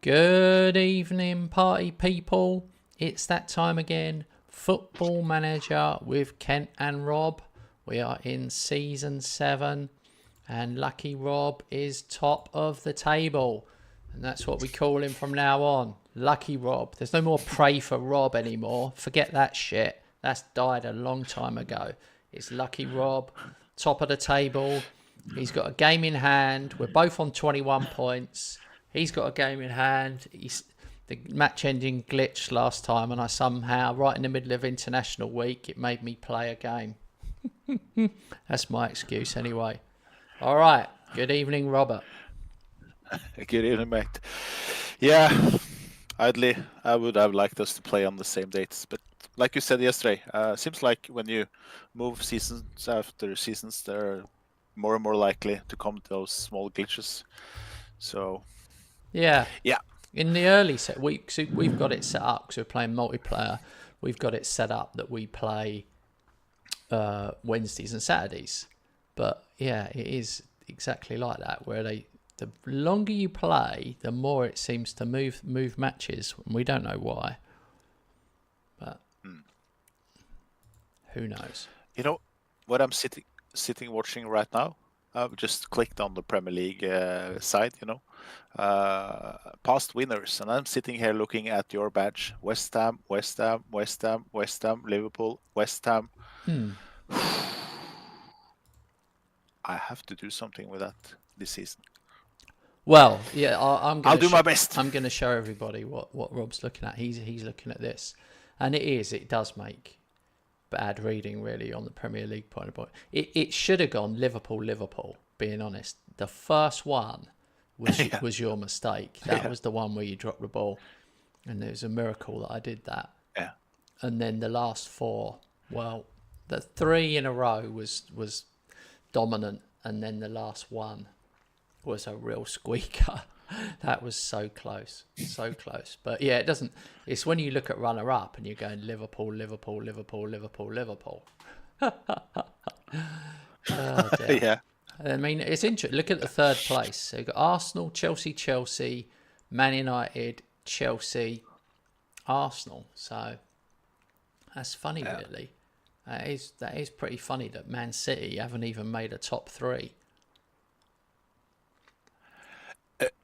Good evening, party people. It's that time again. Football Manager with Kent and Rob. We are in season 7, and Lucky Rob is top of the table. And that's what we call him from now on. Lucky Rob. There's no more pray for Rob anymore. Forget that shit. That's died a long time ago. It's Lucky Rob, top of the table. He's got a game in hand. We're both on 21 points. He's got a game in hand. The match ending glitched last time, and I somehow, right in the middle of international week, it made me play a game. That's my excuse anyway. All right. Good evening, Robert. Good evening, mate. Yeah, idly, I would have liked us to play on the same dates, but like you said yesterday, seems like when you move seasons after seasons, they're more and more likely to come to those small glitches. So, Yeah. yeah. In the early set weeks, we've got it set up because we're playing multiplayer. We've got it set up that we play Wednesdays and Saturdays. But yeah, it is exactly like that, where the longer you play, the more it seems to move matches. And we don't know why. But who knows? You know what I'm sitting watching right now? I've just clicked on the Premier League site, past winners, and I'm sitting here looking at your badge: West Ham, West Ham, West Ham, West Ham, Liverpool, West Ham. I have to do something with that this season. Well, yeah, I'll do my best. I'm going to show everybody what Rob's looking at. He's looking at this, and it does make bad reading really on the Premier League point of view. It should have gone Liverpool. Being honest, the first one was your mistake. That was the one where you dropped the ball, and it was a miracle that I did that. Yeah. And then the last 4, well, the 3 in a row was dominant, and then the last one was a real squeaker. That was so close. But yeah, it's when you look at runner-up and you're going Liverpool. Oh, dear. Yeah. I mean, it's interesting. Look at the third place. So you've got Arsenal, Chelsea, Man United, Chelsea, Arsenal. So that's funny, really. That is pretty funny that Man City haven't even made a top 3.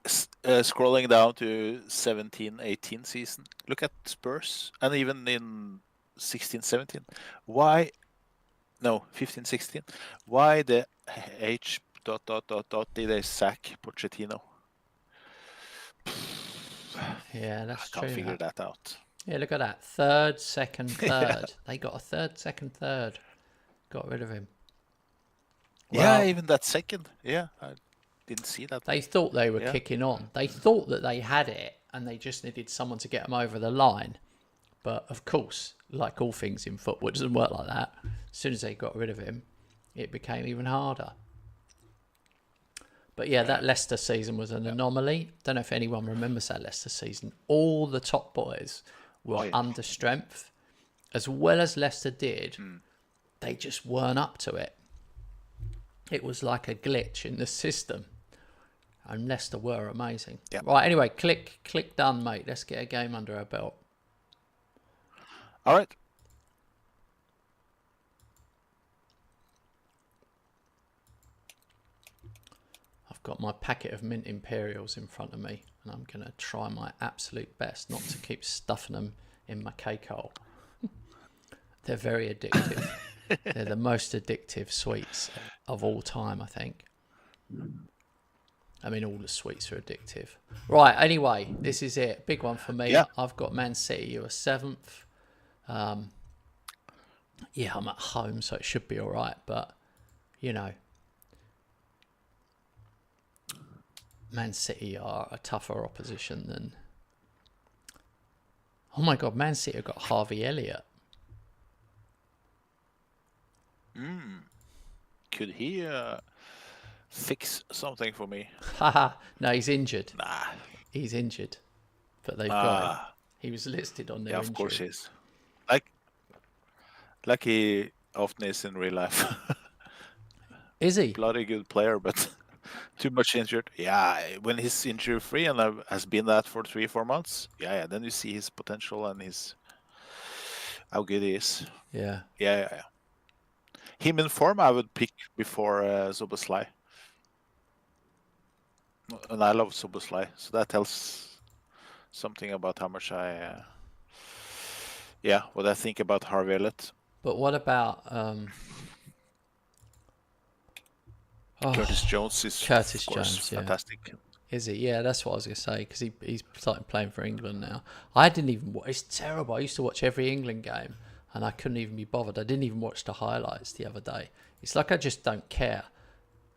Scrolling down to 17-18 season, look at Spurs, and even in 16-17. Why? No, 15-16. Why the H ... did they sack Pochettino? Yeah, that's true. I can't figure that out. Yeah, look at that. Third, second, third. They got a third, second, third. Got rid of him. Well, yeah, even that second. Yeah, I didn't see that. They thought they were kicking on. They thought that they had it and they just needed someone to get them over the line. But of course, like all things in football, it doesn't work like that. As soon as they got rid of him, it became even harder. But yeah, that Leicester season was an anomaly. Don't know if anyone remembers that Leicester season. All the top boys were under strength. As well as Leicester did, they just weren't up to it. It was like a glitch in the system. And Leicester were amazing. Yep. Right, anyway, click done, mate. Let's get a game under our belt. All right. I've got my packet of mint Imperials in front of me, and I'm going to try my absolute best not to keep stuffing them in my cake hole. They're very addictive. They're the most addictive sweets of all time, I think. I mean, all the sweets are addictive. Right, anyway, this is it. Big one for me. Yeah. I've got Man City. You're a 7th. Yeah, I'm at home, so it should be all right. But, Man City are a tougher opposition than... Oh, my God, Man City have got Harvey Elliott. Could he fix something for me? No, he's injured. Nah. He's injured. But they've got him. He was listed on their injury. Of course he is. Like he often is in real life. Is he? Bloody good player, but Too much injured. Yeah, when he's injury free and has been that for 3-4 months. Yeah, then you see his potential and his how good he is. Yeah. Yeah. Him in form, I would pick before Zoboslai. And I love Zoboslai, so that tells something about how much what I think about Harvey Elliott. But what about Curtis Jones is, Curtis of course, Jones? fantastic. Yeah. Is he? Yeah, that's what I was going to say, because he's starting playing for England now. I didn't even watch. It's terrible. I used to watch every England game, and I couldn't even be bothered. I didn't even watch the highlights the other day. It's like I just don't care.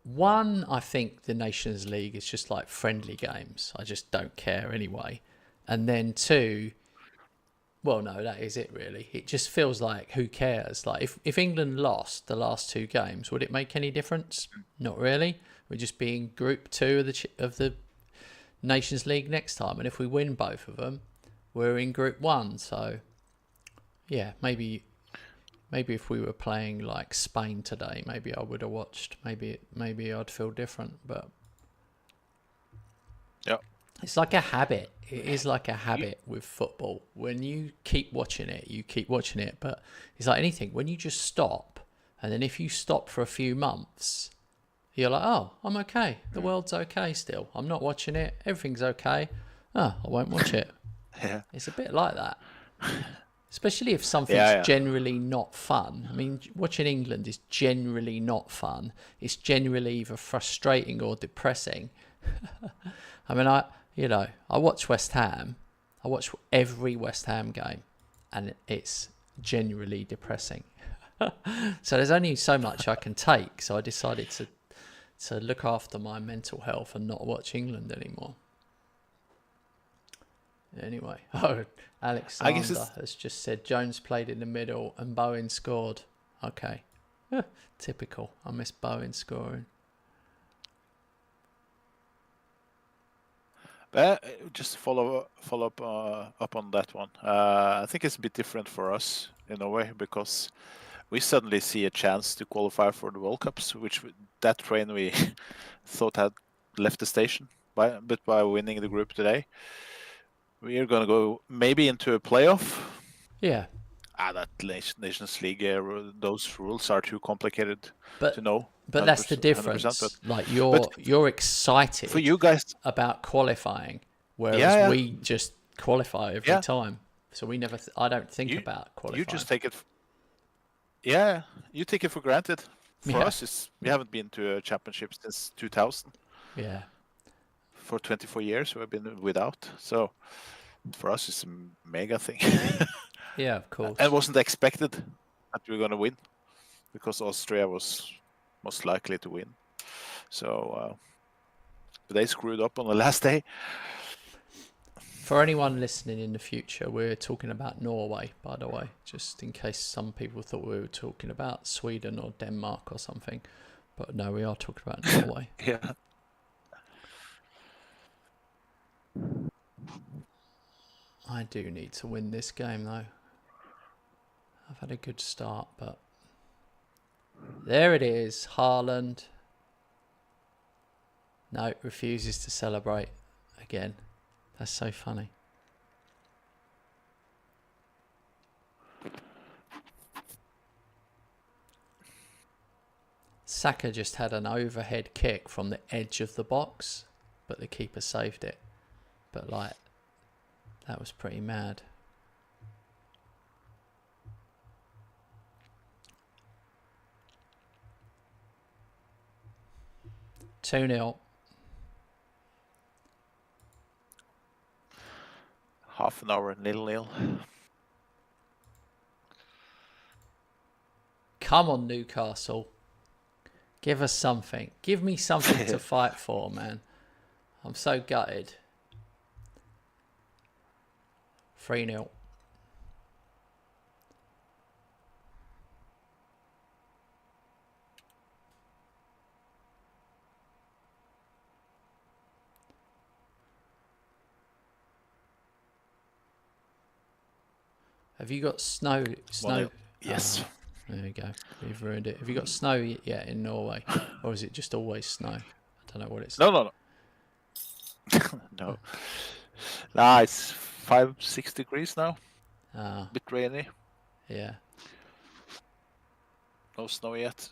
One, I think the Nations League is just like friendly games. I just don't care anyway. And then two, well, no, that is it really. It just feels like, who cares? Like, if England lost the last two games, would it make any difference? Not really. We're just being Group 2 of the Nations League next time, and if we win both of them, we're in Group 1. So, yeah, maybe if we were playing like Spain today, maybe I would have watched. Maybe I'd feel different, but yeah, it's like a habit. It is like a habit with football. When you keep watching it, you keep watching it. But it's like anything. When you just stop, and then if you stop for a few months, you're like, oh, I'm okay. The world's okay still. I'm not watching it. Everything's okay. Oh, I won't watch it. Yeah. It's a bit like that. Especially if something's generally not fun. I mean, watching England is generally not fun. It's generally either frustrating or depressing. I mean, I watch West Ham. I watch every West Ham game, and it's generally depressing. So there's only so much I can take. So I decided to look after my mental health and not watch England anymore. Anyway, Alexander has just said Jones played in the middle and Bowen scored. Okay. Typical. I miss Bowen scoring. Just follow up on that one. I think it's a bit different for us in a way, because we suddenly see a chance to qualify for the World Cups, that train we thought had left the station. By winning the group today, we are going to go maybe into a playoff. Yeah. That Nations League, those rules are too complicated to know. But that's the difference. Like you're excited for you guys about qualifying, whereas we just qualify every time. So we never. I don't think about qualifying. You just take it. You take it for granted. For us, we haven't been to a championship since 2000. Yeah. For 24 years, we've been without. So for us, it's a mega thing. Yeah, of course. And it wasn't expected that we were going to win, because Austria was most likely to win. So they screwed up on the last day. For anyone listening in the future, we're talking about Norway, by the way, just in case some people thought we were talking about Sweden or Denmark or something. But no, we are talking about Norway. Yeah. I do need to win this game, though. I've had a good start, but there it is, Haaland. No, refuses to celebrate again. That's so funny. Saka just had an overhead kick from the edge of the box, but the keeper saved it. But like, that was pretty mad. Two 0. Half an hour, 0-0. Come on, Newcastle. Give us something. Give me something to fight for, man. I'm so gutted. 3-0. Have you got snow? Yes. There you go. We've ruined it. Have you got snow yet in Norway? Or is it just always snow? I don't know what it's. No. No. Nah, it's 5-6 degrees now. Ah, Bit rainy. yeah. No snow yet.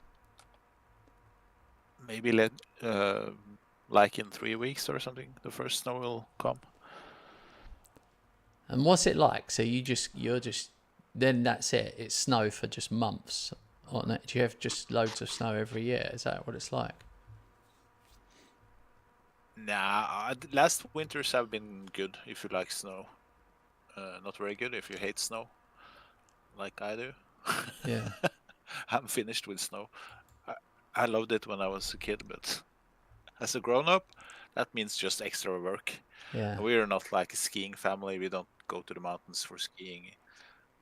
Maybe like in 3 weeks or something, the first snow will come. And what's it like? So you're just then that's it. It's snow for just months on it. Do you have just loads of snow every year? Is that what it's like? Nah, last winters have been good if you like snow. Not very good if you hate snow, like I do. Yeah. I'm finished with snow. I loved it when I was a kid, but as a grown-up, that means just extra work. Yeah. We are not like a skiing family. We don't go to the mountains for skiing.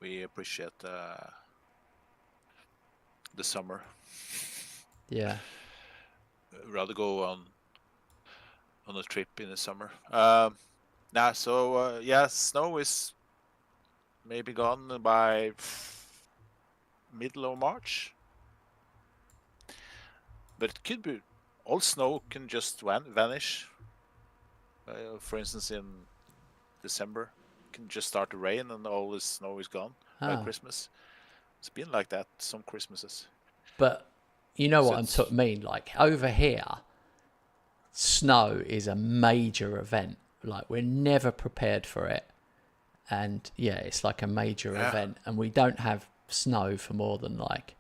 We appreciate the summer. Yeah. Rather go on a trip in the summer. Yeah, snow is maybe gone by middle of March. But it could be all snow can just vanish. For instance, in December, it can just start to rain and all the snow is gone by Oh. Christmas. It's been like that some Christmases. But you know So what I mean? Like over here, snow is a major event. Like we're never prepared for it. And yeah, it's like a major event. And we don't have snow for more than like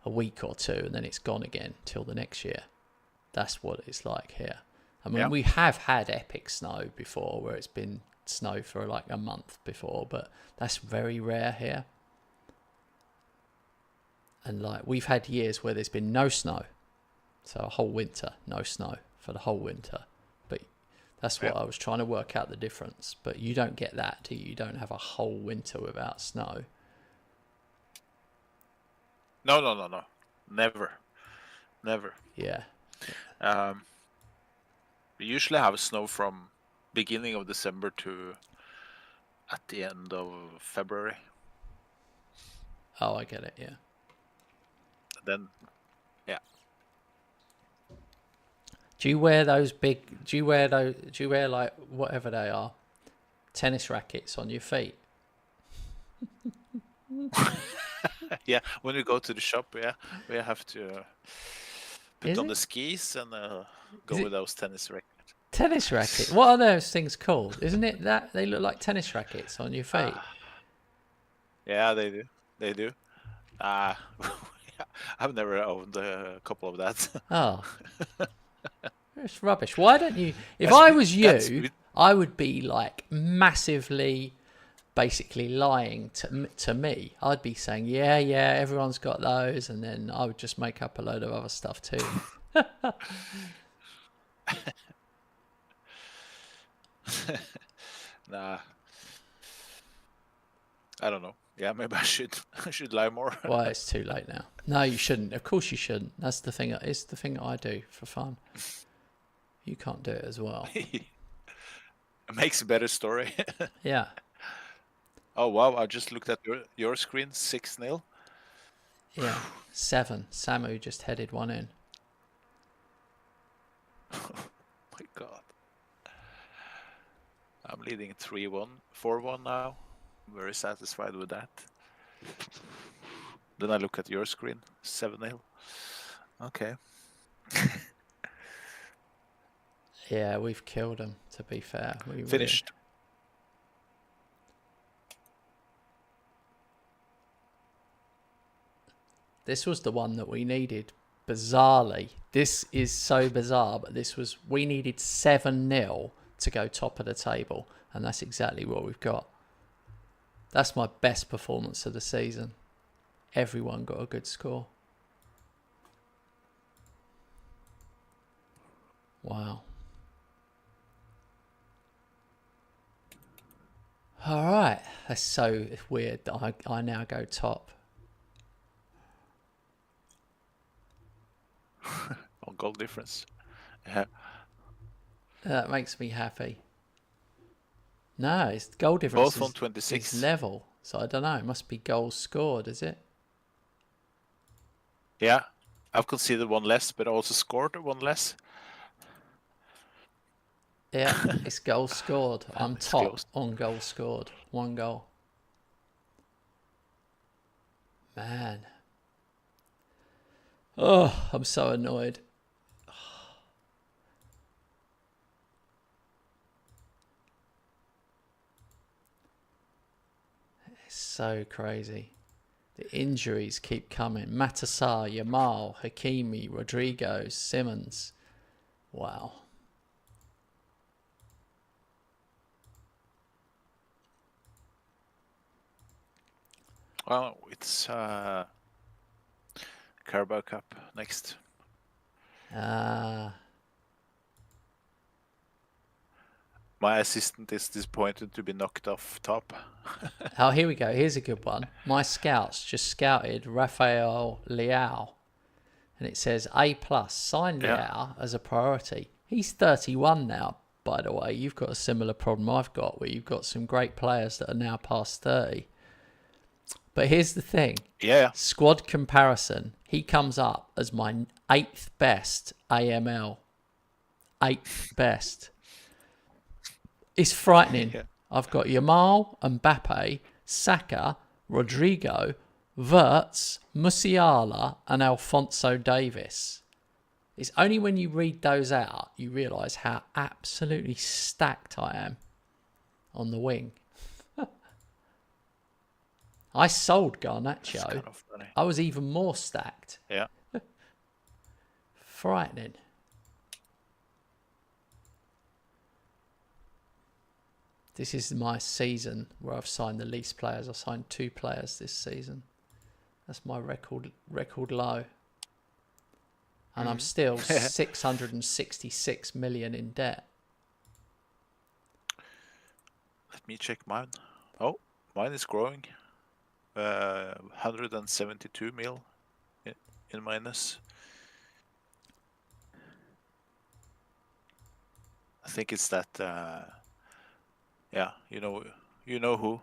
a week or two, and then it's gone again till the next year. That's what it's like here. I mean, we have had epic snow before where it's been snow for like a month before, but that's very rare here. And like we've had years where there's been no snow. So a whole winter, no snow for the whole winter. But that's what I was trying to work out the difference. But you don't get that, do you? You don't have a whole winter without snow. No. Never. Yeah. We usually have snow from beginning of December to at the end of February. Oh, I get it. Yeah. Then, yeah. Do you wear those big? Do you wear like whatever they are, tennis rackets on your feet? Yeah, when we go to the shop, we have to put on the skis and go with those tennis rackets. Tennis racket? What are those things called? Isn't it that they look like tennis rackets on your feet? Yeah, they do. I've never owned a couple of that. Oh, it's rubbish. Why don't you? If I was you, I would be like massively, basically lying to me. I'd be saying, yeah, everyone's got those, and then I would just make up a load of other stuff too. Nah, I don't know. Yeah, maybe I should lie more. Well, it's too late now. No, you shouldn't. Of course you shouldn't. That's the thing. It's the thing that I do for fun. You can't do it as well. It makes a better story. Yeah. Oh wow! I just looked at your screen. 6-0. Yeah. 7. Samu just headed one in. Oh my god! I'm leading 3-1, 4-1 now. I'm very satisfied with that. Then I look at your screen. 7-0. Okay. Yeah, we've killed them, to be fair. We Finished. This was the one that we needed, bizarrely. This is so bizarre, but we needed 7-0 to go top of the table, and that's exactly what we've got. That's my best performance of the season. Everyone got a good score. Wow. All right. That's so weird that I now go top. On goal difference. Yeah. That makes me happy. No, it's goal difference. Both on 26. It's level. So I don't know. It must be goals scored, is it? Yeah. I've conceded one less, but I also scored one less. Yeah, it's goals scored. I'm It's top close. on goals scored. 1 goal. Man. Oh, I'm so annoyed. It's so crazy. The injuries keep coming. Matassar, Yamal, Hakimi, Rodrigo, Simmons. Wow. Well, it's Carabao Cup next. My assistant is disappointed to be knocked off top. Oh, here we go. Here's a good one. My scouts just scouted Rafael Leao. And it says A+, sign Leao as a priority. He's 31 now, by the way. You've got a similar problem I've got, where you've got some great players that are now past 30. But here's the thing. Yeah. Squad comparison. He comes up as my 8th best AML. 8th best. It's frightening. Yeah. I've got Yamal, Mbappe, Saka, Rodrigo, Wirtz, Musiala and Alphonso Davies. It's only when you read those out you realise how absolutely stacked I am on the wing. I sold Garnacho. Kind of funny. I was even more stacked. Yeah. Frightening. This is my season where I've signed the least players. I've signed 2 players this season. That's my record low. And I'm still 666 million in debt. Let me check mine. Oh, mine is growing. 172 mil in minus. I think it's that. Yeah, you know who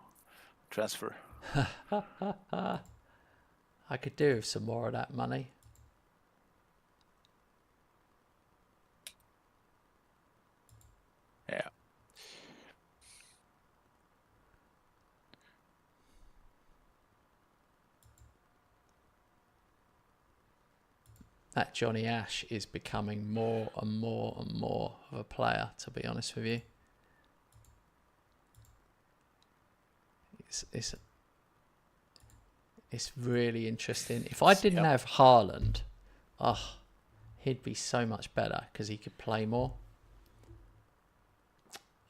transfer. I could do with some more of that money. Yeah. That Johnny Ash is becoming more and more and more of a player, to be honest with you. It's really interesting. If I didn't have Haaland, he'd be so much better because he could play more.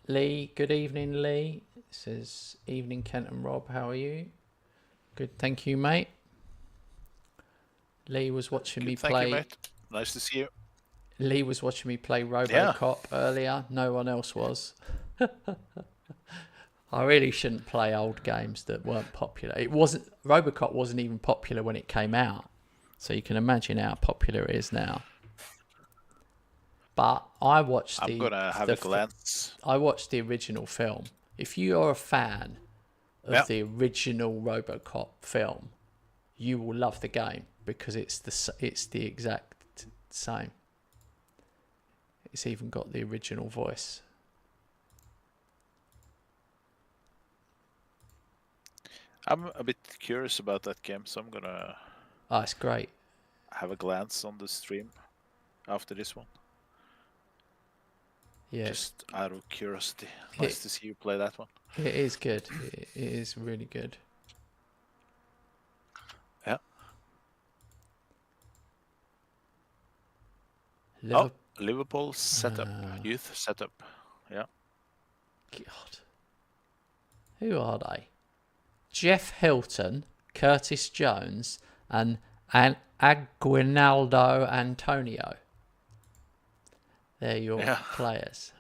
Lee, good evening, Lee. It says, evening, Kent and Rob. How are you? Good, thank you, mate. Lee was watching me play. Thank you, mate. Nice to see you. Lee was watching me play RoboCop earlier. No one else was. I really shouldn't play old games that weren't popular. RoboCop wasn't even popular when it came out, so you can imagine how popular it is now. But I watched I'm gonna have a glance. I watched the original film. If you are a fan of the original RoboCop film, you will love the game because it's the exact same. It's even got the original voice. I'm a bit curious about that game, so I'm gonna. Oh, it's great. Have a glance on the stream after this one. Yeah. Just out of curiosity. Nice to see you play that one. It is good. It is really good. Yeah. Liverpool setup. Youth setup. Yeah. God. Who are they? Jeff Hilton, Curtis Jones, and Aguinaldo Antonio. They're your players.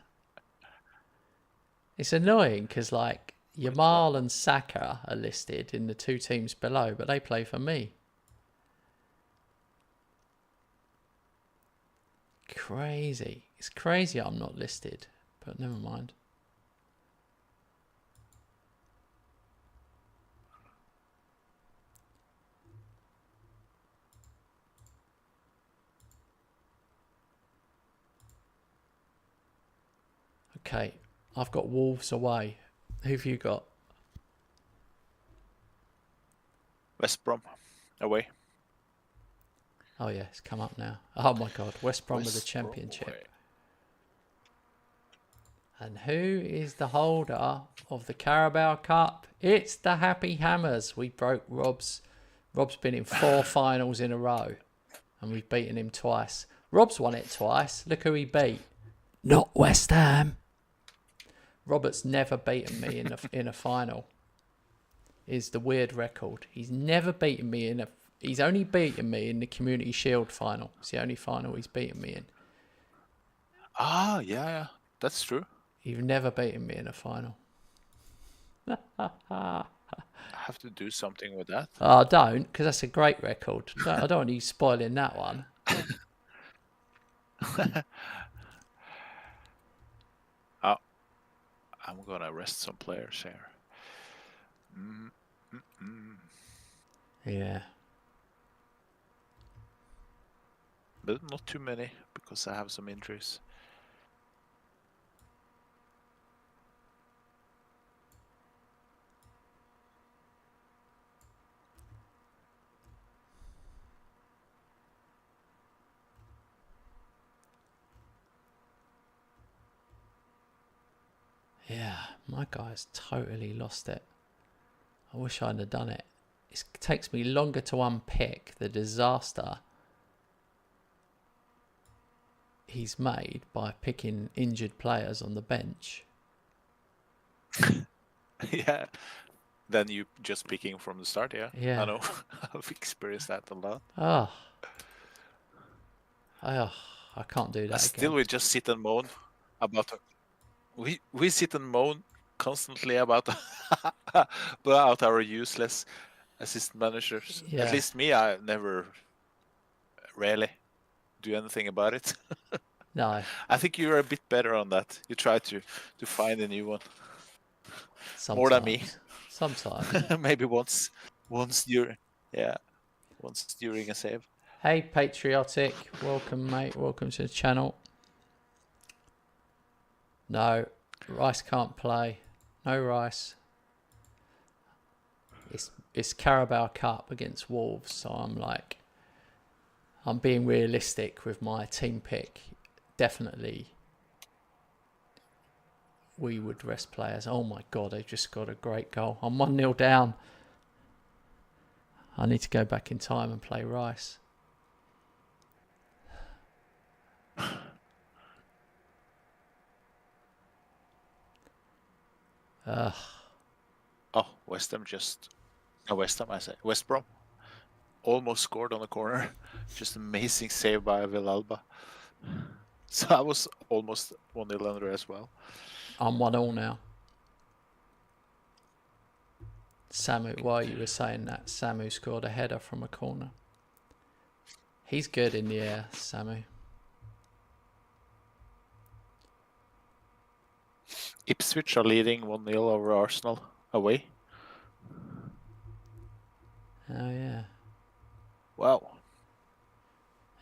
It's annoying because, like, Yamal and Saka are listed in the 2 teams below, but they play for me. Crazy. It's crazy I'm not listed, but never mind. Okay, I've got Wolves away. Who've you got? West Brom away. Oh yeah, it's come up now. Oh my God, West Brom with the West Brom championship. away. And who is the holder of the Carabao Cup? It's the Happy Hammers. We broke Rob's. Rob's been in 4 finals in a row, and we've beaten him twice. Rob's won it twice. Look who he beat. Not West Ham. Robert's never beaten me in a final. Is the weird record. He's never beaten me in a. He's only beaten me in the Community Shield final. It's the only final he's beaten me in. Ah, yeah, that's true. You've never beaten me in a final. I have to do something with that. Oh, don't, because that's a great record. I don't want you spoiling that one. Oh, I'm gonna rest some players here. Yeah. But not too many, because I have some injuries. Yeah, my guy's totally lost it. I wish I'd have done it. It takes me longer to unpick the disaster he's made by picking injured players on the bench. Yeah. Then you just picking from the start, yeah? Yeah. I know. I've experienced that a lot. Oh, I can't do that Still, again. we just sit and moan about... We sit and moan constantly about about our useless assistant managers. Yeah. At least me, I never rarely do anything about it. No, I think you're a bit better on that. You try to find a new one. sometimes. More than me. Sometimes. Maybe once during a save. Hey, Patriotic. Welcome, mate. Welcome to the channel. No, Rice can't play. No Rice. It's Carabao Cup against Wolves, so I'm being realistic with my team pick. Definitely, we would rest players. Oh my God, they've just got a great goal. I'm 1-0 down. I need to go back in time and play Rice. Oh, West Ham I say. West Brom almost scored on the corner. Just amazing save by Villalba. So I was almost 1-0 under as well. I'm 1-1 now. Samu, while you were saying that, Samu scored a header from a corner. He's good in the air, Samu. Ipswich are leading 1-0 over Arsenal away. Oh, yeah. Wow.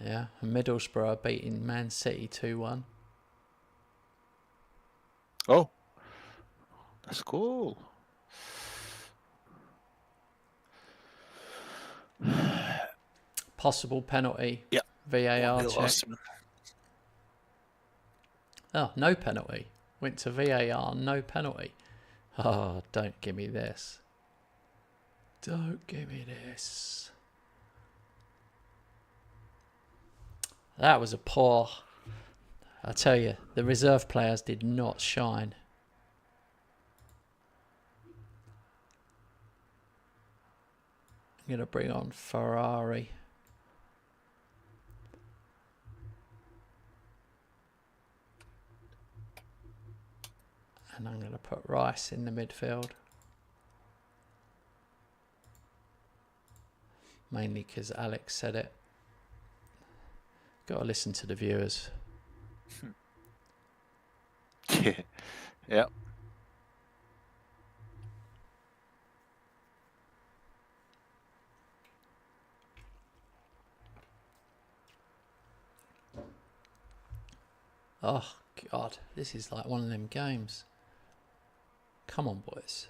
Yeah, and Middlesbrough are beating Man City 2-1. Oh, that's cool. Possible penalty. Yeah. VAR 1-0 check. Arsenal. Oh, no penalty. Went to VAR, no penalty. Oh, don't give me this. Don't give me this. That was a poor... I tell you, the reserve players did not shine. I'm going to bring on Ferrari. And I'm going to put Rice in the midfield. Mainly because Alex said it. Got to listen to the viewers. Yeah. Oh, God, this is like one of them games. Come on, boys.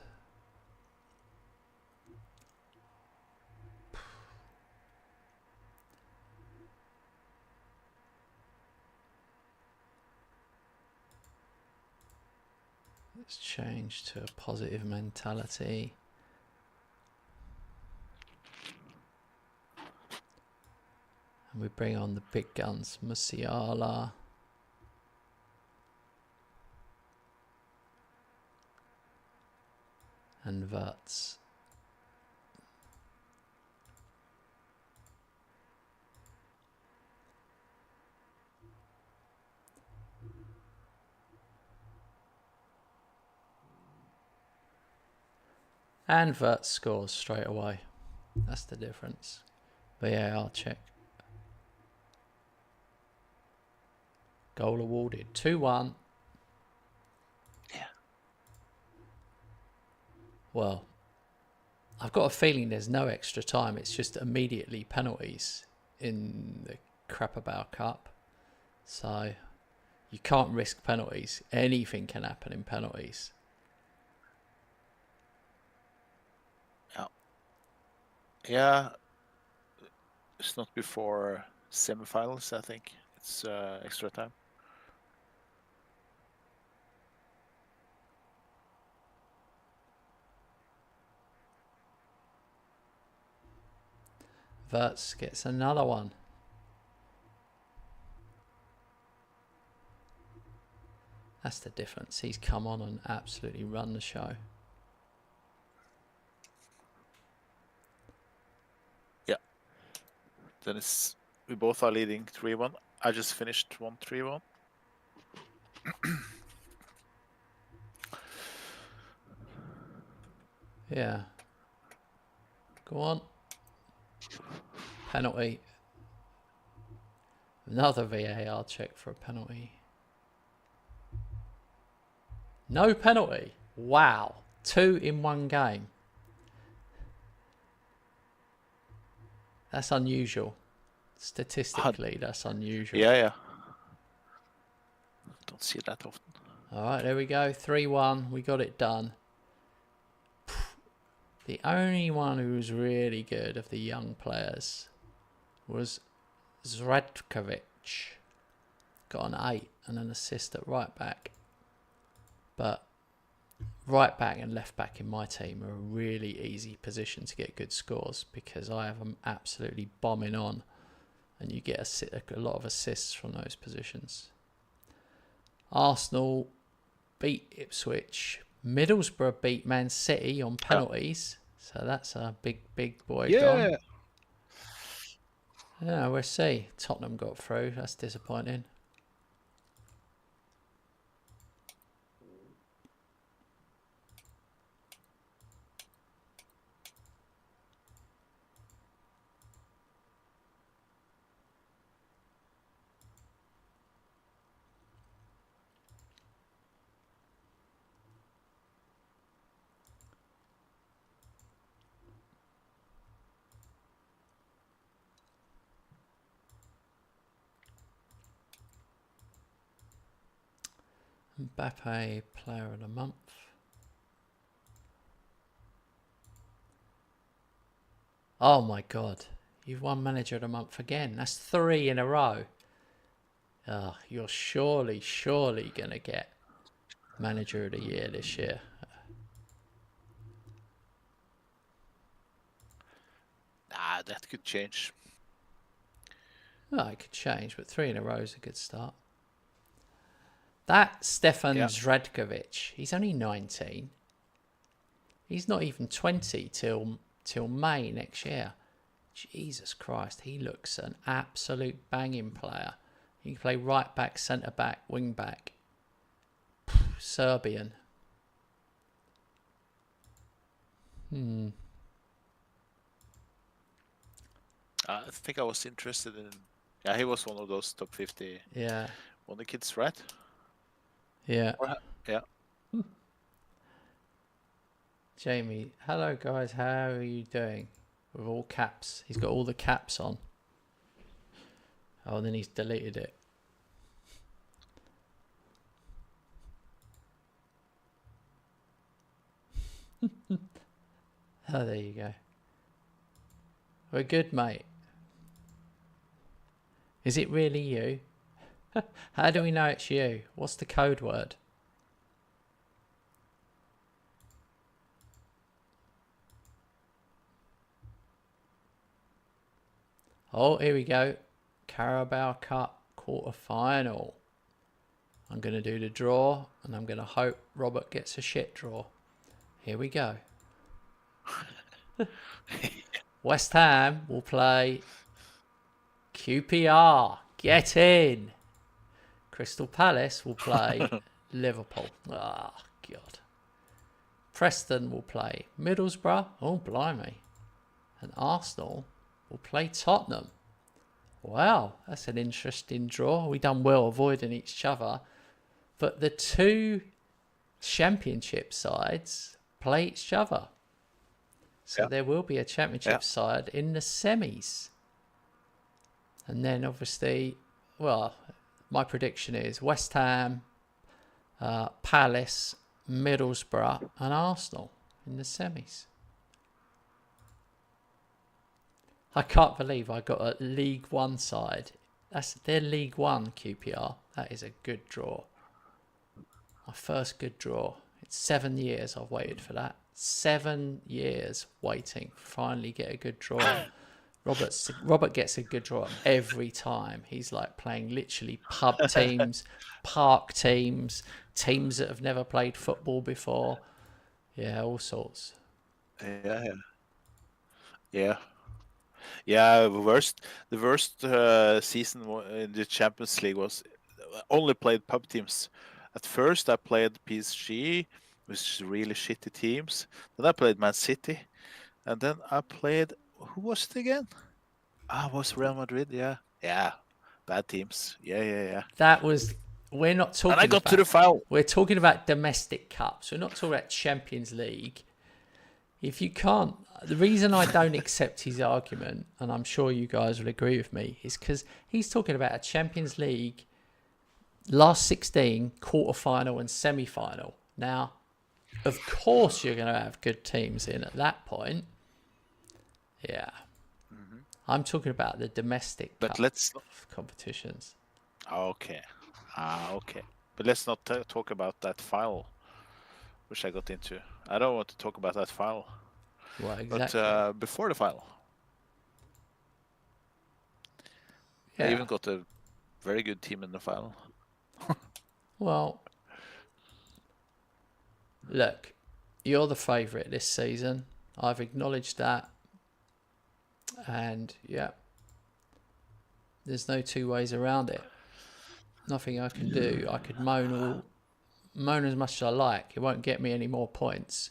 Let's change to a positive mentality. And we bring on the big guns, Musiala. And Verts. And Verts scores straight away. That's the difference. VAR check. Goal awarded. 2-1. Yeah. Well, I've got a feeling there's no extra time. It's just immediately penalties in the Crapabao Cup. So you can't risk penalties. Anything can happen in penalties. Yeah. It's not before semifinals, I think. It's extra time. Verts gets another one. That's the difference. He's come on and absolutely run the show. Yeah. Then we both are leading 3-1. I just finished 1-3-1. Yeah. Go on. Penalty. Another VAR check for a penalty. No penalty. Wow. 2 in one game. That's unusual. Statistically, that's unusual. Yeah. Don't see that often. All right, there we go. 3-1. We got it done. The only one who was really good of the young players was Zradkovic. Got an 8 and an assist at right back. But right back and left back in my team are a really easy position to get good scores because I have them absolutely bombing on and you get a lot of assists from those positions. Arsenal beat Ipswich. Middlesbrough beat Man City on penalties. So that's a big boy gone. Yeah, we'll see. Tottenham got through. That's disappointing. Mbappe, player of the month. Oh my God. You've won manager of the month again. That's 3 in a row. Oh, you're surely going to get manager of the year this year. Nah, that could change. Oh, it could change, but 3 in a row is a good start. That Stefan Zradkovic, he's only 19. He's not even 20 till May next year. Jesus Christ, he looks an absolute banging player. He can play right back, centre back, wing back. Serbian. I think I was interested in. Yeah, he was one of those top 50 Yeah. Wonder Kids, right? Yeah. Yeah. Jamie, hello guys, how are you doing? With all caps. He's got all the caps on. Oh, and then he's deleted it. Oh, there you go. We're good, mate. Is it really you? How do we know it's you? What's the code word? Oh, here we go. Carabao Cup quarter-final. I'm going to do the draw, and I'm going to hope Robert gets a shit draw. Here we go. West Ham will play QPR. Get in. Crystal Palace will play Liverpool. Ah, God. Preston will play Middlesbrough. Oh, blimey. And Arsenal will play Tottenham. Wow, that's an interesting draw. We done well avoiding each other. But the two championship sides play each other. So there will be a championship side in the semis. And then obviously, well, my prediction is West Ham, Palace, Middlesbrough and Arsenal in the semis. I can't believe I got a League One side. That's their League One, QPR. That is a good draw. My first good draw. It's 7 years I've waited for that. 7 years waiting. Finally get a good draw. Robert gets a good draw every time. He's like playing literally pub teams, park teams, teams that have never played football before. Yeah, all sorts. Yeah. The worst season in the Champions League was only played pub teams. At first, I played PSG, which is really shitty teams. Then I played Man City, and then I played, who was it again? It was Real Madrid. Yeah, bad teams. Yeah. That was. We're not talking. And I got to the final. We're talking about domestic cups. We're not talking about Champions League. If you can't, the reason I don't accept his argument, and I'm sure you guys will agree with me, is because he's talking about a Champions League last 16, quarter-final and semi-final. Now, of course you're going to have good teams in at that point. Yeah. Mm-hmm. I'm talking about the domestic competitions. Okay. But let's not talk about that final, which I got into. I don't want to talk about that final. Well, exactly. But before the final, I even got a very good team in the final. Well, look, you're the favourite this season. I've acknowledged that. And, there's no two ways around it. Nothing I can do. I could moan as much as I like. It won't get me any more points.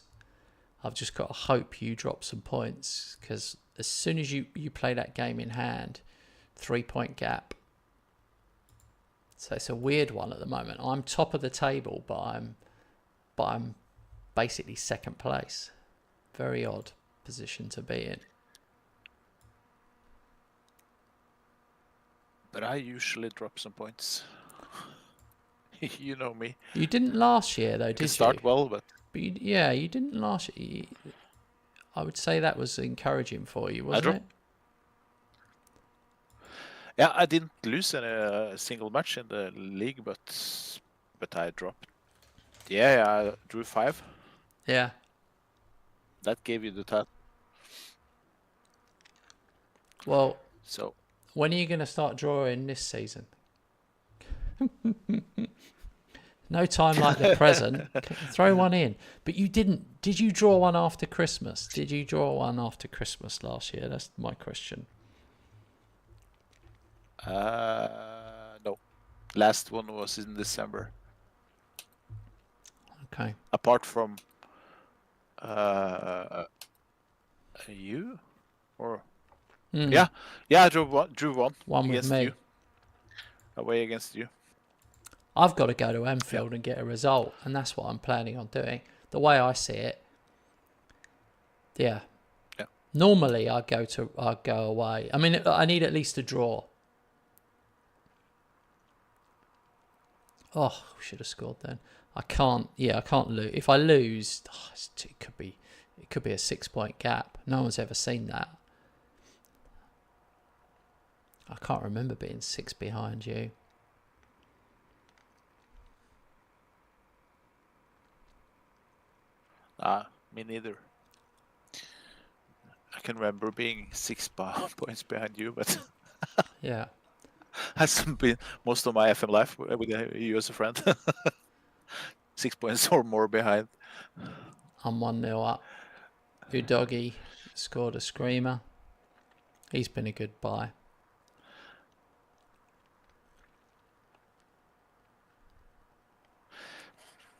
I've just got to hope you drop some points, because as soon as you play that game in hand, 3-point gap. So it's a weird one at the moment. I'm top of the table, but I'm basically second place. Very odd position to be in. But I usually drop some points. You know me. You didn't last year, though, did you? Start well, but you didn't last year. I would say that was encouraging for you, wasn't it? Yeah, I didn't lose a single match in the league, but I dropped. Yeah, I drew 5. Yeah. That gave you the title. Well, so when are you going to start drawing this season? No time like the present. Throw one in. But you didn't. Did you draw one after Christmas? Did you draw one after Christmas last year? That's my question. No. Last one was in December. Okay. Apart from you? Or Yeah, I drew one. One with me. You. Away against you. I've got to go to Anfield and get a result, and that's what I'm planning on doing. The way I see it, normally I go away. I mean, I need at least a draw. Oh, we should have scored then. I can't lose. If I lose, it could be a 6-point gap. No one's ever seen that. I can't remember being 6 behind you. Me neither. I can remember being 6 points behind you, but Yeah. hasn't been most of my FM life with you as a friend. 6 points or more behind. I'm 1-0 up. Udogi scored a screamer. He's been a good buy.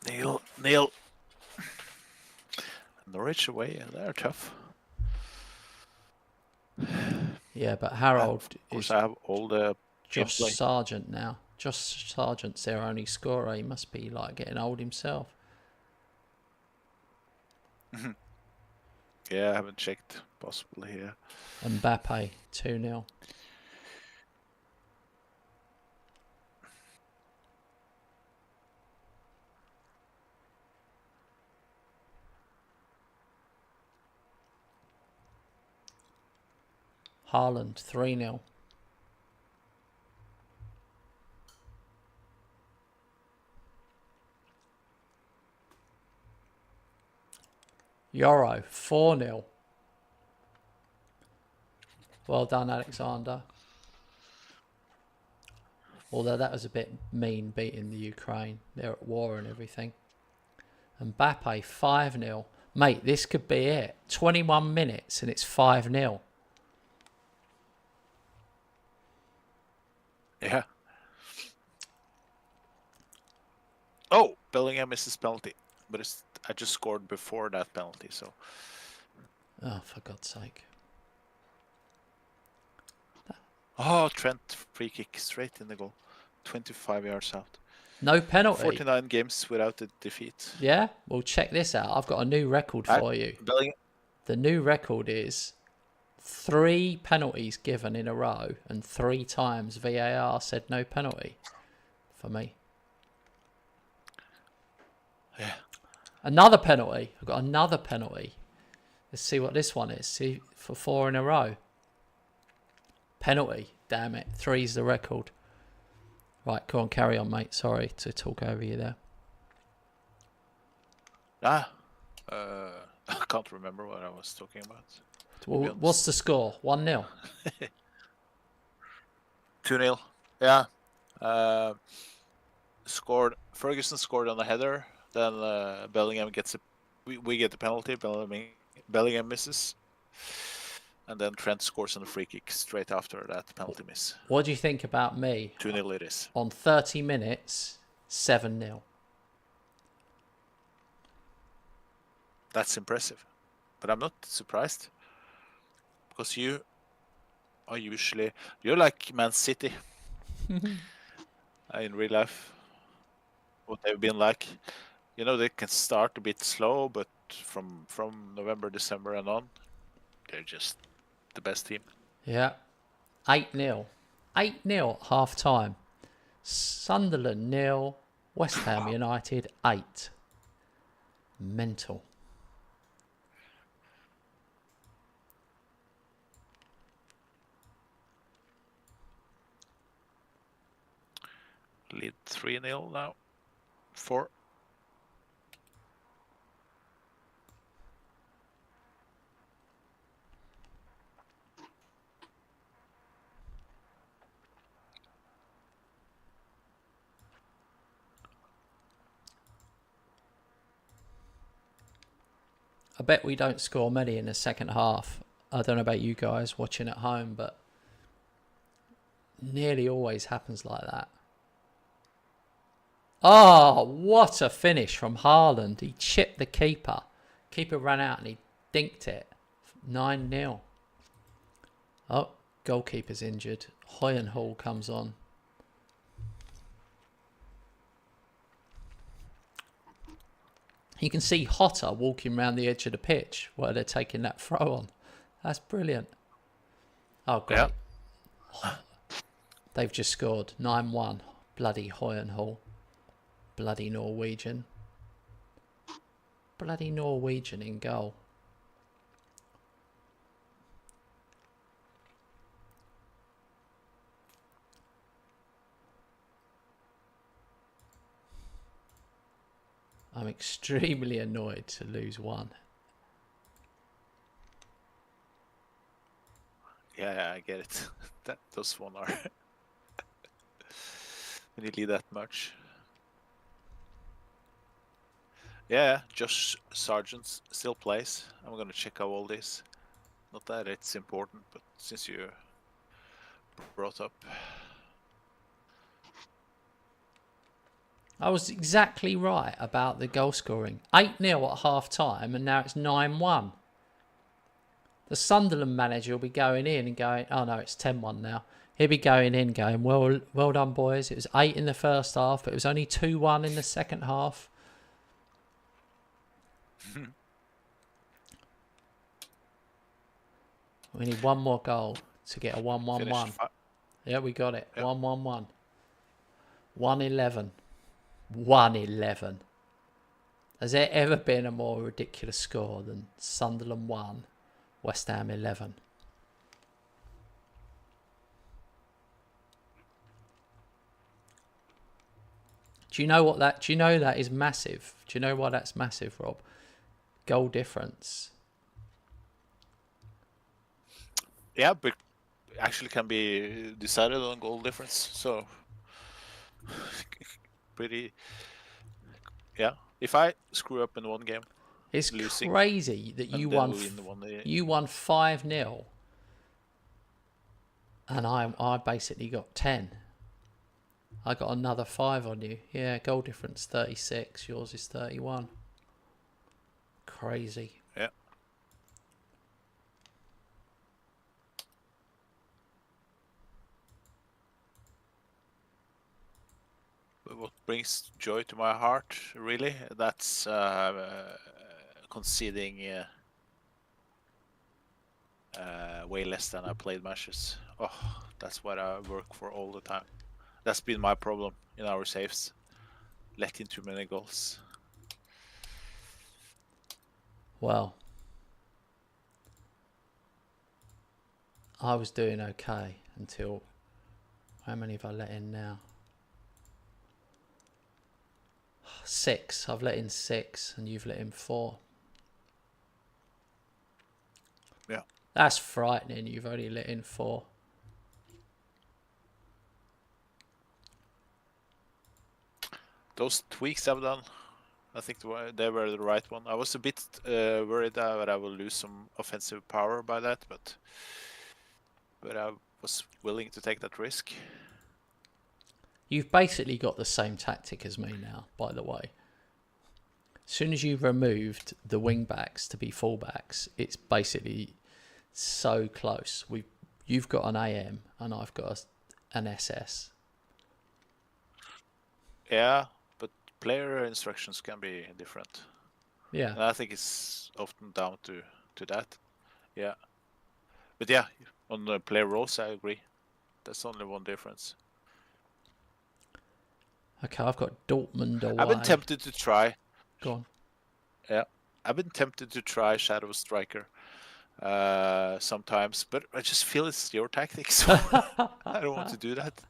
Neil. Norwich away, they're tough. Yeah, but Harold Of course, is I have all the Josh gameplay. Sargent now. Josh Sargent's their only scorer. He must be like getting old himself. Yeah, I haven't checked. Possibly here. Mbappe 2-0. Haaland 3-0. Euro 4-0. Well done, Alexander. Although that was a bit mean, beating the Ukraine. They're at war and everything. Mbappe 5-0. Mate, this could be it. 21 minutes and it's 5-0. Yeah. Oh, Bellingham misses penalty, but I just scored before that penalty, so. Oh, for God's sake. Oh, Trent free kick straight in the goal, 25 yards out. No penalty. 49 games without a defeat. Yeah? Well, check this out. I've got a new record for you. Bellingham. The new record is 3 penalties given in a row and 3 times VAR said no penalty for me. Yeah. Another penalty. I've got another penalty. Let's see what this one is. See, for 4 in a row. Penalty. Damn it. 3's the record. Right, go on, carry on, mate. Sorry to talk over you there. I can't remember what I was talking about. Well, what's the score? 1-0. 2-0. Yeah. Ferguson scored on the header. Then Bellingham gets we get the penalty. Bellingham misses. And then Trent scores on a free kick straight after that penalty miss. What do you think about me? 2-0 it is. On 30 minutes, 7-0. That's impressive. But I'm not surprised. Because you are usually... You're like Man City. In real life. What they've been like. You know, they can start a bit slow, but from November, December and on, they're just the best team. Yeah. 8-0. 8-0 at half time. Sunderland 0. West Ham United 8. Mental. Lead 3-0 now. 4. I bet we don't score many in the second half. I don't know about you guys watching at home, but nearly always happens like that. Oh, what a finish from Haaland. He chipped the keeper. Keeper ran out and he dinked it. 9-0. Oh, goalkeeper's injured. Hoyenhall comes on. You can see Hotter walking around the edge of the pitch where they're taking that throw on. That's brilliant. Oh, great. Yeah. They've just scored 9-1. Bloody Hoyenhall. Bloody Norwegian. Bloody Norwegian in goal. I'm extremely annoyed to lose one. Yeah, I get it. Those one are when you lead that much. Yeah, Josh Sargent still plays. I'm gonna check out all this. Not that it's important, but since you brought up. I was exactly right about the goal scoring. 8-0 at half time, and now it's 9-1. The Sunderland manager will be going in and going, oh no, it's 10-1 now. He'll be going in going, well done, boys. It was 8 in the first half, but it was only 2-1 in the second half. We need one more goal to get a 1-1-1. Yeah, we got it. Yep. 1-1-1. 1-11. 1-11. Has there ever been a more ridiculous score than Sunderland 1, West Ham 11? Do you know that is massive? Do you know why that's massive, Rob? Goal difference. Yeah, but actually can be decided on goal difference. So pretty. Yeah, if I screw up in one game, it's losing, crazy that you won 5-0, and I basically got 10. I got another 5 on you. Yeah, goal difference 36. Yours is 31. Crazy. Yeah. But what brings joy to my heart, really, that's conceding way less than I played matches. Oh, that's what I work for all the time. That's been my problem in our saves. Letting too many goals. Well, I was doing okay until... How many have I let in now? 6. I've let in 6 and you've let in 4. Yeah. That's frightening. You've only let in 4. Those tweaks I've done, I think they were the right one. I was a bit worried that I will lose some offensive power by that, but I was willing to take that risk. You've basically got the same tactic as me now, by the way. As soon as you've removed the wing backs to be fullbacks, it's basically so close. You've got an AM and I've got an SS. Yeah, but player instructions can be different. Yeah. And I think it's often down to that. Yeah. But yeah, on the player roles, I agree. That's only one difference. Okay, I've got Dortmund away. I've been tempted to try. Go on. Yeah, I've been tempted to try Shadow Striker sometimes, but I just feel it's your tactic, so I don't want to do that.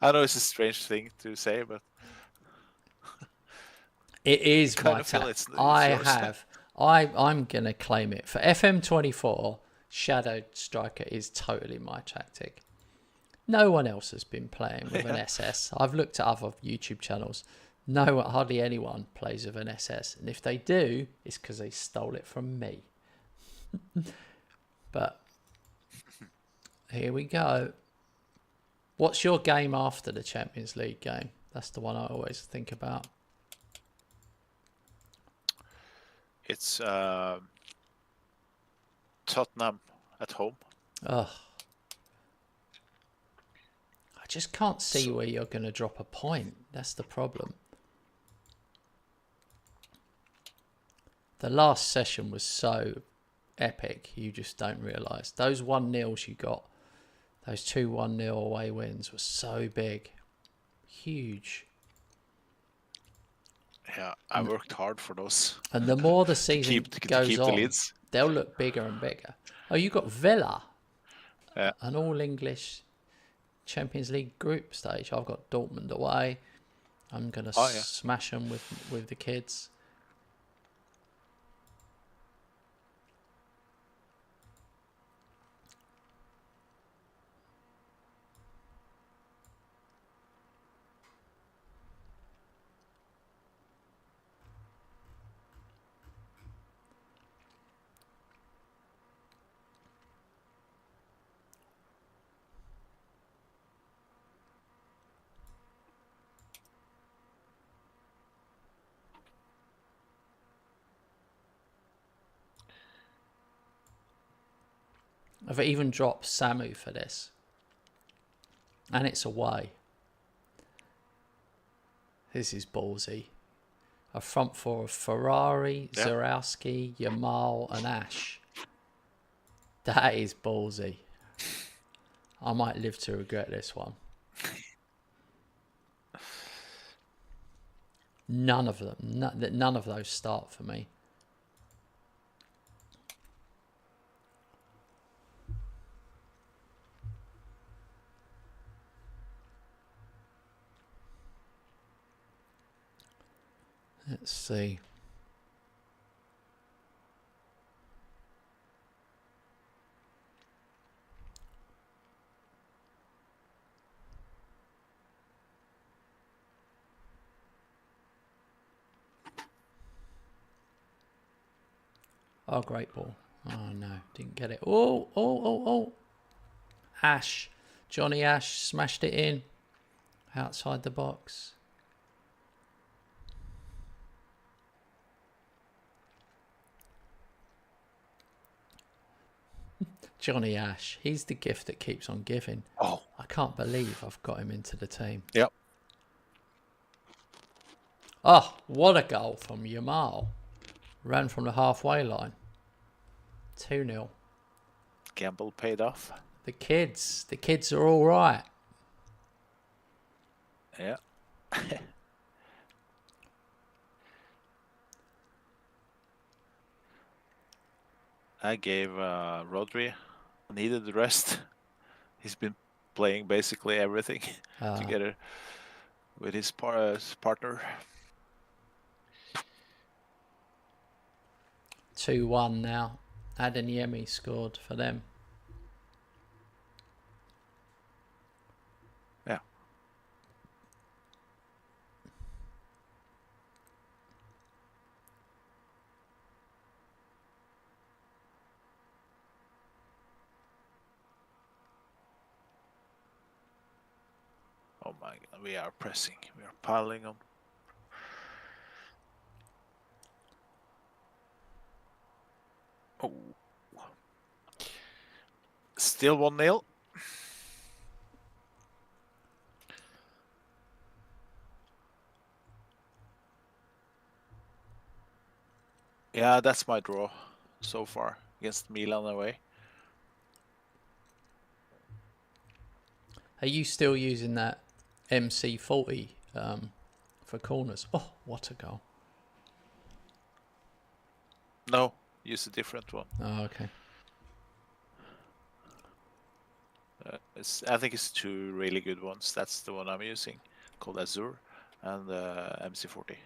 I know it's a strange thing to say, but it is my tactic. I'm gonna claim it for FM24. Shadow Striker is totally my tactic. No one else has been playing with an SS. I've looked at other YouTube channels. No, hardly anyone plays with an SS. And if they do, it's because they stole it from me. But here we go. What's your game after the Champions League game? That's the one I always think about. It's Tottenham at home. Ugh. I just can't see where you're going to drop a point. That's the problem. The last session was so epic, you just don't realise. Those 1-0s you got, those 2 1-0 away wins were so big. Huge. Yeah, I worked hard for those. And the more the to season keep goes the on, leads. they'll look bigger and bigger. Oh, you got Villa, Yeah. an all-English Champions League group stage. I've got Dortmund away. I'm going to Oh yeah. smash them with the kids. I've even dropped Samu for this. And it's away. This is ballsy. A front four of Ferrari, Yeah. Zarowski, Yamal and Ash. That is ballsy. I might live to regret this one. None of them. None of those start for me. Let's see. Oh, great ball. Oh, no. Didn't get it. Oh. Ash. Johnny Ash smashed it in. Outside the box. Johnny Ash. He's the gift that keeps on giving. Oh. I can't believe I've got him into the team. Yep. Oh, what a goal from Yamal. Ran from the halfway line. 2-0. Gamble paid off. The kids are all right. Yeah. I gave Rodri needed the rest. He's been playing basically everything together with his partner. 2-1 now. Adeyemi scored for them. Yeah. Oh my god, we are pressing. We are piling on. Oh. Still 1-0. Yeah, that's my draw so far against Milan away. Are you still using that MC40 for corners? Oh, what a goal. No, use a different one. Oh, okay. I think it's two really good ones. That's the one I'm using, called Azure, and MC40.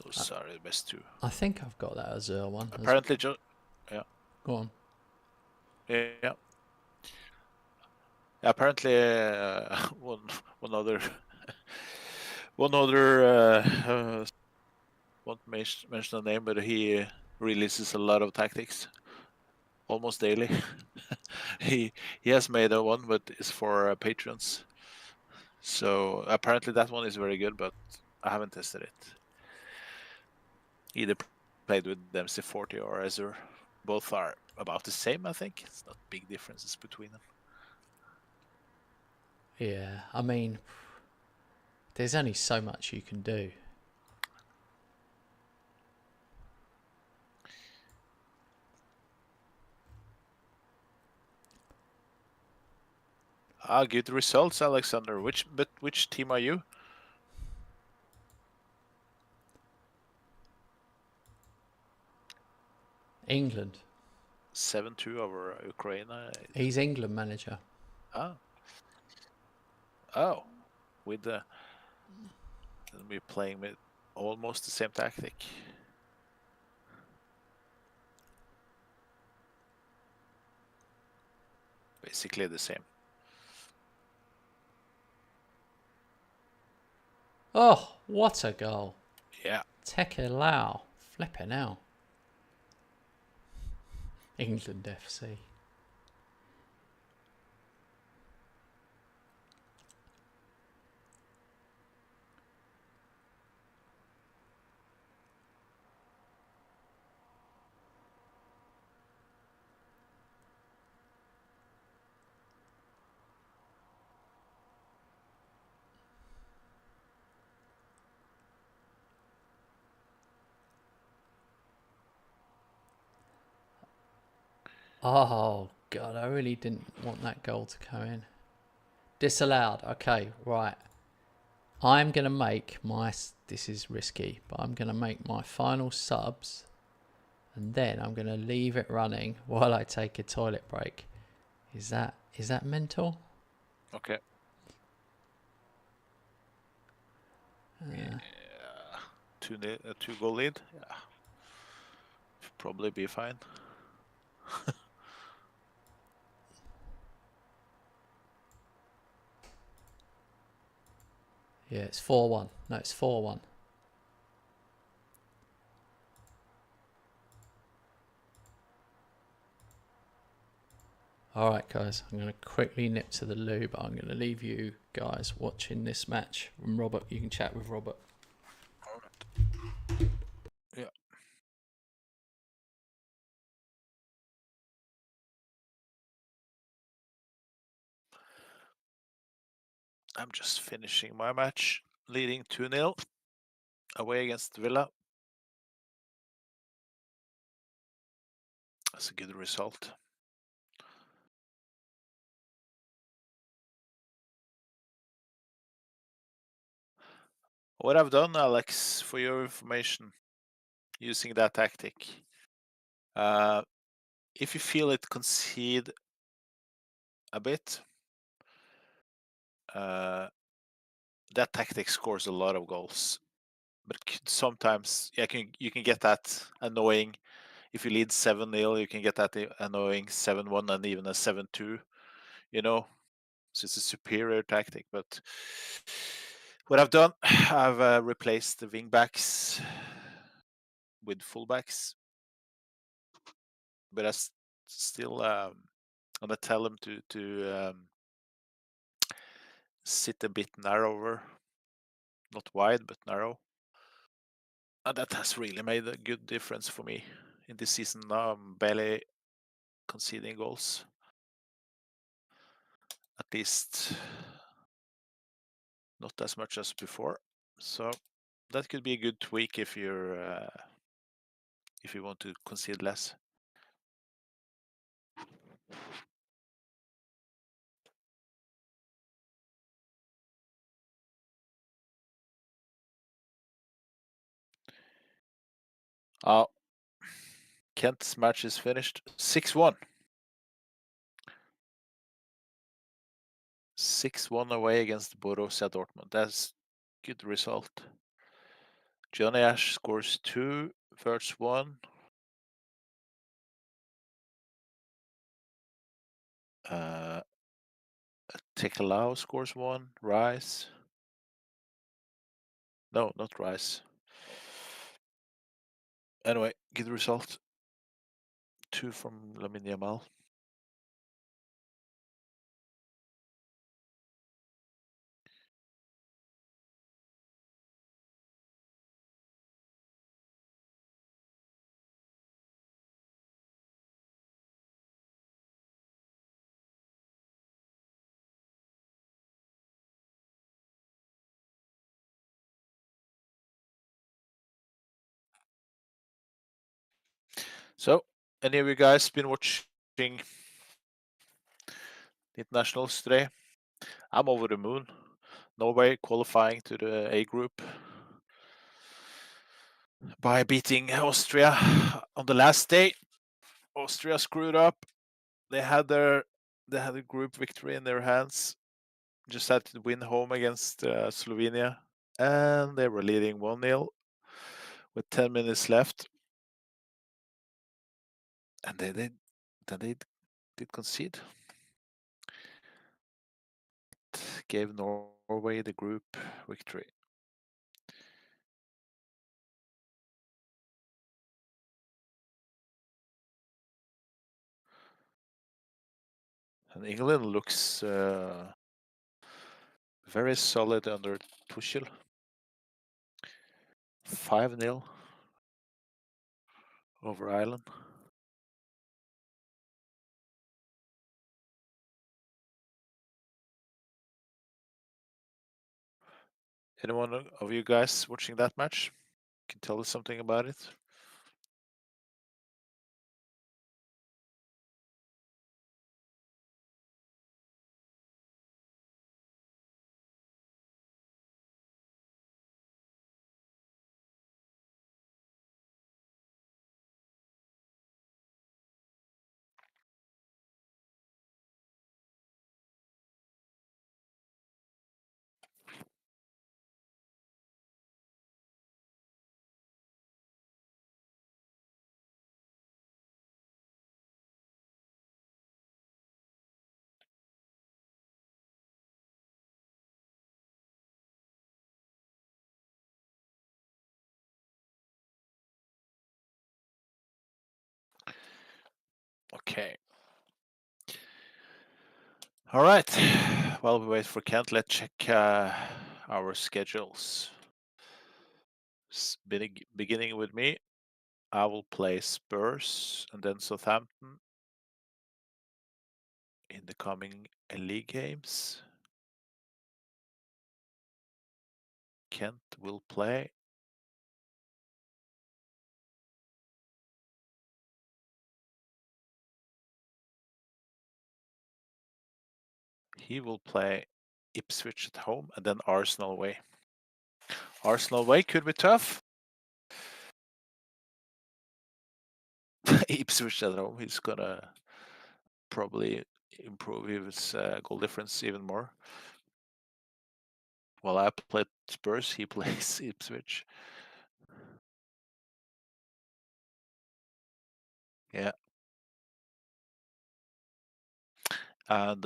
Those are the best two. I think I've got that Azure one. Apparently, yeah. Go on. Yeah. Apparently, one other won't mention the name, but he releases a lot of tactics almost daily. he has made a one, but it's for patrons. So apparently that one is very good, but I haven't tested it. Either played with MC40 or Azure. Both are about the same, I think. It's not big differences between them. Yeah, I mean, there's only so much you can do. Good results, Alexander. Which team are you? England. 7-2 over Ukraine. He's England manager. Oh, with the we're playing with almost the same tactic. Basically the same. Oh, what a goal. Yeah. Tekelau. Flipping out. England FC. Oh, God, I really didn't want that goal to come in. Disallowed. Okay, right. I'm going to make my... This is risky, but I'm going to make my final subs. And then I'm going to leave it running while I take a toilet break. Is that mental? Okay. Yeah. 2-goal lead. Yeah. Should probably be fine. Yeah, it's 4-1. No, it's 4-1. Alright guys, I'm going to quickly nip to the loo, but I'm going to leave you guys watching this match. And Robert, you can chat with Robert. Alright. Yeah. I'm just finishing my match, leading 2-0 away against Villa. That's a good result. What I've done, Alex, for your information, using that tactic, if you feel it concede a bit, that tactic scores a lot of goals. But sometimes you can get that annoying. If you lead 7-0, you can get that annoying 7-1 and even a 7-2, you know. So it's a superior tactic. But what I've done, I've replaced the wing backs with fullbacks. But I still gonna tell them to sit a bit narrower, not wide but narrow. And that has really made a good difference for me in this season. Now I'm barely conceding goals, at least not as much as before. So that could be a good tweak if you want to concede less. Kent's match is finished 6-1. 6-1 away against Borussia Dortmund. That's good result. Johnny Ash scores 2, Verts 1. Tekelau scores 1. Rice. No, not Rice. Anyway, good result. 2 from Lamine Yamal. So, any of you guys been watching the internationals today? I'm over the moon. Norway qualifying to the A group by beating Austria on the last day. Austria screwed up. They had a group victory in their hands. Just had to win home against Slovenia, and they were leading 1-0 with 10 minutes left, and they did concede. It gave Norway the group victory. And England looks very solid under Tuchel. 5-0 over Ireland. Anyone of you guys watching that match can tell us something about it? Okay. All right. While we wait for Kent, let's check our schedules. Beginning with me, I will play Spurs and then Southampton in the coming league games. Kent will play Ipswich at home and then Arsenal away. Arsenal away could be tough. Ipswich at home, he's gonna probably improve his goal difference even more. While I play Spurs, he plays Ipswich. Yeah. And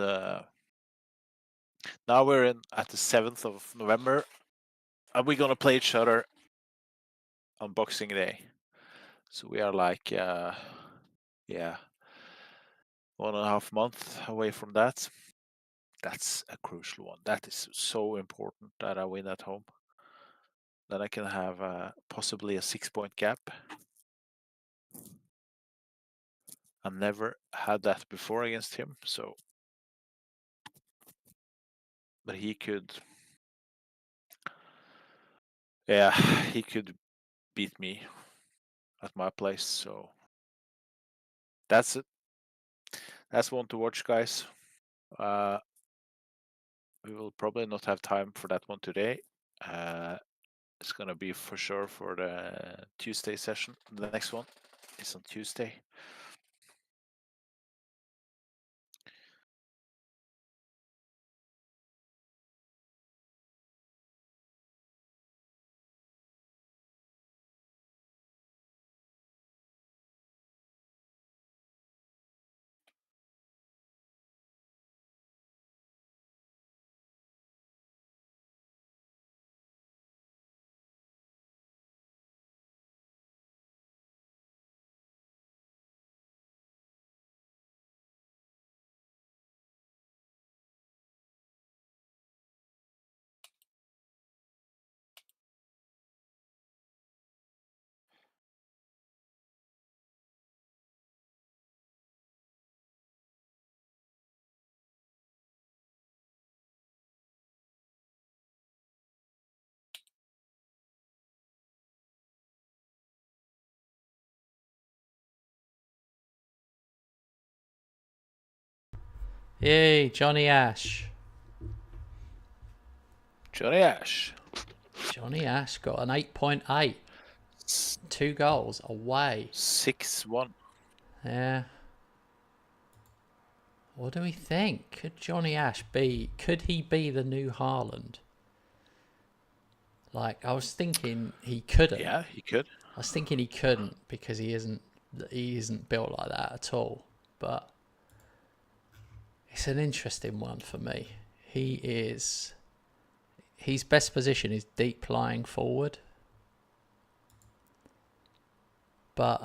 now we're at the 7th of November, and we're gonna play each other on Boxing Day. So we are like, 1.5 months away from that. That's a crucial one. That is so important that I win at home. Then I can have possibly a 6-point gap. I never had that before against him, so. But he could. Yeah, he could beat me at my place, so. That's it. That's one to watch, guys. We will probably not have time for that one today. It's gonna be for sure for the Tuesday session. The next one is on Tuesday. Yay, Johnny Ash. Johnny Ash. Johnny Ash got an 8.8. 2 goals away. 6-1. Yeah. What do we think? Could Johnny Ash be? Could he be the new Haaland? Like, I was thinking he couldn't. Yeah, he could. I was thinking he couldn't because he isn't built like that at all. But it's an interesting one for me. His best position is deep lying forward. But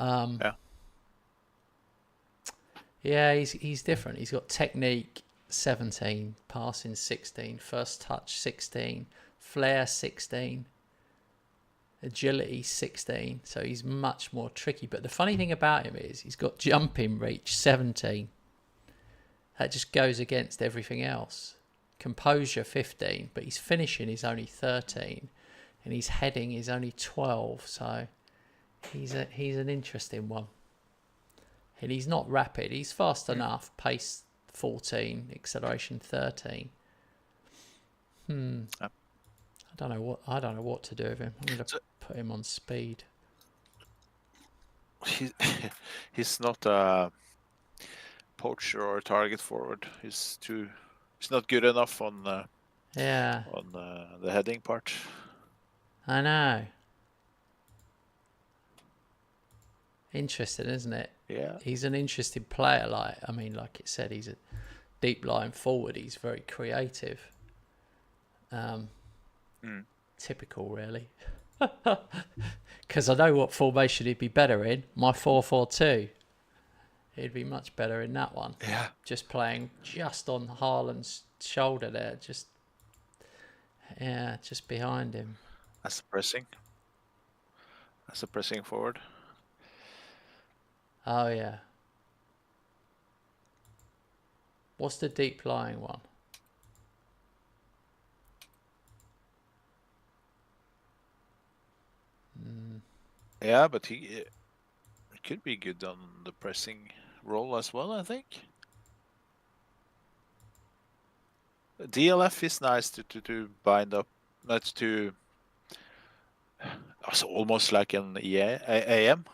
yeah, he's different. He's got technique 17, passing 16, first touch 16, flair 16, agility 16. So he's much more tricky. But the funny thing about him is he's got jumping reach 17. That just goes against everything else. Composure 15, but his finishing is only 13, and his heading is only 12. So he's an interesting one. And he's not rapid. He's fast enough. Pace 14, acceleration 13. I don't know what to do with him. I'm going to put him on speed. He's not a poacher or a target forward. He's not good enough on the heading part. I know. Interesting, isn't it? Yeah. He's an interesting player. Like it said, he's a deep line forward. He's very creative. Typical, really. Because I know what formation he'd be better in. My 4-4-2. He'd be much better in that one. Yeah. Just playing just on Haaland's shoulder there. Just behind him. As a pressing forward. Oh, yeah. What's the deep lying one? Yeah, but he could be good on the pressing role as well, I think. DLF is nice to bind up, not to... It's almost like an AM.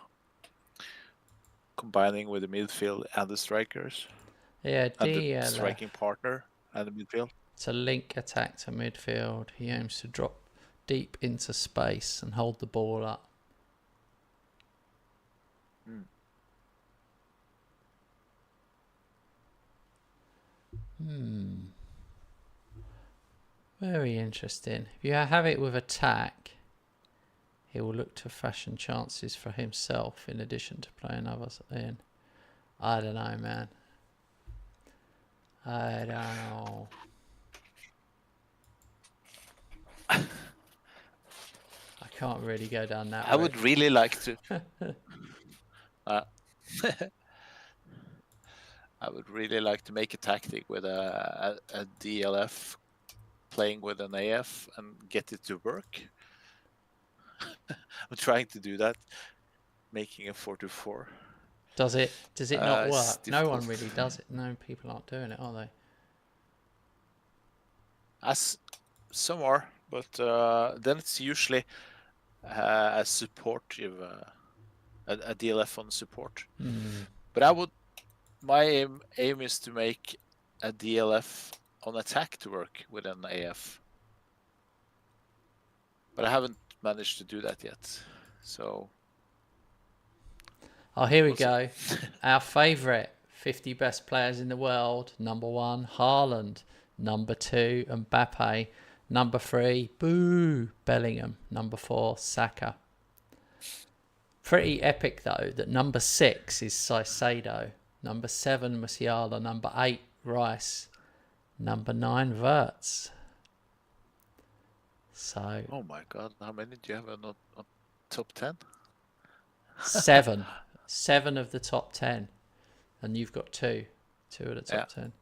Combining with the midfield and the strikers. Yeah, and the striking partner and the midfield. It's a link attack to midfield. He aims to drop deep into space and hold the ball up. Very interesting. If you have it with attack, he will look to fashion chances for himself in addition to playing others in. I don't know, man. I don't know. I can't really go down that route. I would really like to. I would really like to make a tactic with a DLF playing with an AF and get it to work. I'm trying to do that, making a 4-4. Does it not work? No one really does it. No, people aren't doing it, are they? As some are, but then it's usually a supportive, a DLF on support. But my aim is to make a DLF on attack to work with an AF. But I haven't managed to do that yet. So. Oh, here we go. Our favourite 50 best players in the world. Number 1, Haaland. Number 2, Mbappe. Number 3, Bellingham. Number 4, Saka. Pretty epic, though, that number 6 is Caicedo. Number 7, Musiala. Number 8, Rice. Number 9, Wirtz. So. Oh my God! How many do you have on top 10? 7. 7 of the top 10, and you've got 2 of the top 10.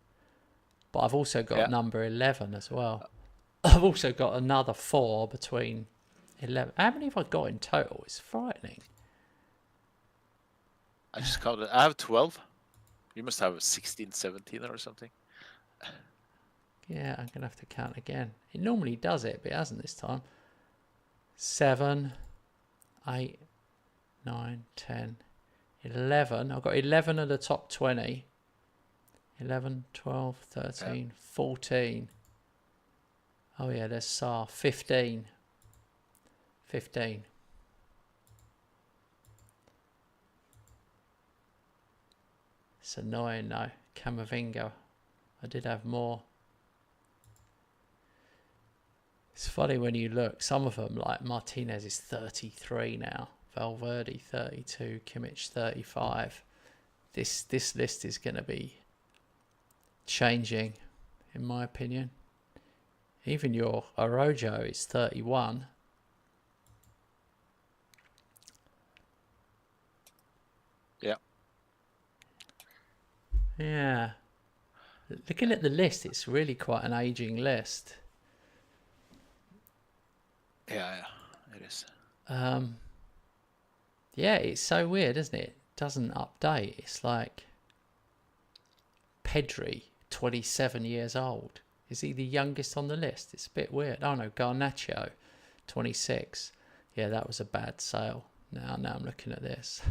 But I've also got number 11 as well. I've also got another 4 between 11. How many have I got in total? It's frightening. I just counted. I have 12. You must have 16, 17 or something. Yeah, I'm going to have to count again. It normally does it, but it hasn't this time. 7, 8, 9, 10, 11. I've got 11 of the top 20. 11, 12, 13, 14. Oh, yeah, there's Saar. 15. 15. It's annoying, though. Camavinga. I did have more. It's funny when you look. Some of them, like Martinez, is 33 now. Valverde, 32. Kimmich, 35. This list is going to be changing, in my opinion. Even your Araujo is 31. Yeah. Yeah. Looking at the list, it's really quite an aging list. Yeah, it is. Yeah, it's so weird, isn't it? It doesn't update. It's like Pedri, 27 years old. Is he the youngest on the list? It's a bit weird. Oh no, Garnacho, 26. Yeah, that was a bad sale. Now I'm looking at this.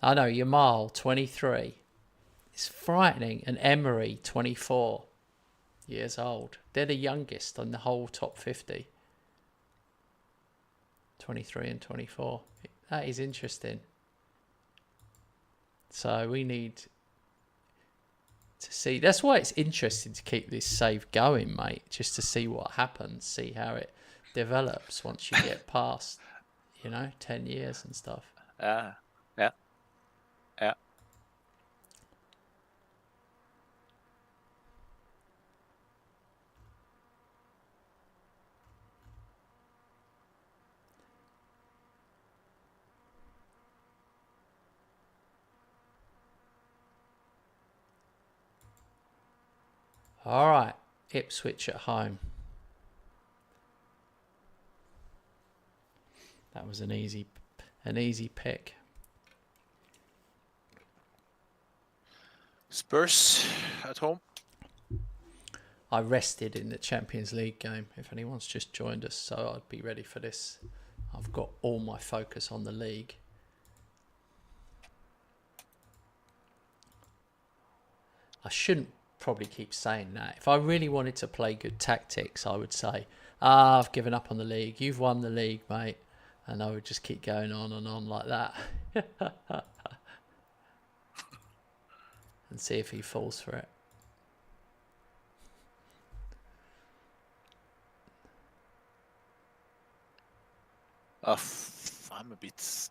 I know, Yamal, 23. It's frightening. And Emery, 24 years old. They're the youngest on the whole top 50. 23 and 24. That is interesting. So we need to see. That's why it's interesting to keep this save going, mate. Just to see what happens, see how it develops once you get past, 10 years and stuff. Yeah. All right, Ipswich at home. That was an easy pick. Spurs at home. I rested in the Champions League game, if anyone's just joined us, so I'd be ready for this. I've got all my focus on the league. I shouldn't probably keep saying that. If I really wanted to play good tactics, I would say, I've given up on the league. You've won the league, mate. And I would just keep going on and on like that. And see if he falls for it. I'm a bit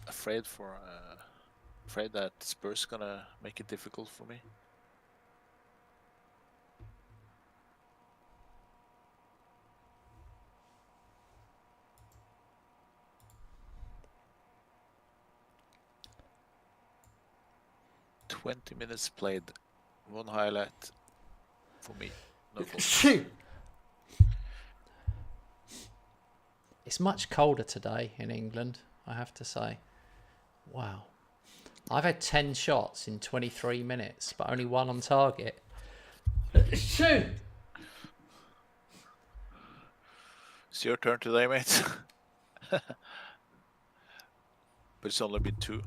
afraid that Spurs gonna make it difficult for me. "20 minutes played, one highlight for me. No fault." It's much colder today in England, I have to say. Wow. I've had 10 shots in 23 minutes, but only one on target. Shoot! It's your turn today, mate. But it's only been two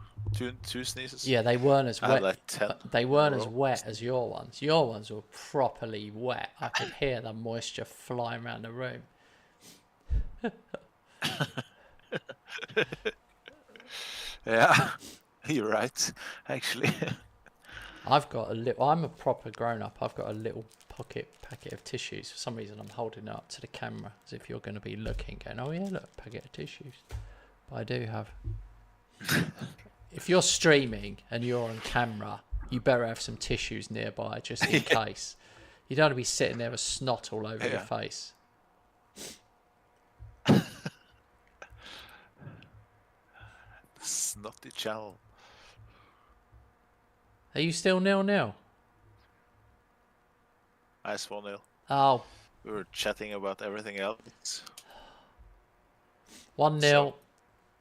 sneezes. Yeah, they weren't as I had wet. like 10 They weren't in a as row. wet as your ones. Your ones were properly wet. I could hear the moisture flying around the room. Yeah, you're right, actually. I've got a little. I'm a proper grown up. I've got a little packet of tissues. For some reason, I'm holding it up to the camera as if you're going to be looking, going, "Oh yeah, look, packet of tissues." But I do have. If you're streaming and you're on camera, you better have some tissues nearby just in case. You don't want to be sitting there with snot all over your face. Snotty channel. Are you still 0-0? Nice 1-0. Oh. We were chatting about everything else. 1-0. So,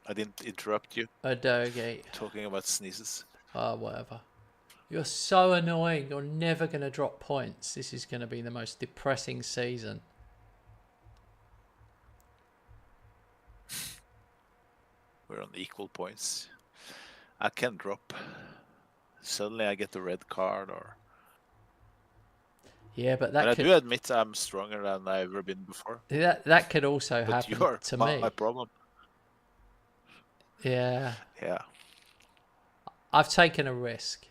I didn't interrupt you. Adoge. Talking about sneezes. Whatever. You're so annoying. You're never going to drop points. This is going to be the most depressing season. we're on equal points. I can drop. Suddenly I get the red card, or. Yeah, but But that I could do admit I'm stronger than I've ever been before. that could also But happen you're to my me. problem. Yeah, Yeah. I've taken a risk.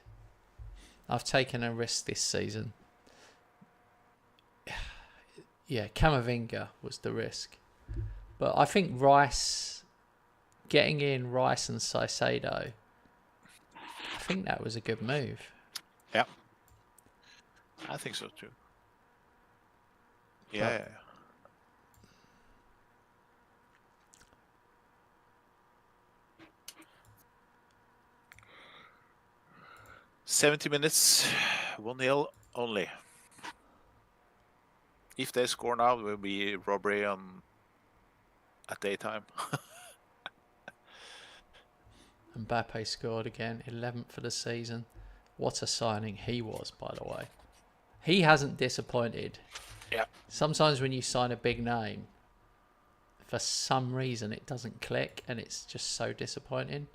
I've taken a risk this season. Yeah, Camavinga was the risk. But I think Rice, getting in Rice and Caicedo, I think that was a good move. Yeah. I think so too. Yeah. Yeah. 70 minutes, 1-0 only. If they score now, it will be robbery at daytime. Mbappe scored again, 11th for the season. What a signing he was, by the way. He hasn't disappointed. Yeah. Sometimes when you sign a big name, for some reason it doesn't click and it's just so disappointing.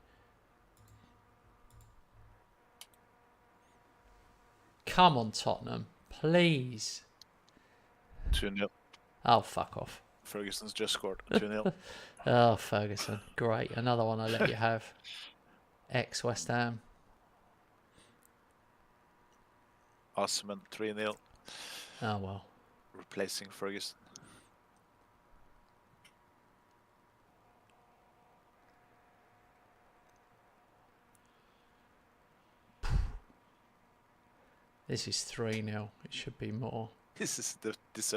Come on, Tottenham. Please. 2-0. Oh, fuck off. Ferguson's just scored. 2-0. Oh, Ferguson. Great. Another one I let you have. Ex-West Ham. Osman, 3-0. Oh, well. Replacing Ferguson. This is 3-0. It should be more. This is this.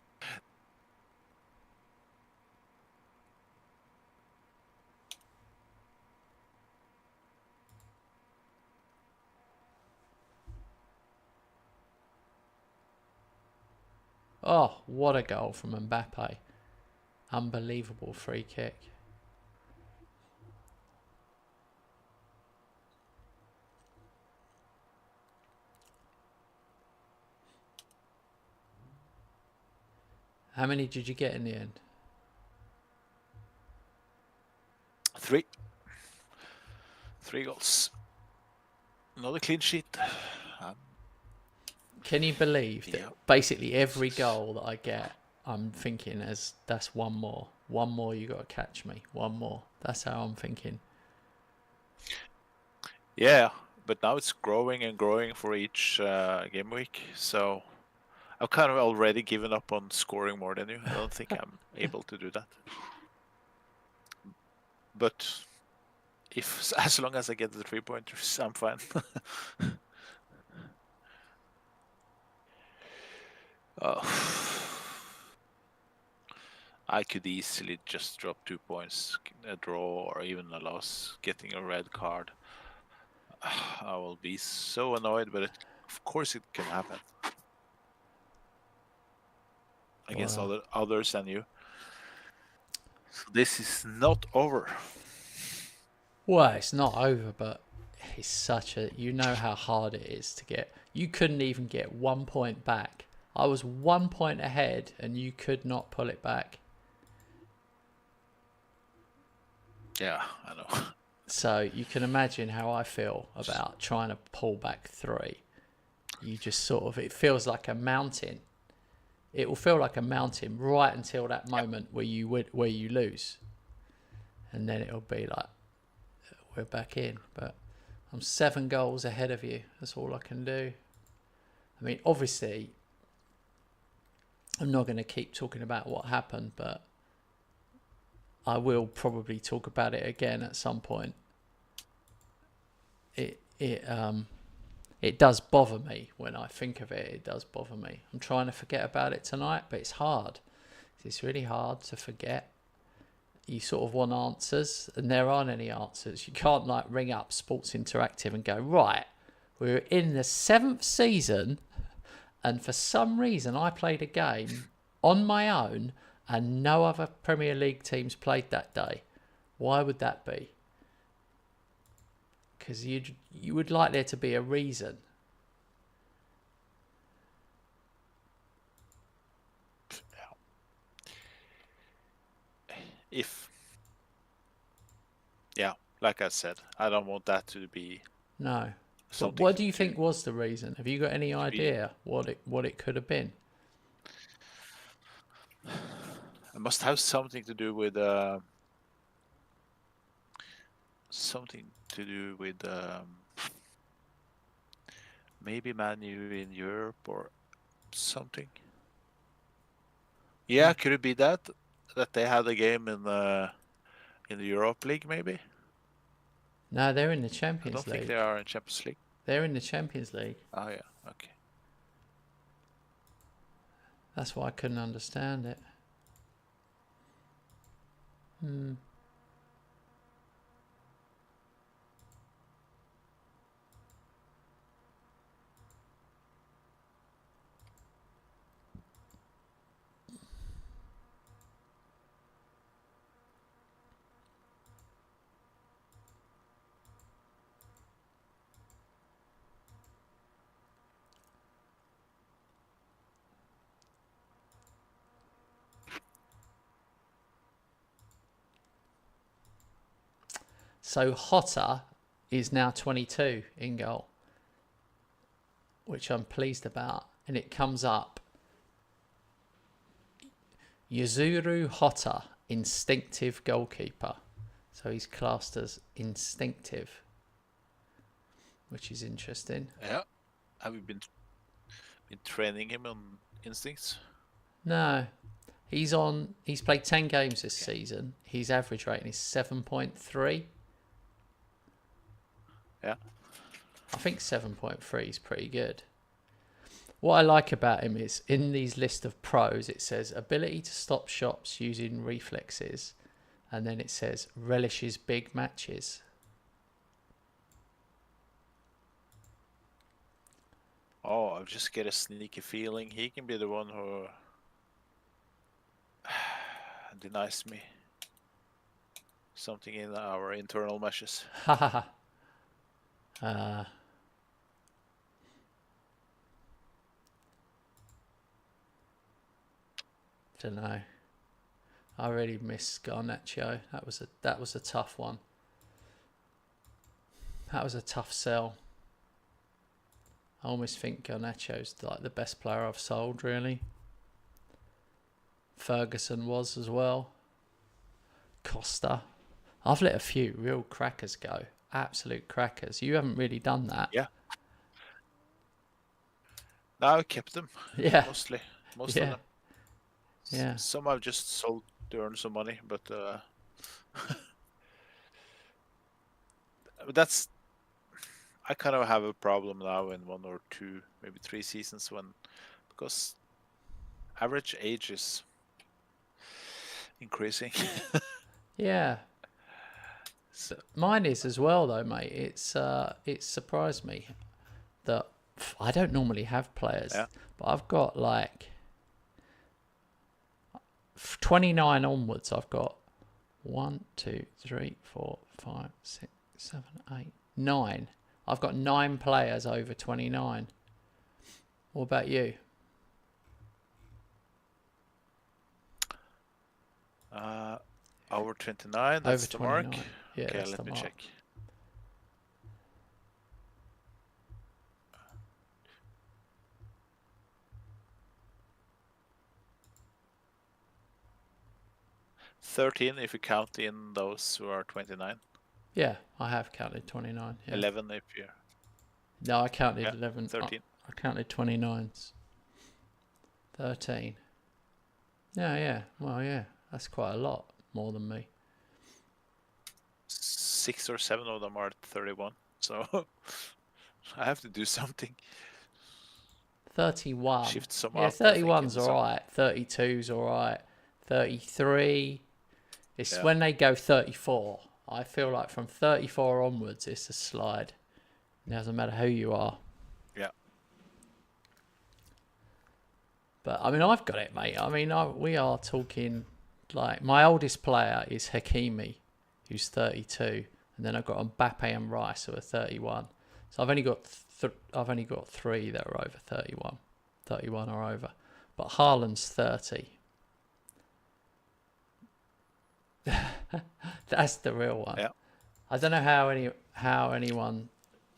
Oh, what a goal from Mbappe. Unbelievable free kick. How many did you get in the end? 3 goals. Another clean sheet. Can you believe that Yeah. basically every goal that I get, I'm thinking as that's one more. One more, you got to catch me. One more. That's how I'm thinking. Yeah, but now it's growing and growing for each game week. So I've kind of already given up on scoring more than you. I don't think I'm able to do that. But as long as I get the 3-pointers, I'm fine. I could easily just drop 2 points, a draw, or even a loss, getting a red card. I will be so annoyed, but of course it can happen against others than you. So this is not over. Well, it's not over, but it's such a... You know how hard it is to get... You couldn't even get 1 point back. I was 1 point ahead and you could not pull it back. Yeah, I know. So you can imagine how I feel about trying to pull back 3. You just sort of... It feels like a mountain. It will feel like a mountain right until that moment where you lose. And then it'll be like, we're back in. But I'm 7 goals ahead of you. That's all I can do. I mean, obviously, I'm not going to keep talking about what happened, but I will probably talk about it again at some point. It does bother me when I think of it. It does bother me. I'm trying to forget about it tonight, but it's hard. It's really hard to forget. You sort of want answers, and there aren't any answers. You can't like ring up Sports Interactive and go, right, we're in the 7th season, and for some reason I played a game on my own and no other Premier League teams played that day. Why would that be? Because you would like there to be a reason. If, yeah, like I said, I don't want that to be No. But something what do you to think was the reason? Have you got any be. idea what it could have been? It must have something to do with something to do with maybe Man U in Europe or something. Yeah, could it be that they had a game in the Europe League? Maybe. No, they're in the I don't Champions think they League. are in Champions League. They're in the Champions League. Oh yeah, okay. That's why I couldn't understand it. Hmm. So Hotter is now 22 in goal, which I'm pleased about. And it comes up Yuzuru Hotter, instinctive goalkeeper. So he's classed as instinctive, which is interesting. Yeah. Have you been training him on instincts? No, he's played 10 games this season. His average rating is 7.3. Yeah. I think 7.3 is pretty good. What I like about him is in these list of pros, it says ability to stop shots using reflexes, and then it says relishes big matches. Oh, I just get a sneaky feeling he can be the one who denies me something in our internal meshes. Ha ha ha. Don't know. I really miss Garnacho. That was a tough one. That was a tough sell. I almost think Garnacho's like the best player I've sold, really. Ferguson was as well. Costa. I've let a few real crackers go. Absolute crackers. You haven't really done that. Yeah. No, I kept them. Yeah. Mostly. Most Yeah. of them. Yeah. Some I've just sold to earn some money, but that's. I kind of have a problem now in 1 or 2, maybe 3 seasons because average age is increasing. Yeah. Mine is as well, though, mate. It's surprised me that I don't normally have players, Yeah. but I've got like 29 onwards. I've got 1, 2, 3, 4, 5, 6, 7, 8, 9. I've got 9 players over 29. What about you? Over 29, that's Over the 29. mark. Yeah, Okay, that's let the me mark. check. $13 if you count in those who are 29. Yeah, I have counted 29. Yeah. 11 if you. No, I counted Yeah, 11. 13. I counted 29s. 13. Yeah, yeah. Well, yeah. That's quite a lot more than me. 6 or 7 of them are 31. So I have to do something. 31. Shift some Yeah, up. I think, 31's in some. alright. 32's alright. 33. It's Yeah. when they go 34. I feel like from 34 onwards, it's a slide. It doesn't matter who you are. Yeah. But, I mean, I've got it, mate. I mean, we are talking, like, my oldest player is Hakimi, who's 32. And then I've got Mbappe and Rice, who are 31. So I've only got 3 that are over 31. 31 or over. But Haaland's 30. That's the real one. Yeah. I don't know how anyone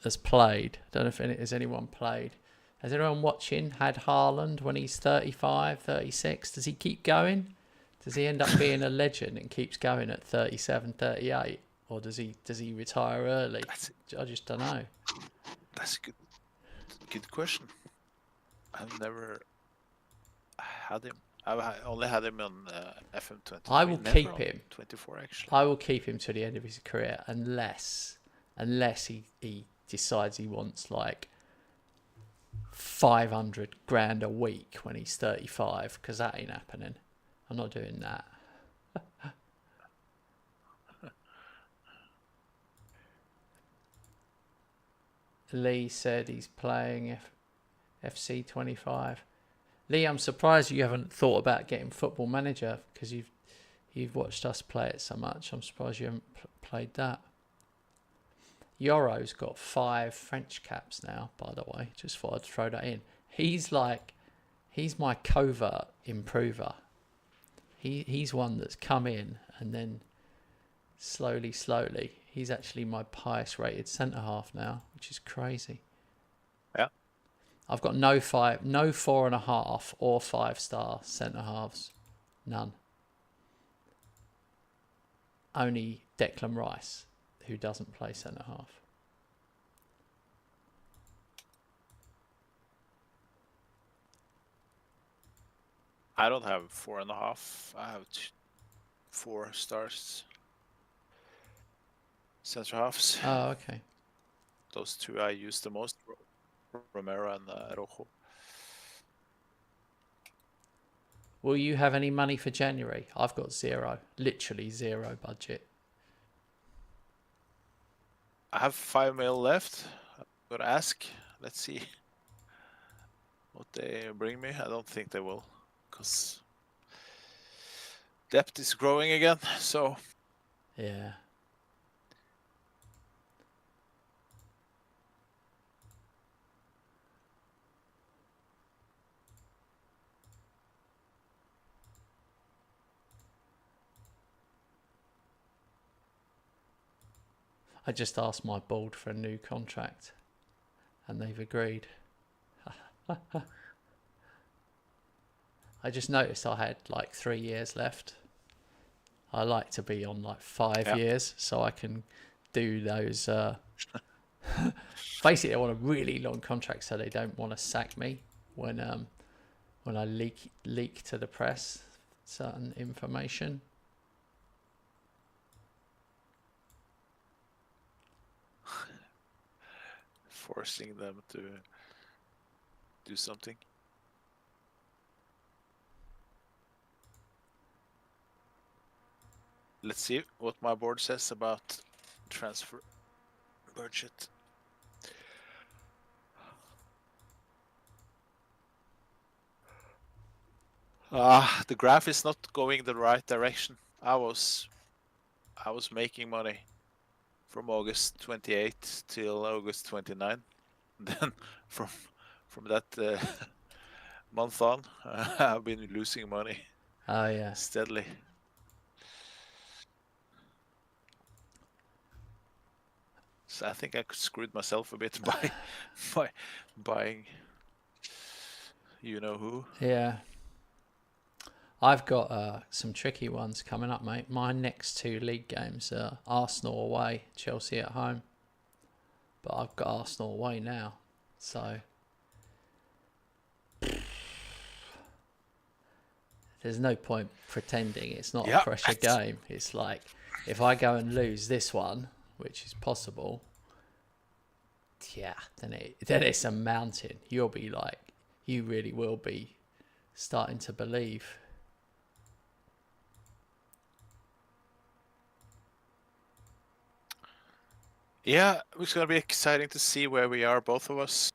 has played. I don't know if has anyone played. Has anyone watching had Haaland when he's 35, 36? Does he keep going? Does he end up being a legend and keeps going at 37, 38? Or does he retire early? I just don't know. That's a good question. I've never had him. I only had him on FM24. I will keep him. 24 actually. I will keep him to the end of his career unless he decides he wants like 500 grand a week when he's 35, because that ain't happening. I'm not doing that. Lee said he's playing FC25. Lee, I'm surprised you haven't thought about getting Football Manager, because you've watched us play it so much. I'm surprised you haven't played that. Yoro's got 5 French caps now, by the way. Just thought I'd throw that in. He's my covert improver. He's one that's come in and then slowly, he's actually my highest rated centre half now, which is crazy. Yeah. I've got no 4.5 or 5-star centre halves. None. Only Declan Rice, who doesn't play centre half. I don't have 4.5. I have 4 stars. Centre halves. Oh, okay. Those 2 I use the most, Romero and Rojo. Will you have any money for January? I've got 0. Literally 0 budget. I have 5 mil left. I'm gonna ask. Let's see what they bring me. I don't think they will, because depth is growing again. So yeah. I just asked my board for a new contract and they've agreed. I just noticed I had like 3 years left. I like to be on like 5 years so I can do those. Basically, I want a really long contract so they don't want to sack me when I leak to the press certain information. Forcing them to do something. Let's see what my board says about transfer budget. The graph is not going the right direction. I was making money from August 28 till August 29. Then from that month on, I've been losing money. Oh yeah, steadily. So I think I screwed myself a bit by buying you know who. Yeah. I've got some tricky ones coming up, mate. My next 2 league games are Arsenal away, Chelsea at home. But I've got Arsenal away now, so there's no point pretending it's not a pressure game. It's like, if I go and lose this one, which is possible, then it's a mountain. You'll be like, you really will be starting to believe. Yeah, it's going to be exciting to see where we are, both of us,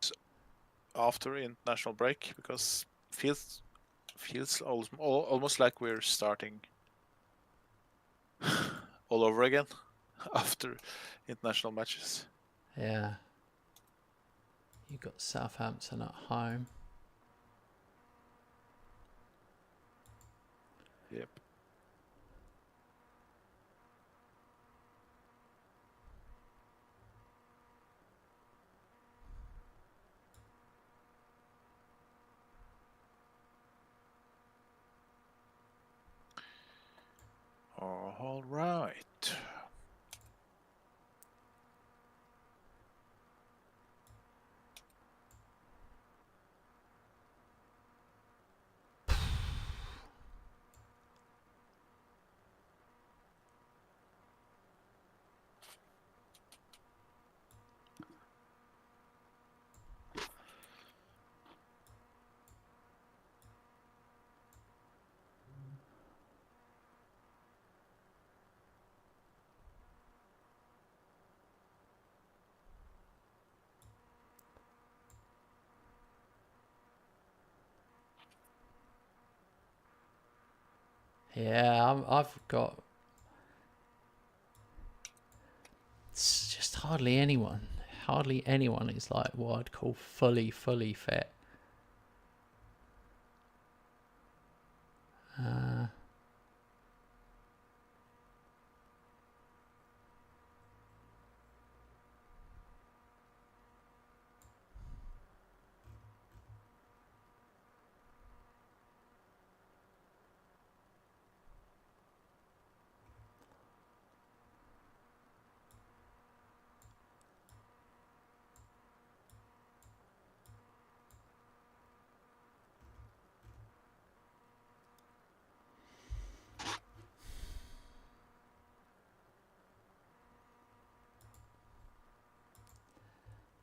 after international break, because feels almost like we're starting all over again after international matches. Yeah. You got Southampton at home. Yep. All right. Yeah, I've got it's just hardly anyone. Hardly anyone is like what I'd call fully fit.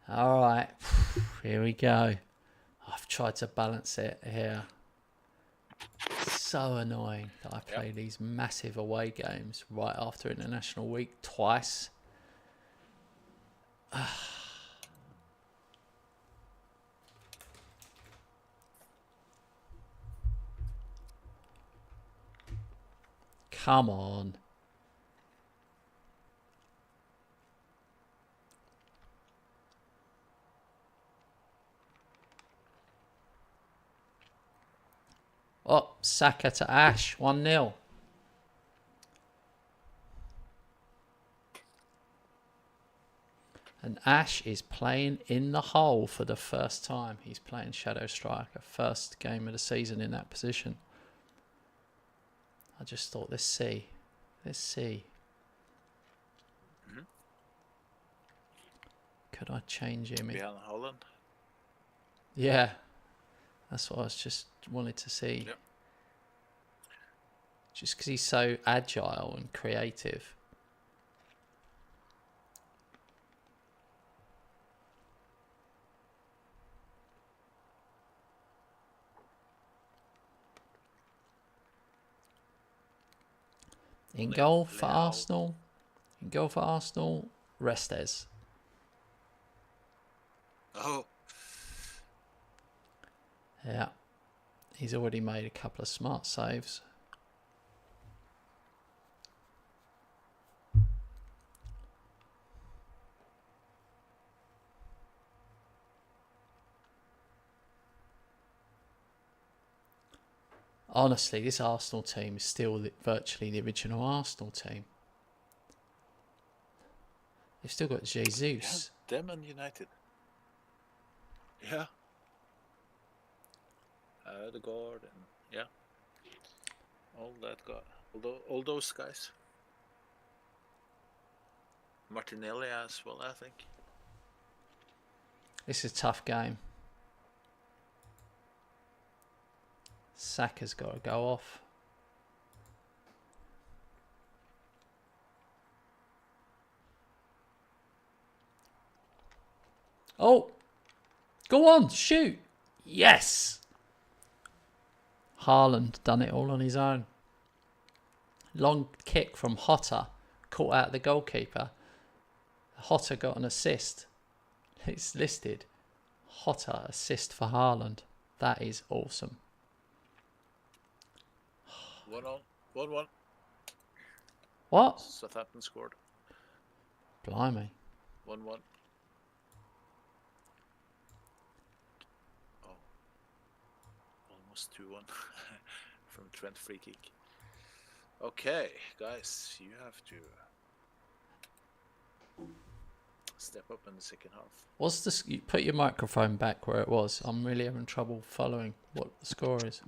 All right, here we go. I've tried to balance it here. So annoying that I play these massive away games right after International Week twice. Come on. Oh, Saka to Ash, 1-0. And Ash is playing in the hole for the first time. He's playing Shadow Striker, first game of the season in that position. I just thought, let's see. Could I change him? Behind Holland? Yeah. That's what I was just wanted to see. Yep. Just because he's so agile and creative. In goal for Arsenal. Restes. Oh. Yeah. He's already made a couple of smart saves. Honestly, this Arsenal team is still virtually the original Arsenal team. They've still got Jesus. Yeah, them and United. Yeah. The guard and yeah. All that guy. All those guys. Martinelli as well, I think. This is a tough game. Saka's got to go off. Oh! Go on, shoot! Yes! Haaland done it all on his own. Long kick from Hotter, caught out the goalkeeper. Hotter got an assist. It's listed. Hotter assist for Haaland. That is awesome. 1-1. What? Southampton scored. Blimey. 1-1. Oh. Almost 2-1 from Trent free kick. Okay, guys, you have to step up in the second half. What's the? You put your microphone back where it was. I'm really having trouble following what the score is.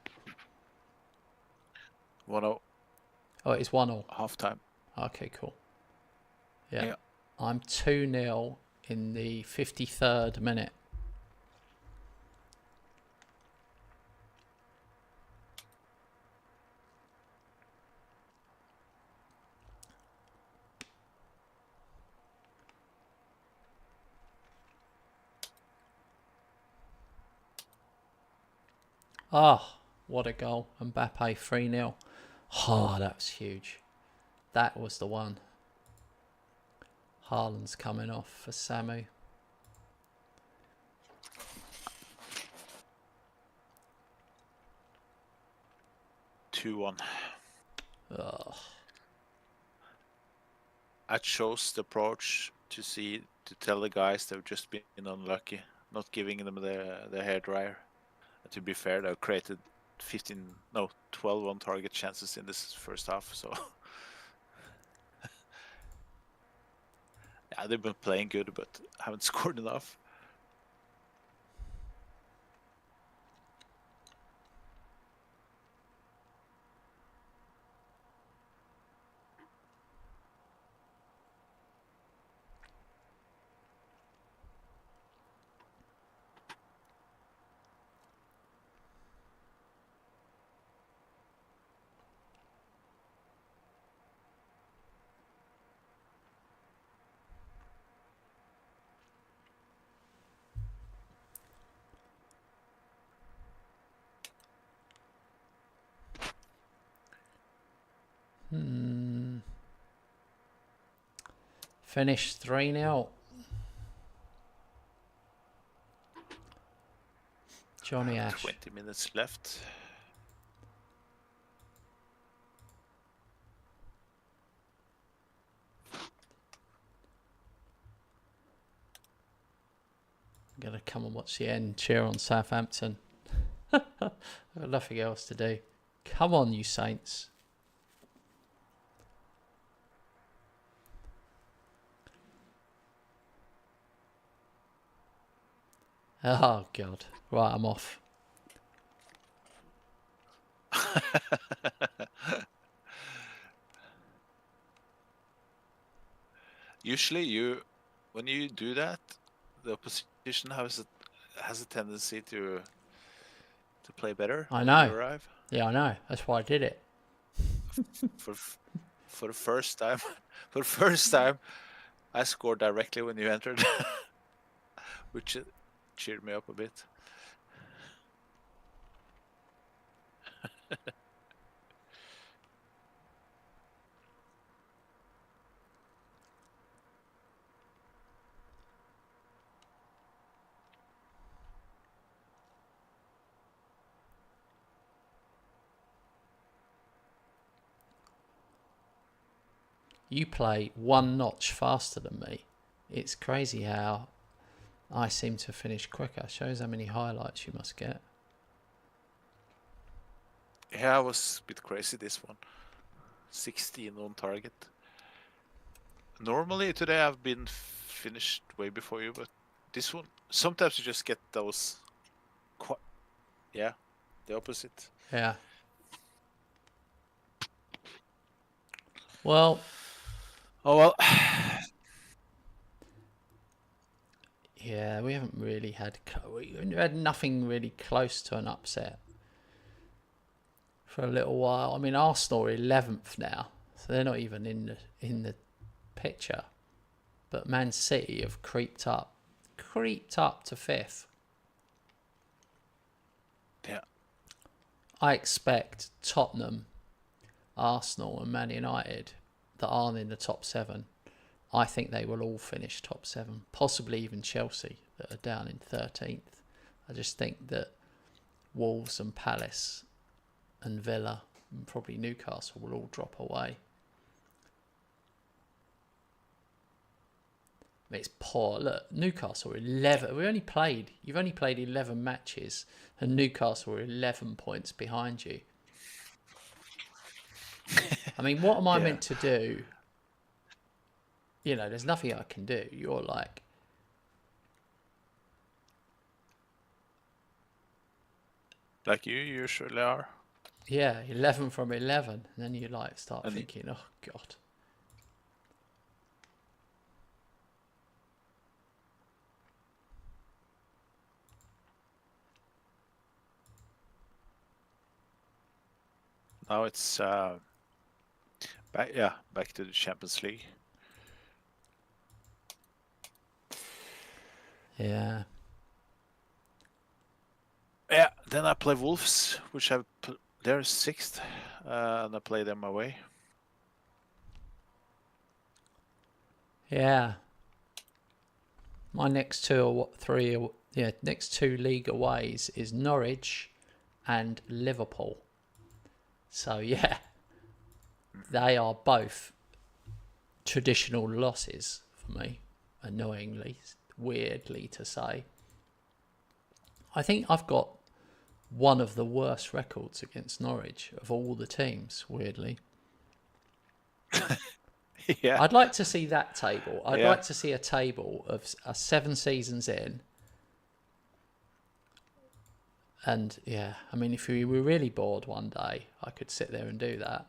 1-0. Oh, it's 1-1. Half time. Okay, cool. Yeah. Yeah. I'm 2-0 in the 53rd minute. Oh, what a goal. Mbappe 3-0. Oh, that was huge. That was the one. Haaland's coming off for Samu. Two-one. Oh, I chose the approach to tell the guys they've just been unlucky, not giving them the hair dryer. To be fair, they've created 12 on target chances in this first half. So yeah, they've been playing good, but haven't scored enough. finished 3-0. Johnny Ash. 20 minutes left. I'm going to come and watch the end, cheer on Southampton. I've got nothing else to do. Come on, you Saints. Oh, God. Right, I'm off. Usually, when you do that, the opposition has a tendency to play better. I when know. you arrive. Yeah, I know. That's why I did it. For the first time, for the first time, I scored directly when you entered, which cheered me up a bit. You play one notch faster than me. It's crazy how I seem to finish quicker. Shows how many highlights you must get. Yeah, I was a bit crazy this one. 16 on target. Normally today I've been finished way before you, but this one, sometimes you just get those the opposite. Yeah. Well. Oh well. Yeah, we haven't really had nothing really close to an upset for a little while. I mean, Arsenal are 11th now, so they're not even in the picture. But Man City have creeped up to 5th. Yeah. I expect Tottenham, Arsenal, and Man United that aren't in the top 7. I think they will all finish top 7, possibly even Chelsea that are down in 13th. I just think that Wolves and Palace and Villa and probably Newcastle will all drop away. It's poor. Look, Newcastle are 11. You've only played 11 matches, and Newcastle are 11 points behind you. I mean, what am I meant to do? You know, there's nothing I can do. You're like, like you usually are. yeah, 11 from 11. And then you like start thinking, oh, God. Now it's back to the Champions League. Yeah. Yeah, then I play Wolves, which they're 6th, and I play them away. Yeah. My next next 2 league aways is Norwich and Liverpool. So yeah, they are both traditional losses for me, annoyingly, weirdly to say. I think I've got one of the worst records against Norwich of all the teams, weirdly. Yeah. I'd like to see that table. I'd Yeah. like to see a table of 7 seasons in. And yeah, I mean, if we were really bored one day, I could sit there and do that.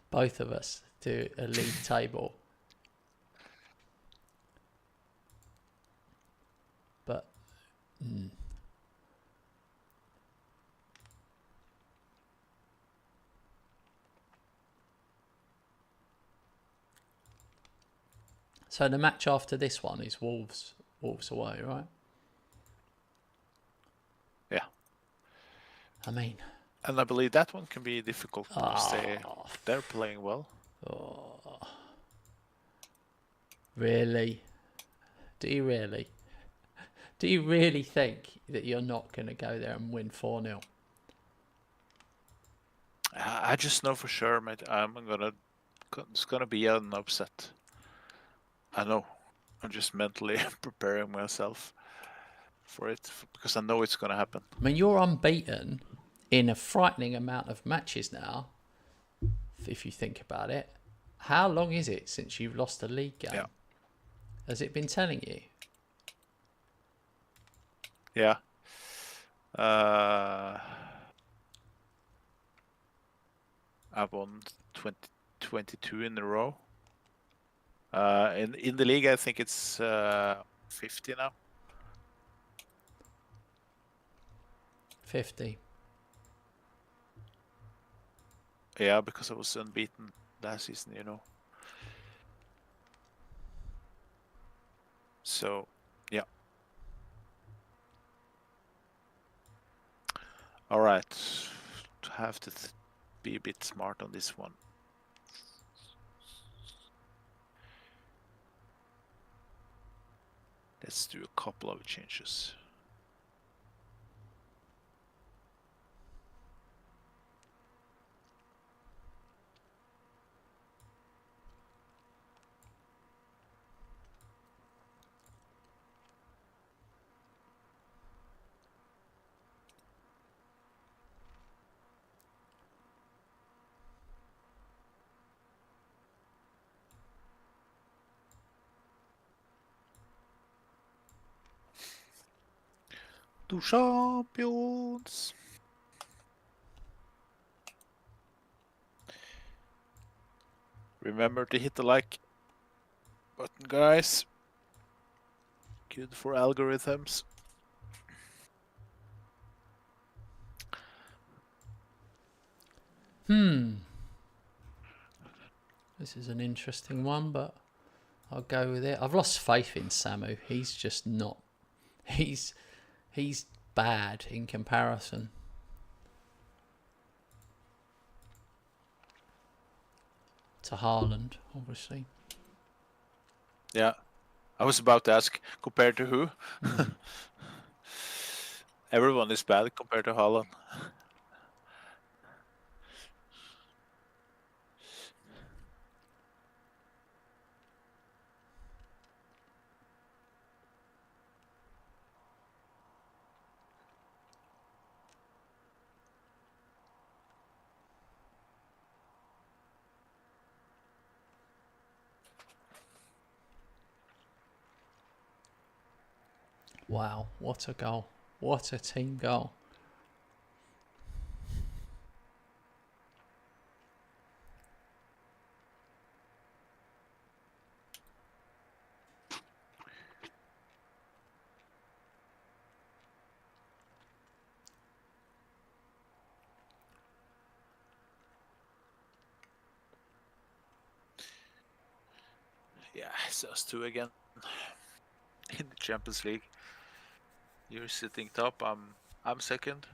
Both of us do a league table. But so the match after this one is Wolves away, right? Yeah. I mean, And I believe that one can be difficult because they're playing well. Really? Do you really? Do you really think that you're not going to go there and win 4-0? I just know for sure, mate. It's gonna be an upset. I know. I'm just mentally preparing myself for it because I know it's gonna happen. I mean, you're unbeaten in a frightening amount of matches now, if you think about it. How long is it since you've lost a league game? Yeah. Has it been telling you? Yeah. I've won 22 in a row. In the league, I think it's 50 now. 50. Yeah, because I was unbeaten last season, you know. So, yeah. All right. Have to be a bit smart on this one. Let's do a couple of changes. Two champions. Remember to hit the like button, guys. Good for algorithms. This is an interesting one, but I'll go with it. I've lost faith in Samu. He's just not. He's bad in comparison. To Haaland, obviously. Yeah. I was about to ask, compared to who? Everyone is bad compared to Haaland. Wow, what a goal. What a team goal. Yeah, it's us two again in the Champions League. You're sitting top. I'm second,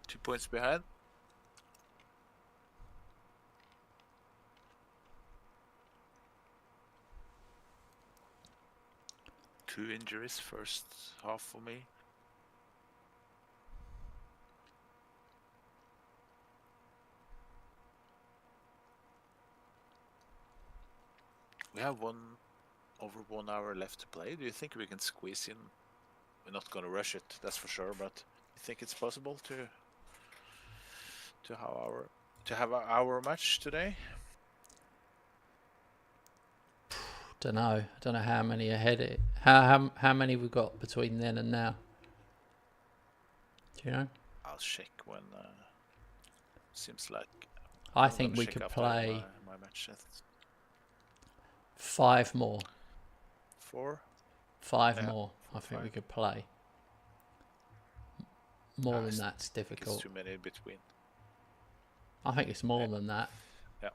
2 points behind. Two injuries first half for me. We have over 1 hour left to play. Do you think we can squeeze in? We're not gonna rush it, that's for sure. But you think it's possible to have our match today? Don't know. I don't know how many ahead it. How many we got between then and now? Do you know? I'll check when. Seems like I I'm think gonna we check could after play my match. 5 more. 4. 5 Yeah, more. I think we 5. could play. More than It's- that's It's difficult. too many in between. I think it's more Yeah. than that. Yeah.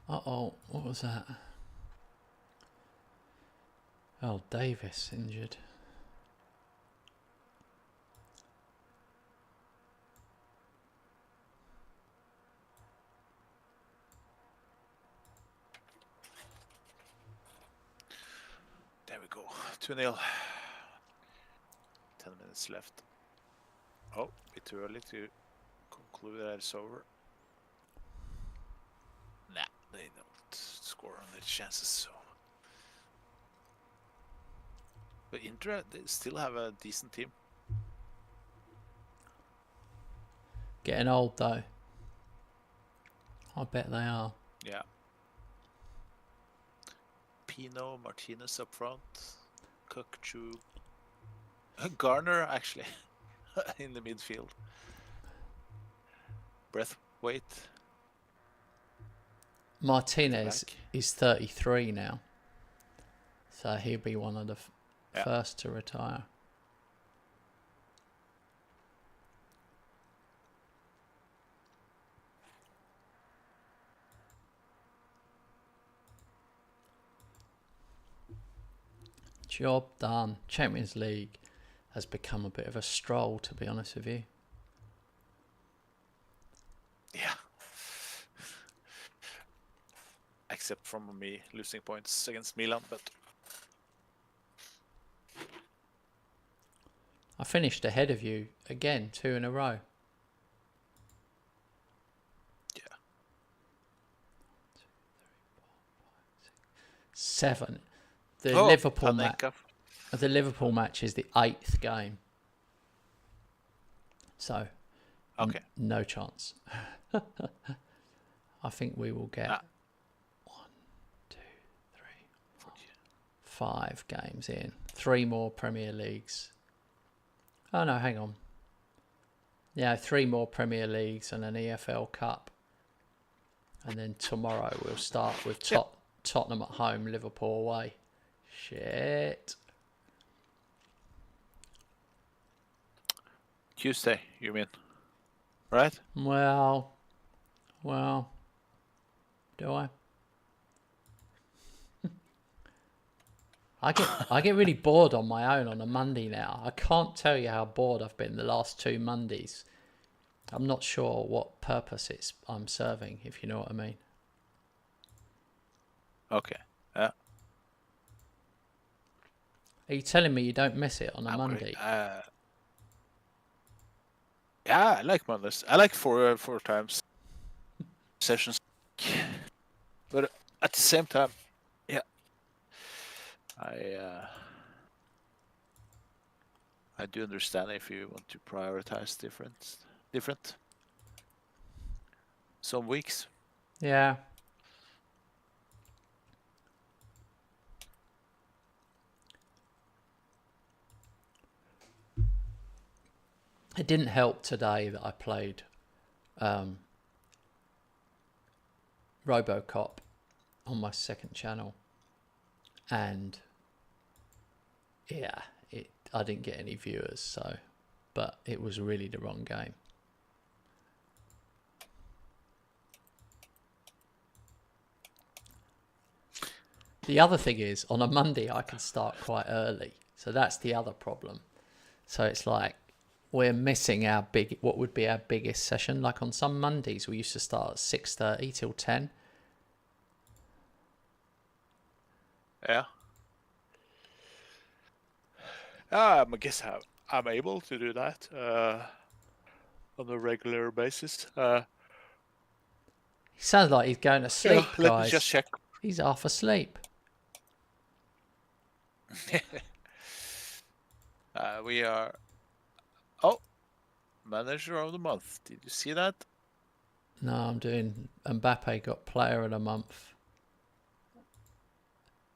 Uh-oh, what was that? Oh, Davis injured. There we go. 2-0. 10 minutes left. Oh, bit too early to conclude that it's over. Nah, they don't score on their chances, so. But Inter, they still have a decent team. Getting old though. I bet they are. Yeah. Pino, Martinez up front, Kukchu, Garner actually in the midfield. Breathwaite. Martinez Back. is 33 now. So he'll be one of the Yeah. first to retire. Job done. Champions League has become a bit of a stroll, to be honest with you. Yeah. Except from me losing points against Milan, but I finished ahead of you again, 2 in a row. yeah. 7. The Oh, Liverpool match. Panenka. The Liverpool match is the 8th game. So, Okay. no chance. I think we will get 1, 2, 3, 4, 5 games in. 3 more Premier Leagues. Oh no, hang on. Yeah, 3 more Premier Leagues and an EFL Cup. And then tomorrow we'll start with Tottenham at home, Liverpool away. Shit. Tuesday, you mean? Right? Well, do I? I get really bored on my own on a Monday now. I can't tell you how bored I've been the last 2 Mondays. I'm not sure what purpose I'm serving, if you know what I mean. Okay. Yeah. Are you telling me you don't miss it on a I'm Monday? great. Yeah, I like Mondays. I like four times sessions, but at the same time, yeah, I do understand if you want to prioritize different some weeks. Yeah. It didn't help today that I played RoboCop on my second channel, and yeah, I didn't get any viewers, so, but it was really the wrong game. The other thing is, on a Monday I can start quite early, so that's the other problem. So it's like we're missing what would be our biggest session. Like on some Mondays we used to start at 6:30 till 10. Yeah. I guess I'm able to do that on a regular basis. He sounds like he's going to sleep, Let guys. me just check. He's half asleep. We are. Manager of the month. Did you see that? No, I'm doing Mbappe got player of the month.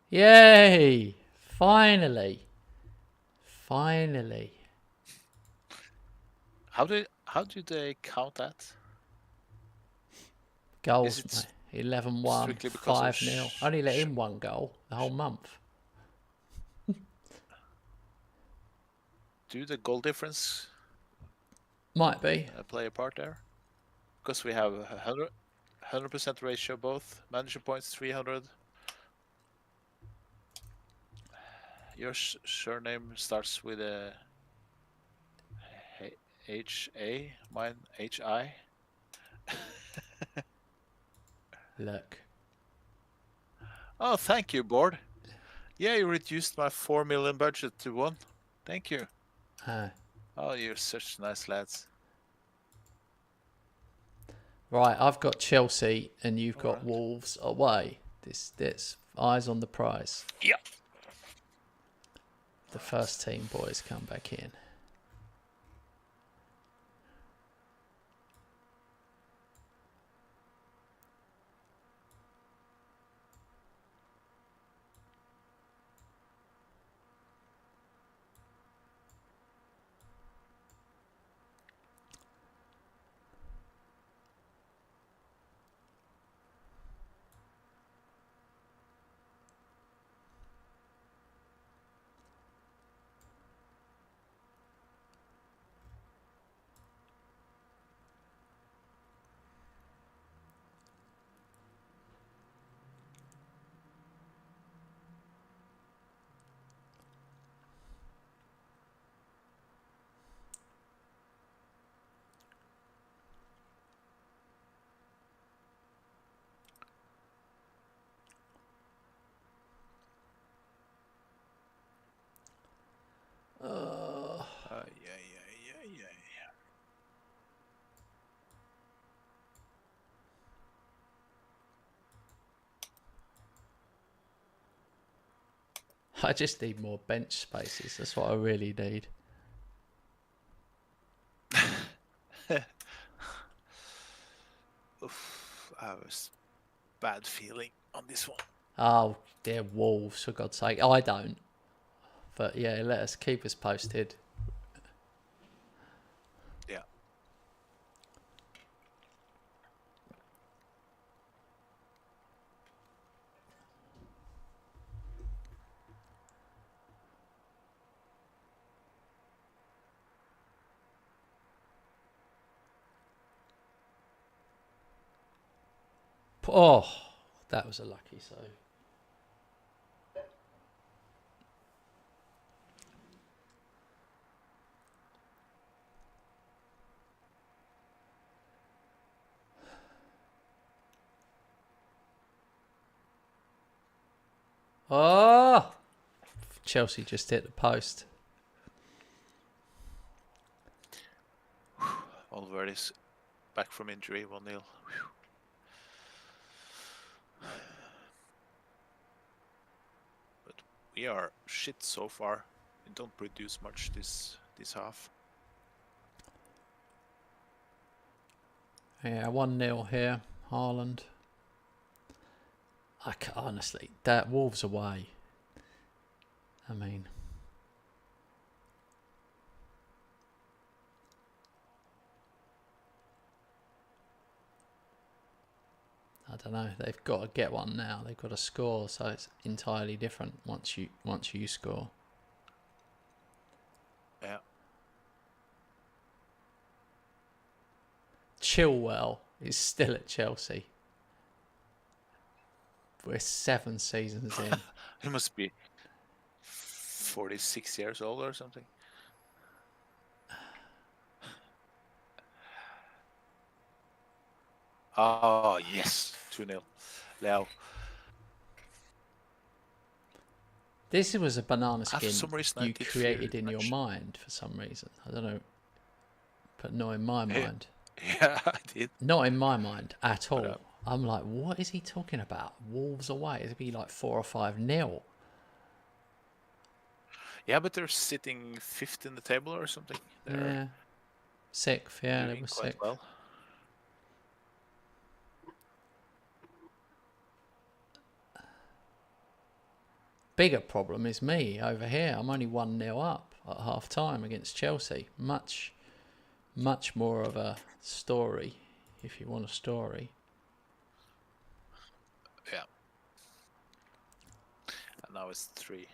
Yay! Finally. How do they count that? Goals, mate. 11-1, strictly because of 5-0. Only let in one goal the whole month. Do the goal difference Might be. play a part there? Because we have 100% ratio both. Manager points 300. Your surname starts with a H-A, mine H-I. Look. Oh, thank you, board. Yeah, you reduced my 4 million budget to 1. Thank you. Oh, you're such nice lads. Right, I've got Chelsea and you've got right. Wolves away. This eyes on the prize. Yeah. The first team boys come back in. Yeah. I just need more bench spaces. That's what I really need. Oof, I was bad feeling on this one. Oh, dear Wolves, for God's sake. I don't. But yeah, keep us posted. Yeah. Oh, that was a lucky save. Oh, Chelsea just hit the post. Alvarez back from injury, 1-0. But we are shit so far. We don't produce much this half. Yeah, 1-0 here, Haaland. Honestly, that Wolves away. I mean, I don't know. They've got to get one now. They've got to score, so it's entirely different once you score. Yeah. Chilwell is still at Chelsea. We're 7 seasons in. He must be 46 years old or something. Oh, yes. 2-0. Leo. This was a banana For skin some reason, I you did created fear in your much. mind for some reason. I don't know. But not in my mind. Yeah, I did. Not in my mind at all. But, I'm like, what is he talking about? Wolves away. It'd be like 4 or 5-0. yeah, but they're sitting 5th in the table or something. They're Yeah. 6th, yeah, they doing were quite 6th. well. Bigger problem is me over here. I'm only 1-0 up at half time against Chelsea. Much more of a story, if you want a story. Yeah. And now it's 3.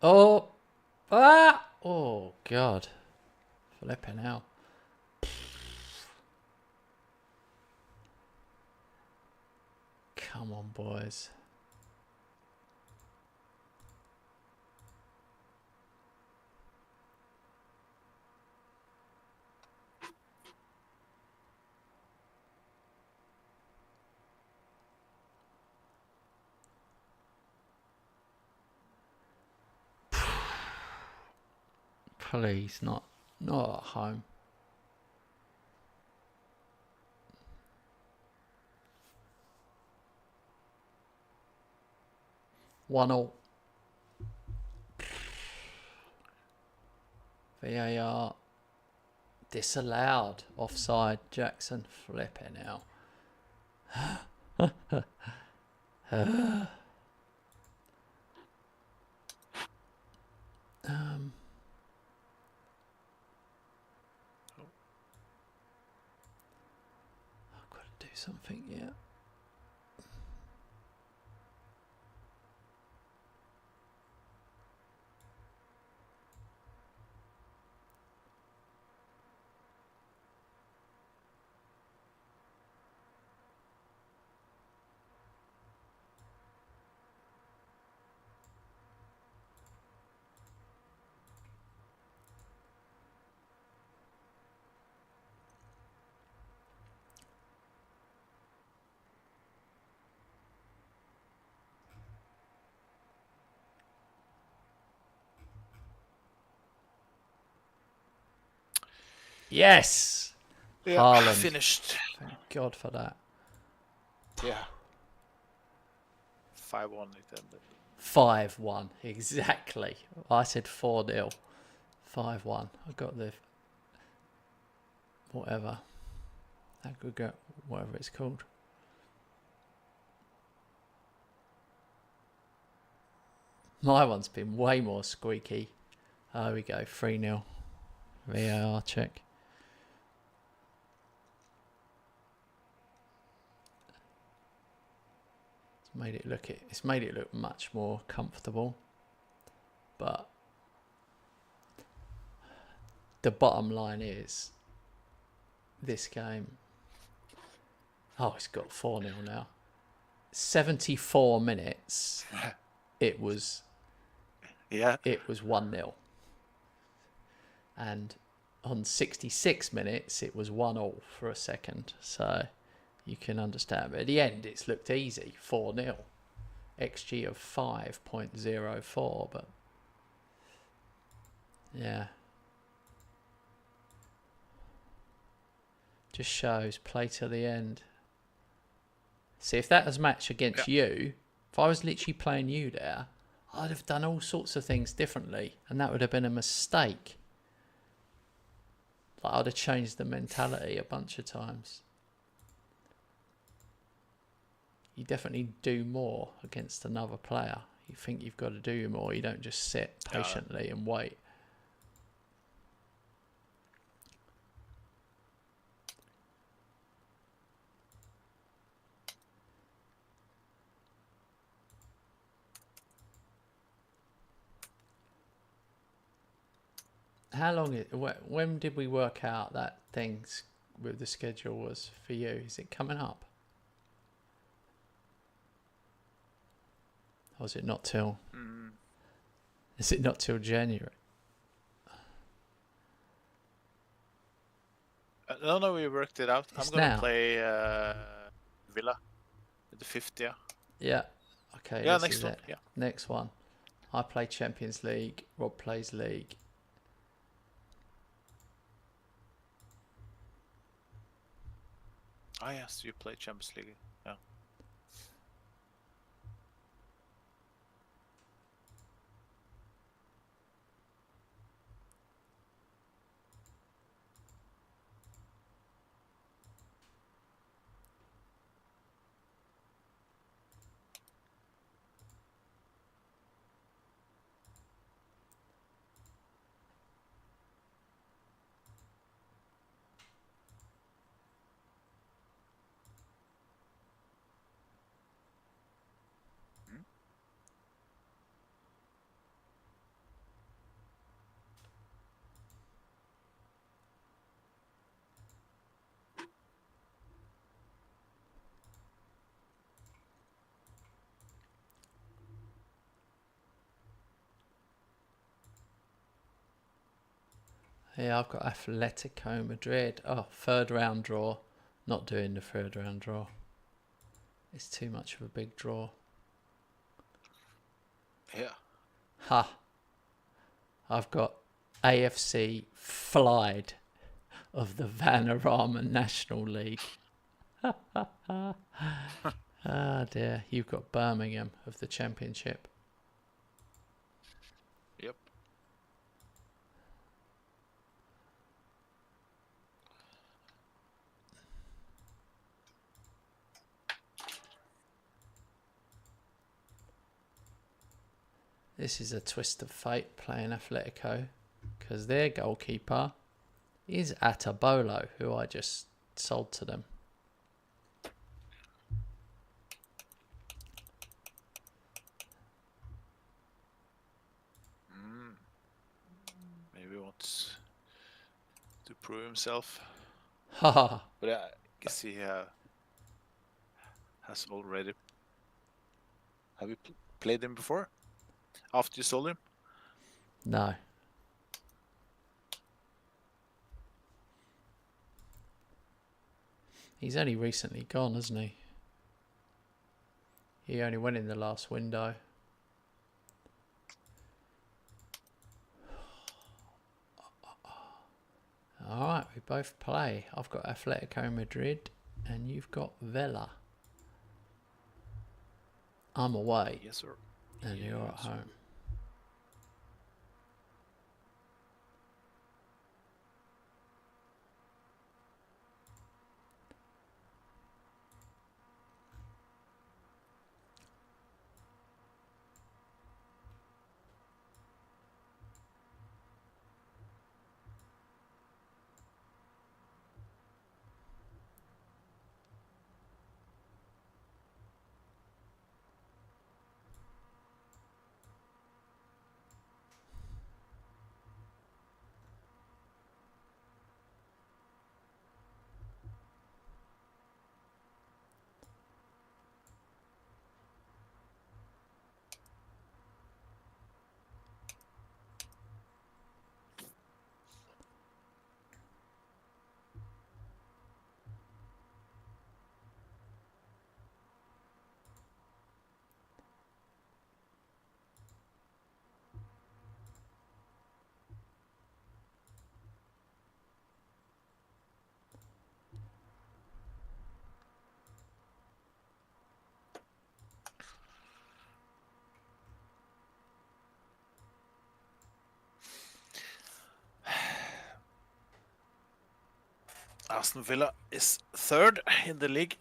Oh, oh God, flipping out. Come on, boys. Please, not at home. One all. VAR disallowed. Offside. Jackson flipping out. I've got to do something, yeah. Yes! Yeah, Haaland. finished. Thank God for that. Yeah. 5-1 it ended. 5-1, exactly. I said 4-0. 5-1. I got the whatever. Aggregate, whatever it's called. My one's been way more squeaky. There we go, 3-0. VAR check. It's made it look much more comfortable. But the bottom line is this game. Oh, it's got 4-0 now. 74 minutes, it was Yeah. it was 1-0. And on 66 minutes, it was 1-1 for a second. So you can understand. But at the end, it's looked easy, 4-0. XG of 5.04, but yeah. Just shows play till the end. See, if that was a match against you, if I was literally playing you there, I'd have done all sorts of things differently, and that would have been a mistake. Like, I'd have changed the mentality a bunch of times. You definitely do more against another player. You think you've got to do more. You don't just sit patiently and wait. How long? When did we work out that things with the schedule was for you? Is it coming up? Or is it not till? Is it not till January? No, we worked it out. It's I'm gonna now. play Villa, the 5th. Yeah. Yeah. Okay. Yeah, this next is one. it. Yeah. Next one. I play Champions League. Rob plays League. Ah, yes, you play Champions League. Yeah. Yeah, I've got Atletico Madrid. Oh, third round draw. Not doing the third round draw. It's too much of a big draw. Yeah. Ha. I've got AFC Flied of the Vanarama National League. Ah dear. You've got Birmingham of the Championship. Yep. This is a twist of fate playing Atletico, because their goalkeeper is Atabolo, who I just sold to them. Maybe he wants to prove himself. Haha. But I guess he has already. Have you played him before? After you sold him? No. He's only recently gone, hasn't he? He only went in the last window. Alright, we both play. I've got Atletico Madrid and you've got Villa. I'm away. Yes, sir. And you're at home. Aston Villa is third in the league.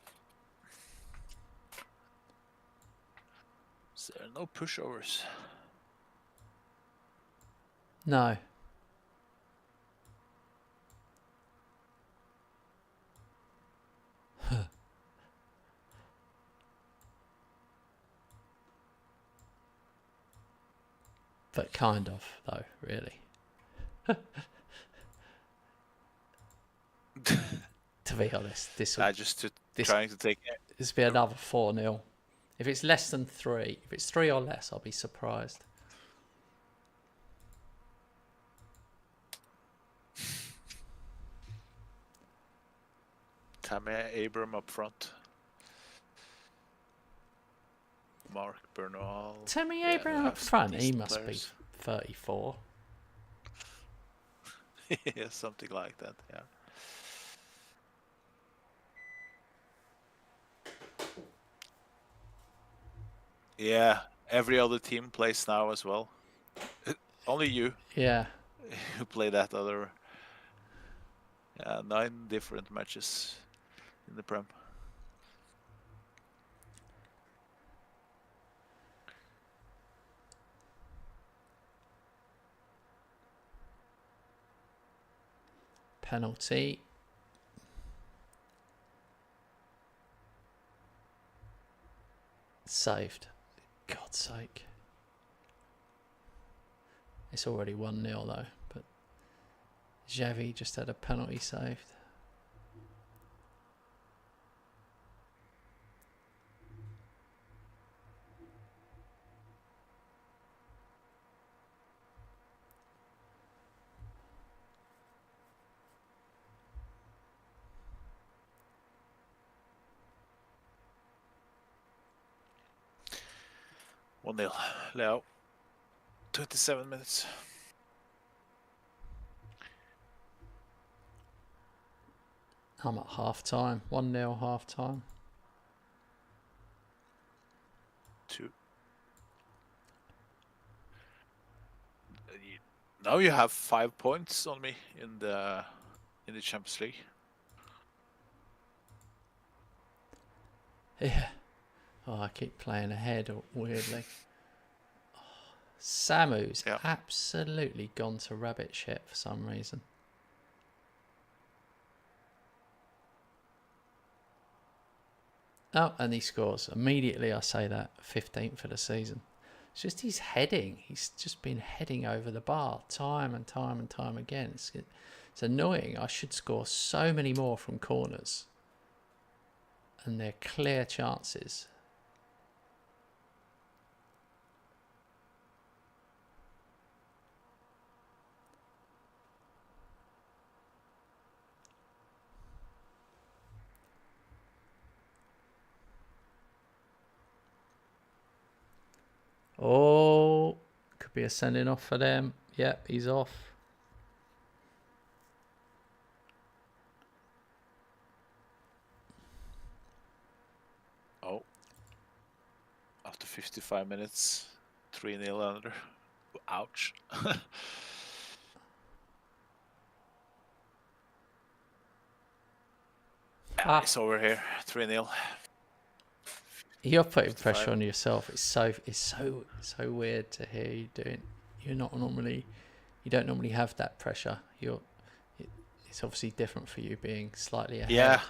So there are no pushovers. No. But kind of, though, really. To be honest, this will trying to take it. This will be another 4-0. If it's less than 3, if it's 3 or less, I'll be surprised. Tammy Abram up front. Mark Bernal. Tammy Abram up front, he must be 34. Yeah, something like that, yeah. Yeah, every other team plays now as well. Only you. Yeah. Who play that other 9 different matches in the Prem. Penalty. Saved. God's sake. It's already 1-0 though, but Xavi just had a penalty saved. Leo. 27 minutes. I'm at half time. 1-0 half time. 2. Now you have 5 points on me in the Champions League. Yeah. Oh, I keep playing ahead weirdly. Samu's absolutely gone to rabbit shit for some reason. Oh, and he scores. Immediately I say that, 15th for the season. It's just his heading. He's just been heading over the bar time and time and time again. It's annoying. I should score so many more from corners. And they're clear chances. Oh, could be a sending off for them. Yep, he's off. Oh. After 55 minutes, 3-0 under. Ouch. It's over here, 3-0. You're putting pressure on yourself. It's so weird to hear you doing. You don't normally have that pressure. It's obviously different for you being slightly ahead. Yeah.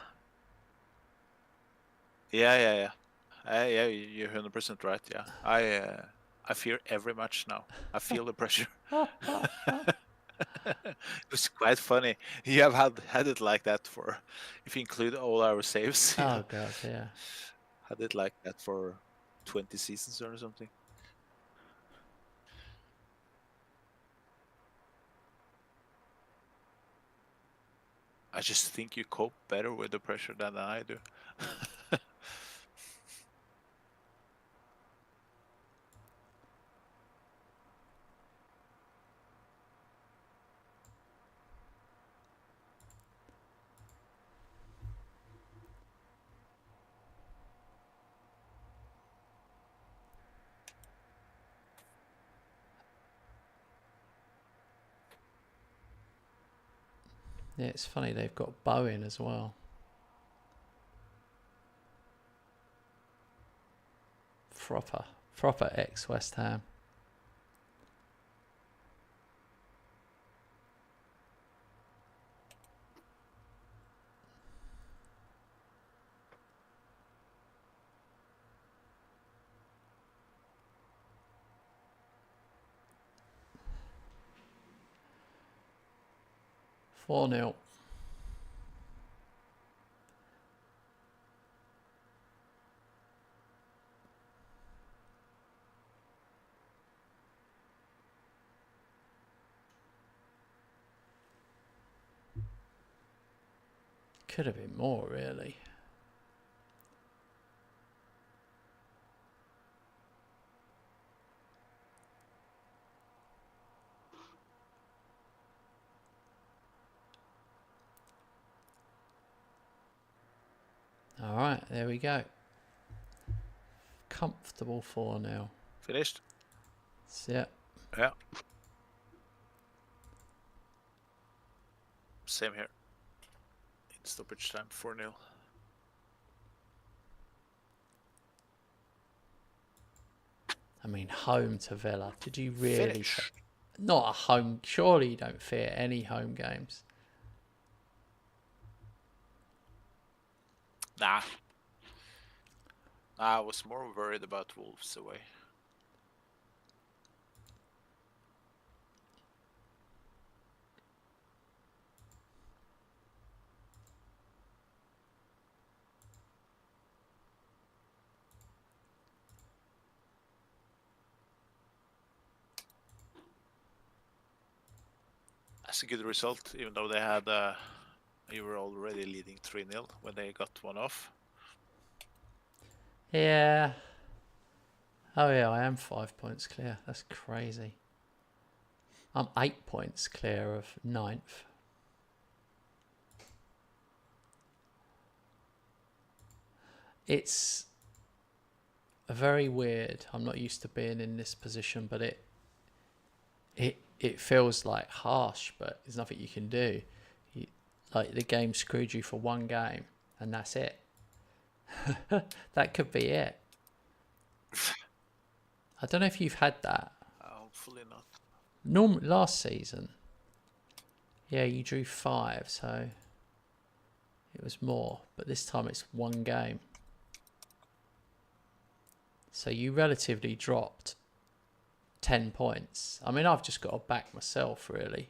Yeah, you're 100% right. Yeah, I fear every match now. I feel the pressure. It's quite funny. You have had it like that for, if you include all our saves. Oh god, yeah. Had it like that for 20 seasons or something. I just think you cope better with the pressure than I do. Yeah, it's funny they've got Bowen as well. Proper ex West Ham. Four 0. Could have been more, really. All right, there we go. Comfortable 4-0. Finished? Yeah. Yeah. Same here. In stoppage time, 4-0. I mean, home to Villa. Did you really? Finish. Not a home. Surely you don't fear any home games. Nah. I was more worried about Wolves away. That's a good result, even though they had you were already leading 3-0 when they got one off. Yeah. Oh yeah, I am 5 points clear. That's crazy. I'm 8 points clear of 9th. It's a very weird. I'm not used to being in this position, but it feels like harsh, but there's nothing you can do. Like the game screwed you for one game, and that's it. That could be it. I don't know if you've had that. Hopefully not. Last season, yeah, you drew 5, so it was more. But this time it's one game. So you relatively dropped 10 points. I mean, I've just got to back myself, really.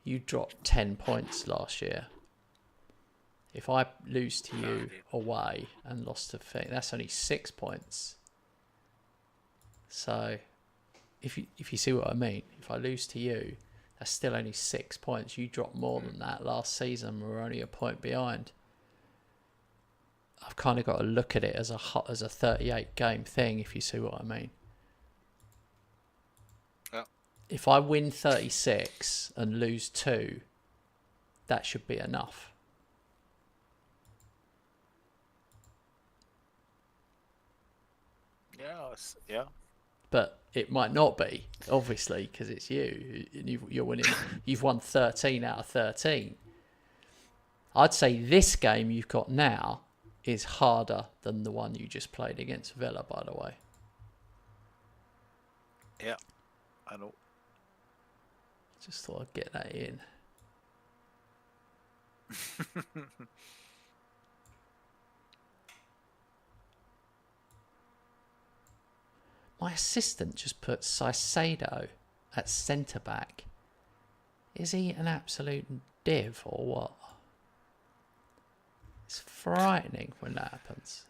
You dropped 10 points last year. If I lose to you away and lost to Fing, that's only 6 points. So if you see what I mean, if I lose to you, that's still only 6 points. You dropped more than that last season. We're only a point behind. I've kind of got to look at it as a 38 game thing, if you see what I mean. Yeah. If I win 36 and lose 2, that should be enough. Yeah. But it might not be, obviously, because it's you. You're winning. You've won 13 out of 13. I'd say this game you've got now is harder than the one you just played against Villa, by the way. Yeah, I know. Just thought I'd get that in. My assistant just put Caicedo at centre back. Is he an absolute div or what? It's frightening when that happens.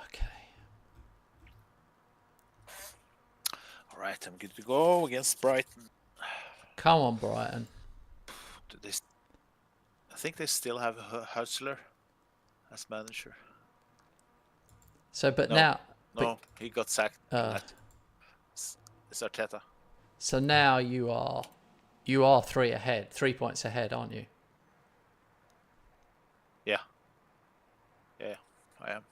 Okay. All right, I'm good to go against Brighton. Come on, Brighton. I think they still have Hussler as manager. So, but No, now... No, he got sacked. It's Arteta. So now you are You are 3 points ahead, aren't you? Yeah. Yeah, I am.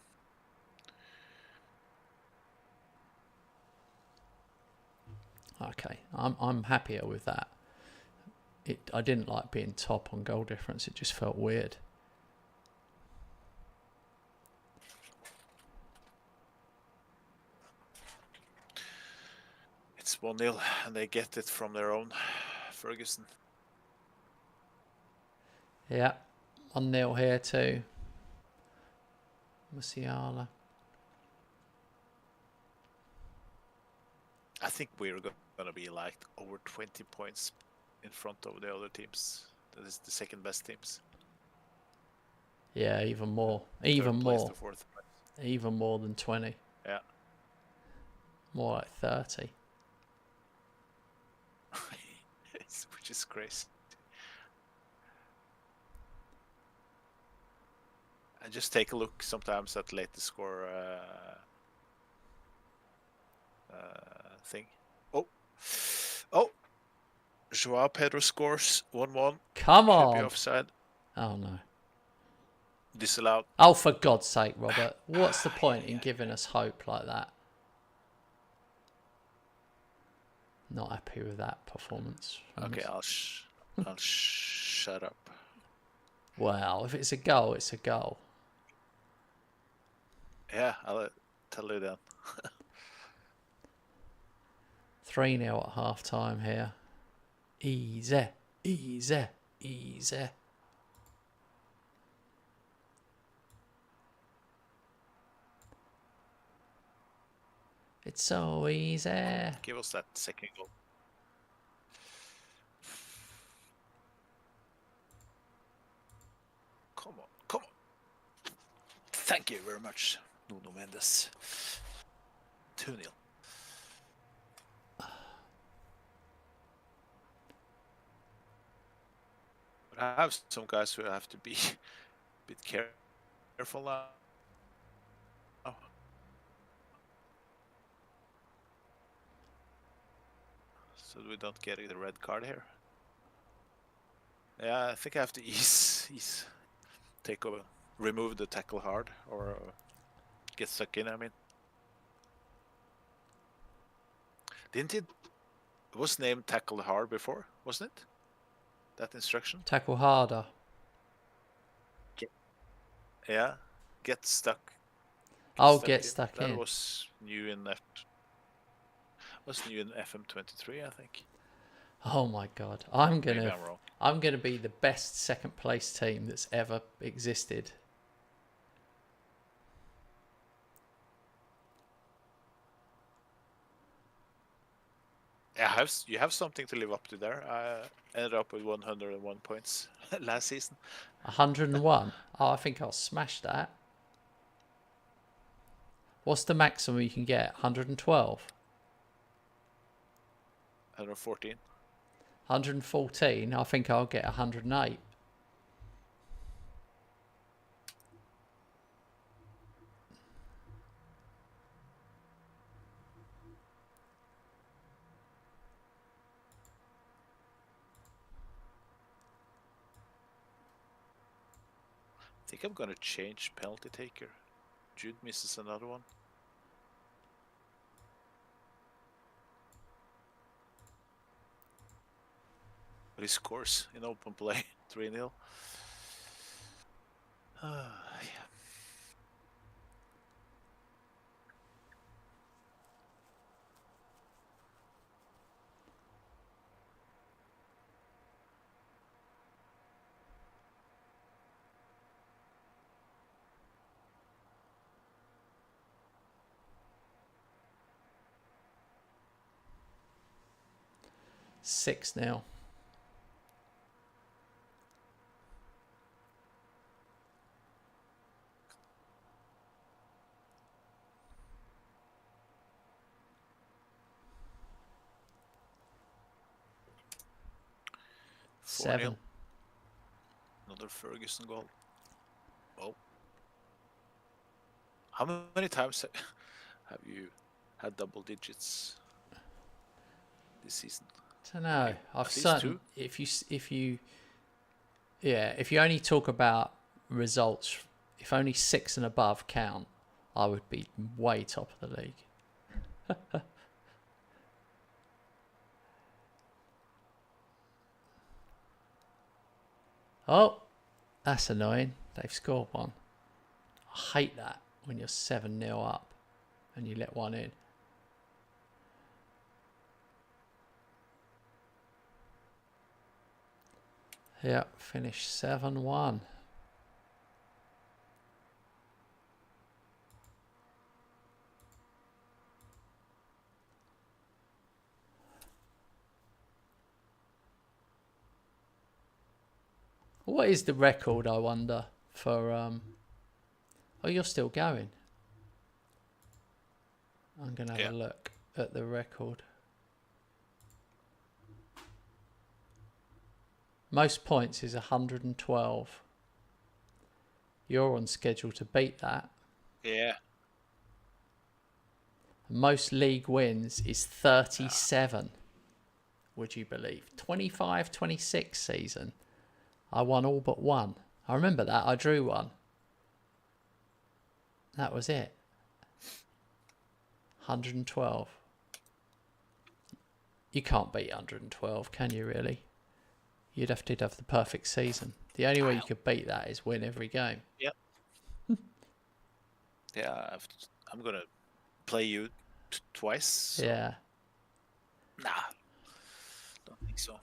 Okay, I'm happier with that. I didn't like being top on goal difference. It just felt weird. It's 1-0, and they get it from their own Ferguson. Yeah, 1-0 here too. Musiala. I think we're going to be like over 20 points in front of the other teams. That is the second best teams. Yeah, even more. Even Third place more. to fourth place. Even more than 20. Yeah. More like 30. Which is crazy. And just take a look sometimes at latest score thing. Oh, Joao Pedro scores 1-1. Come Could on. be offside. Oh, no. Disallowed. Oh, for God's sake, Robert. What's the point in giving us hope like that? Not happy with that performance. Okay, I'll shut up. Well, if it's a goal, it's a goal. Yeah, I'll tell you then. 3-0 at half time here. Easy, easy, easy. It's so easy. Give us that second goal. Come on, come on. Thank you very much, Nuno Mendes. 2-0. But I have some guys who have to be a bit careful now. So we don't get the red card here. Yeah, I think I have to ease, take over, remove the tackle hard, or get stuck in. I mean, didn't it was named tackle hard before, wasn't it? That instruction. Tackle harder. Yeah, get stuck. Get stuck in. That was new in that. Was new in FM23, I think. Oh my God! I'm Maybe I'm wrong. I'm gonna be the best second place team that's ever existed. Yeah, you have something to live up to there. I ended up with 101 points last season. 101. Oh, I think I'll smash that. What's the maximum you can get? 112. 114. 114. I think I'll get 108. I think I'm gonna change penalty taker. Jude misses another one. But he scores in open play. 3-0. Yeah. 6-0. Seven. Another Ferguson goal. Oh. How many times have you had double digits this season? don't know. I've At least certain 2. if you only talk about results, if only 6 and above count, I would be way top of the league. Oh, that's annoying. They've scored one. I hate that when you're 7-0 up and you let one in. Yeah, finished 7-1. What is the record, I wonder, for... Oh, you're still going. I'm going to have a look at the record. Most points is 112. You're on schedule to beat that. Yeah. Most league wins is 37. Would you believe? 25-26 season. I won all but one. I remember that. I drew one. That was it. 112. You can't beat 112, can you really? You'd have to have the perfect season. The only way you could beat that is win every game. Yep. Yeah, I'm going to play you twice. So. Yeah. Nah. Don't think so.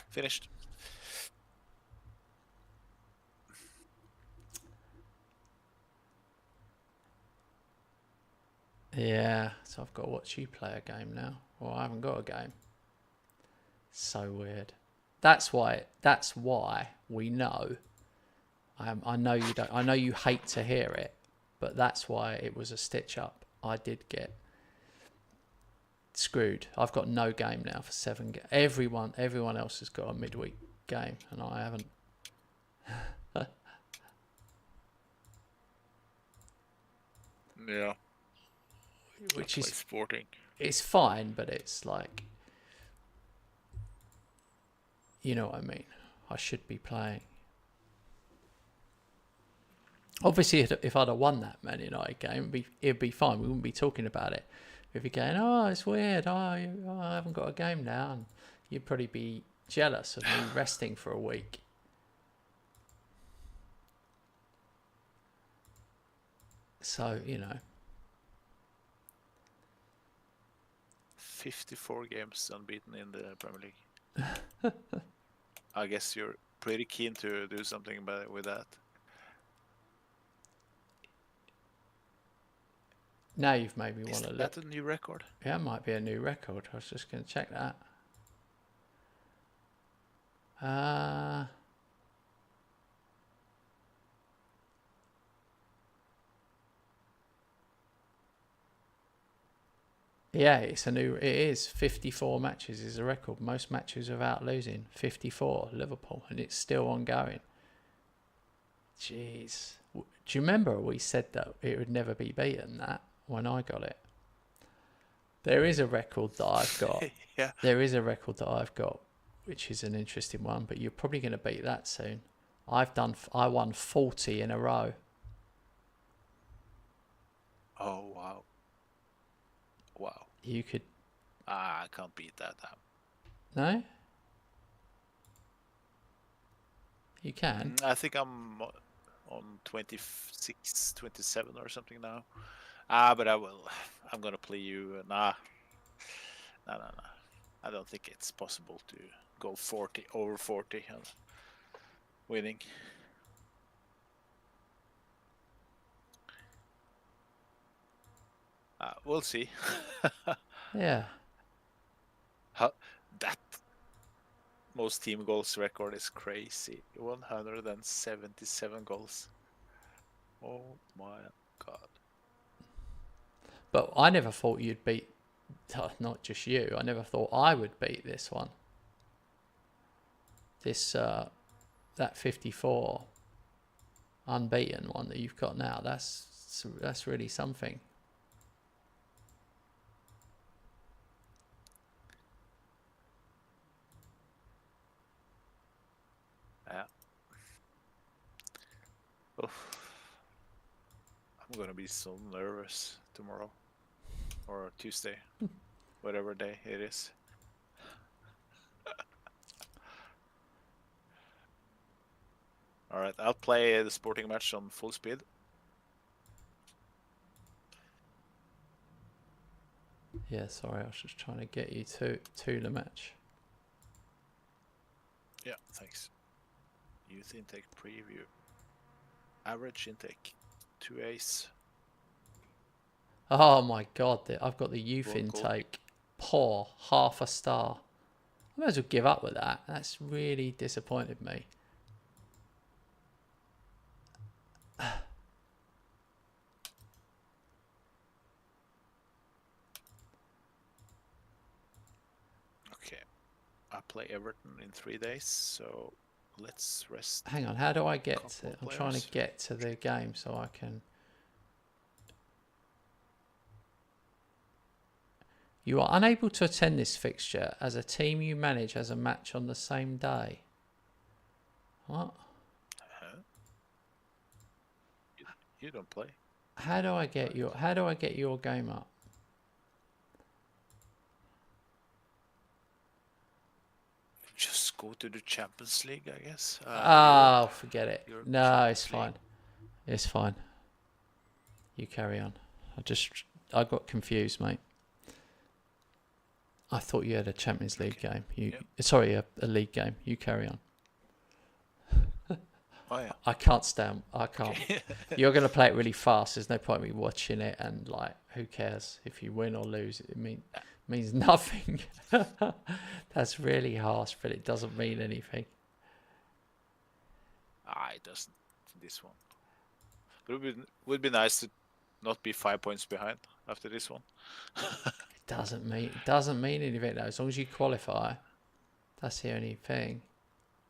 Finished. Yeah, so I've got to watch you play a game now. Well, I haven't got a game. So weird. That's why we know. I know you don't. I know you hate to hear it, but that's why it was a stitch up. I did get screwed. I've got no game now for 7 games. Everyone else has got a midweek game, and I haven't. Yeah. Which is Sporting. It's fine, but it's like, you know what I mean. I should be playing. Obviously, if I'd have won that Man United game, it'd be fine. We wouldn't be talking about it. If you're going, oh, it's weird. I haven't got a game now, and you'd probably be jealous of me resting for a week. So, 54 games unbeaten in the Premier League. I guess you're pretty keen to do something with that. Now you've made me want to look. Is that a new record? Yeah, it might be a new record. I was just going to check that. Yeah, it is 54 matches is a record. Most matches without losing. 54, Liverpool, and it's still ongoing. Jeez. Do you remember we said that it would never be beaten, that, when I got it? There is a record that I've got. Yeah. There is a record that I've got, which is an interesting one, but you're probably going to beat that soon. I won 40 in a row. Oh, wow. Wow. You could... I can't beat that. No? You can? I think I'm on 26, 27 or something now. But I'm going to play you. Nah. I don't think it's possible to go over 40 and winning. We'll see. Yeah. That most team goals record is crazy. 177 goals. Oh my God. But I never thought you'd beat... Not just you. I never thought I would beat this one. That 54 unbeaten one that you've got now. That's really something. Yeah. Oof. I'm gonna be so nervous tomorrow or Tuesday, whatever day it is. All right, I'll play the sporting match on full speed. Yeah, sorry, I was just trying to get you to the match. Yeah, thanks. Youth intake preview. Average intake, 2 ace. Oh my god, I've got the youth One goal. intake. Poor, half a star. I might as well give up with that. That's really disappointed me. Okay, I play Everton in 3 days, so let's rest. Hang on, how do I get Couple to... of I'm trying to players. get to the game so I can... You are unable to attend this fixture as a team you manage has a match on the same day. What? Huh? You don't play. How do I get your game up? Just go to the Champions League, I guess. Oh, forget it. Europe No, Champions it's League. fine. It's fine. You carry on. I got confused, mate. I thought you had a Champions League game. Sorry, a league game. You carry on. Oh yeah. I can't stand. I can't. Okay. You're going to play it really fast. There's no point in me watching it, and like, who cares if you win or lose? It means nothing. That's really harsh, but it doesn't mean anything. It doesn't. This one. But it would be nice to not be 5 points behind after this one. It doesn't mean anything though. As long as you qualify, that's the only thing.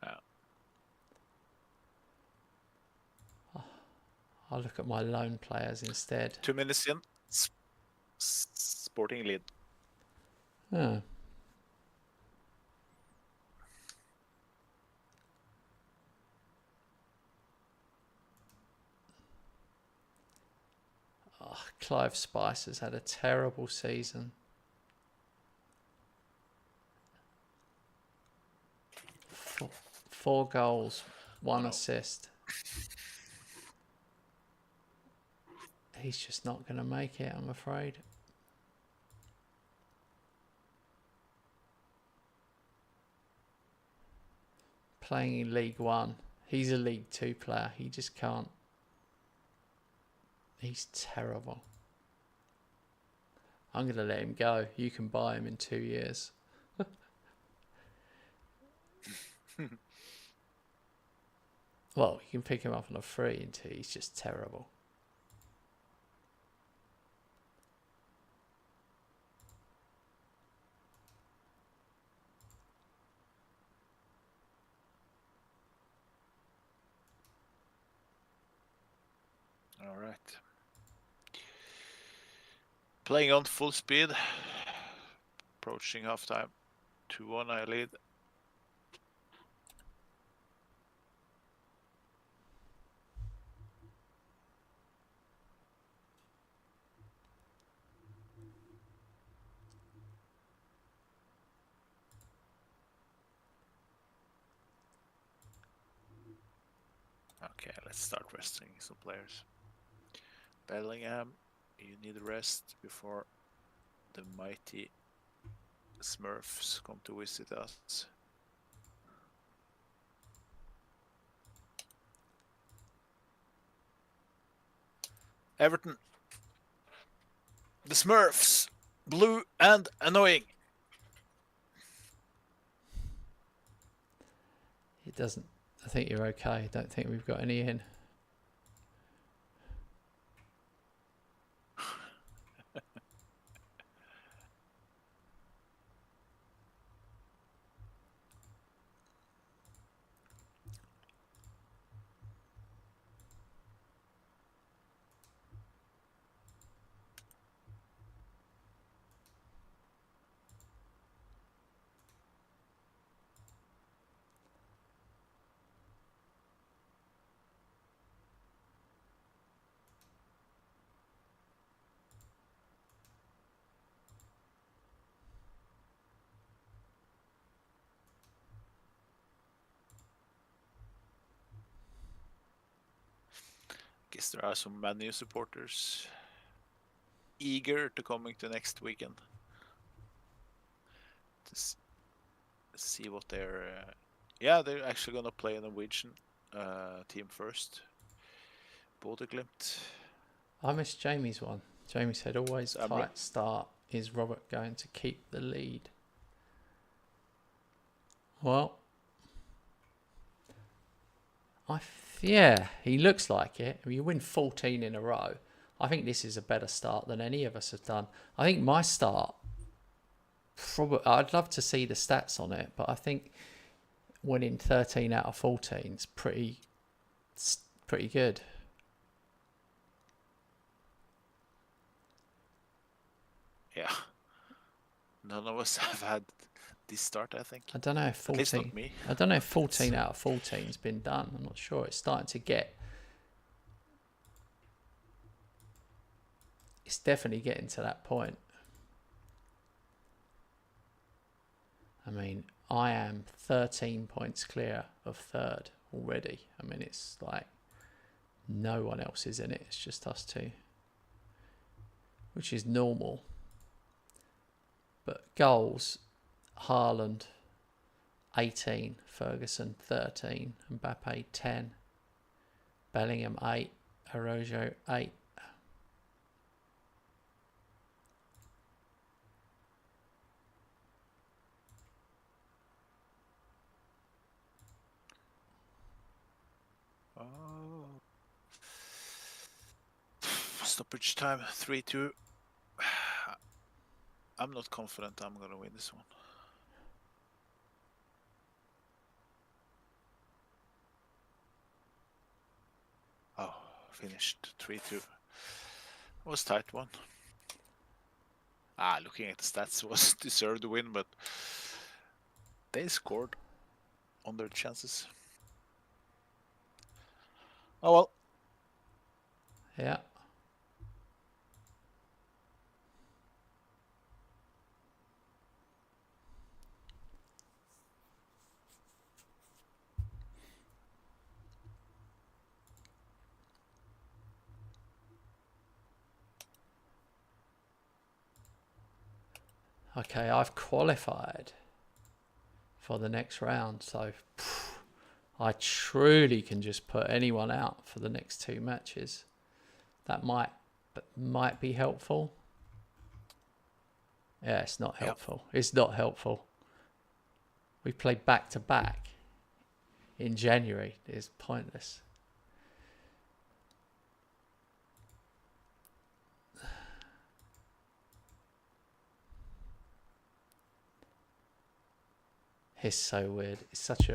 Yeah. I'll look at my lone players instead. 2 minutes in. Sporting lead. Oh. Clive Spice has had a terrible season. 4 goals, 1 assist. He's just not going to make it, I'm afraid. Playing in League One. He's a League Two player. He just can't. He's terrible. I'm going to let him go. You can buy him in 2 years. Well, you can pick him up on a free until he's just terrible. All right. Playing on full speed. Approaching halftime. 2-1 I lead. Okay, let's start resting some players. Bellingham, you need rest before the mighty Smurfs come to visit us. Everton. The Smurfs. Blue and annoying. It doesn't. I think you're okay. I don't think we've got any in. guess there are some Man U supporters eager to coming to next weekend to see what they're. Yeah, they're actually gonna play a Norwegian team first. Bodø/Glimt. I missed Jamie's one. Jamie said always So tight start. Is Robert going to keep the lead? Well, yeah, he looks like it. I mean, you win 14 in a row. I think this is a better start than any of us have done. I think my start, I'd love to see the stats on it, but I think winning 13 out of 14 is pretty good. Yeah, none of us have had this start. I think. I don't know if 14. At least not me. I don't know if 14 out of 14 has been done. I'm not sure. It's starting to get. It's definitely getting to that point. I mean, I am 13 points clear of third already. I mean, it's like no one else is in it. It's just us two, which is normal. But goals, Haaland 18, Ferguson 13, Mbappe 10, Bellingham 8, Araujo 8. Stoppage time 3-2. I'm not confident I'm gonna win this one. Oh, finished 3-2. It was a tight one. Looking at the stats, was deserved to win, but they scored on their chances. Oh well. Yeah. Okay, I've qualified for the next round, so I truly can just put anyone out for the next two matches. That might be helpful. Yeah, it's not helpful. Yep. It's not helpful. We played back to back in January. It's pointless. It's so weird. It's such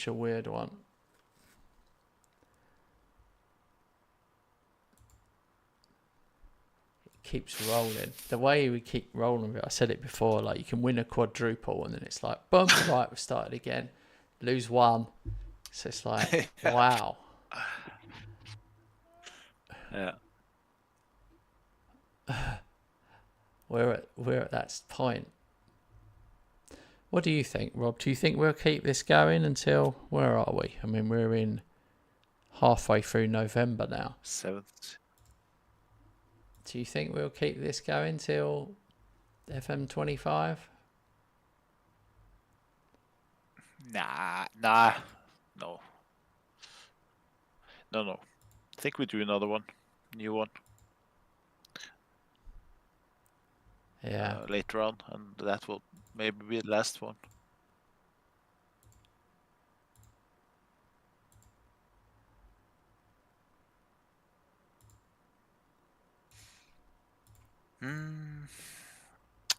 a weird one. It keeps rolling. The way we keep rolling, I said it before, like you can win a quadruple and then it's like, boom, right, we've started again. Lose one. So it's like, wow. Yeah. We're at that point. What do you think, Rob? Do you think we'll keep this going until, where are we? I mean, we're in halfway through November now. 7th. Do you think we'll keep this going till FM25? Nah. No. I think we do another one. New one. Yeah. Later on, and that will maybe be the last one.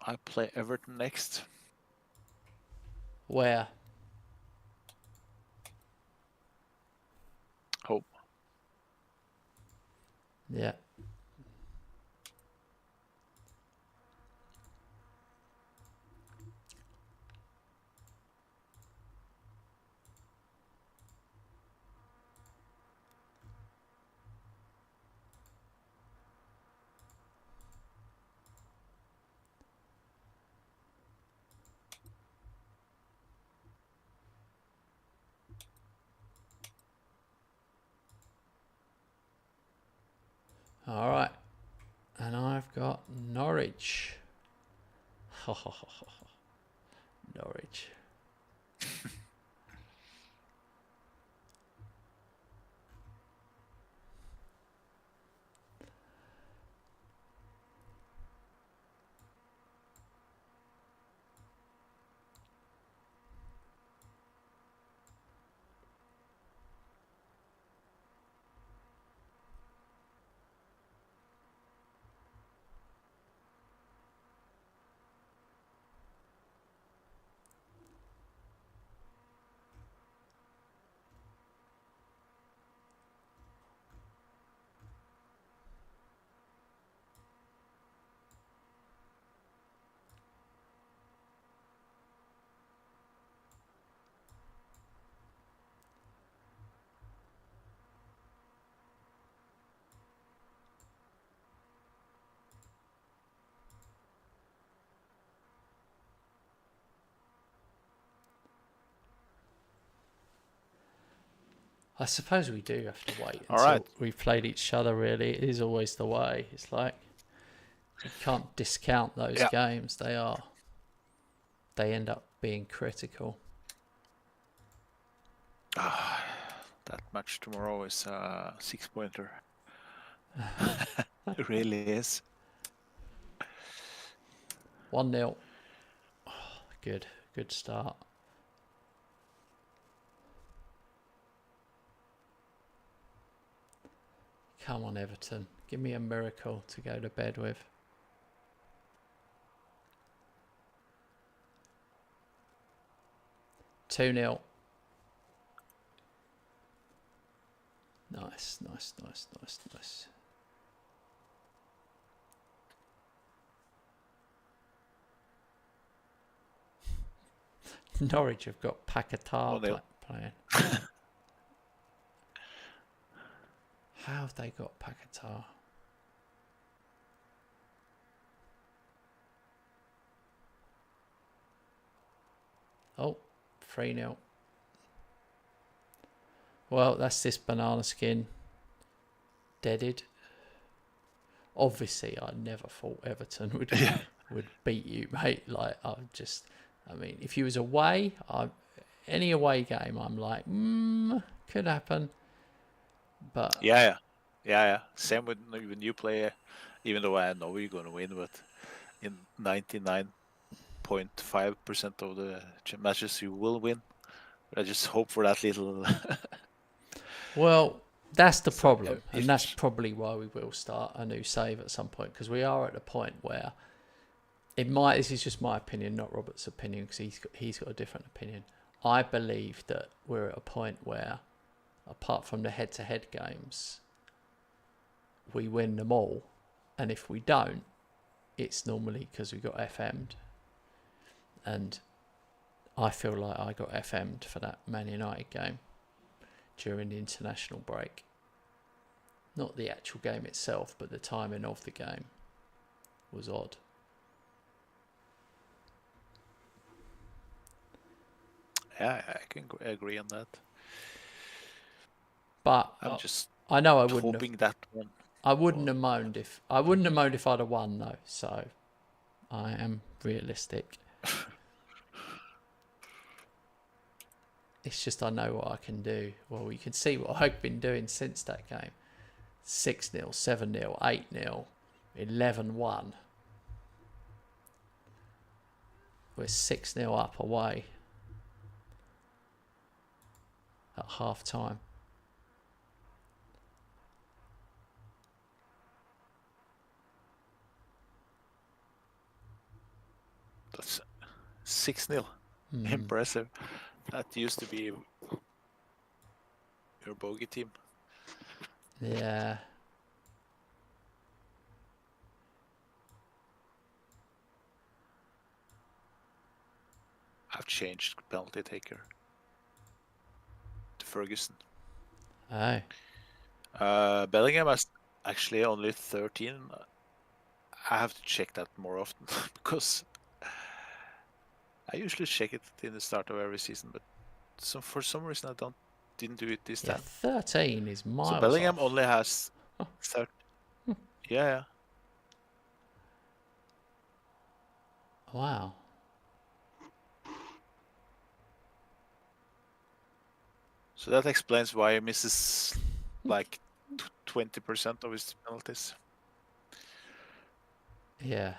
I play Everton next. Where? Home. Yeah. All right. And I've got Norwich. Norwich. I suppose we do have to wait until we've played each other, really. It is always the way. It's like, you can't discount those games. They end up being critical. That match tomorrow is a 6-pointer. It really is. 1-0. Oh, good start. Come on, Everton. Give me a miracle to go to bed with. Two 2-0. Nice. Norwich have got Paquetá playing. How have they got Paquetá? Oh, 3-0. Well, that's this banana skin. Deaded. Obviously, I never thought Everton would beat you, mate. Like, I mean, if you was away, any away game, I'm like, could happen. But yeah. Same with when you play, even though I know you're gonna win, but in 99.5% of the matches you will win. I just hope for that little. Well, that's the problem, and that's probably why we will start a new save at some point, because we are at the point where this is just my opinion, not Robert's opinion, because he's got a different opinion. I believe that we're at a point where, apart from the head-to-head games, we win them all, and if we don't, it's normally because we got FM'd, and I feel like I got FM'd for that Man United game during the international break. Not the actual game itself, but the timing of the game was odd. Yeah, I can agree on that. But I'm just I know I wouldn't hoping that one. I wouldn't have moaned if I'd have won though. So I am realistic. It's just I know what I can do. Well, you can see what I've been doing since that game. 6-0, 7-0, 8-0, 11-1. We're 6-0 up away at half time. That's 6-0. Impressive. That used to be your bogey team. Yeah. I've changed penalty taker to Ferguson. Oh. Bellingham has actually only 13. I have to check that more often because I usually check it in the start of every season, but for some reason I didn't do it this time. 13 is miles So Bellingham off. only has Yeah. Wow. So that explains why he misses like 20% of his penalties. Yeah.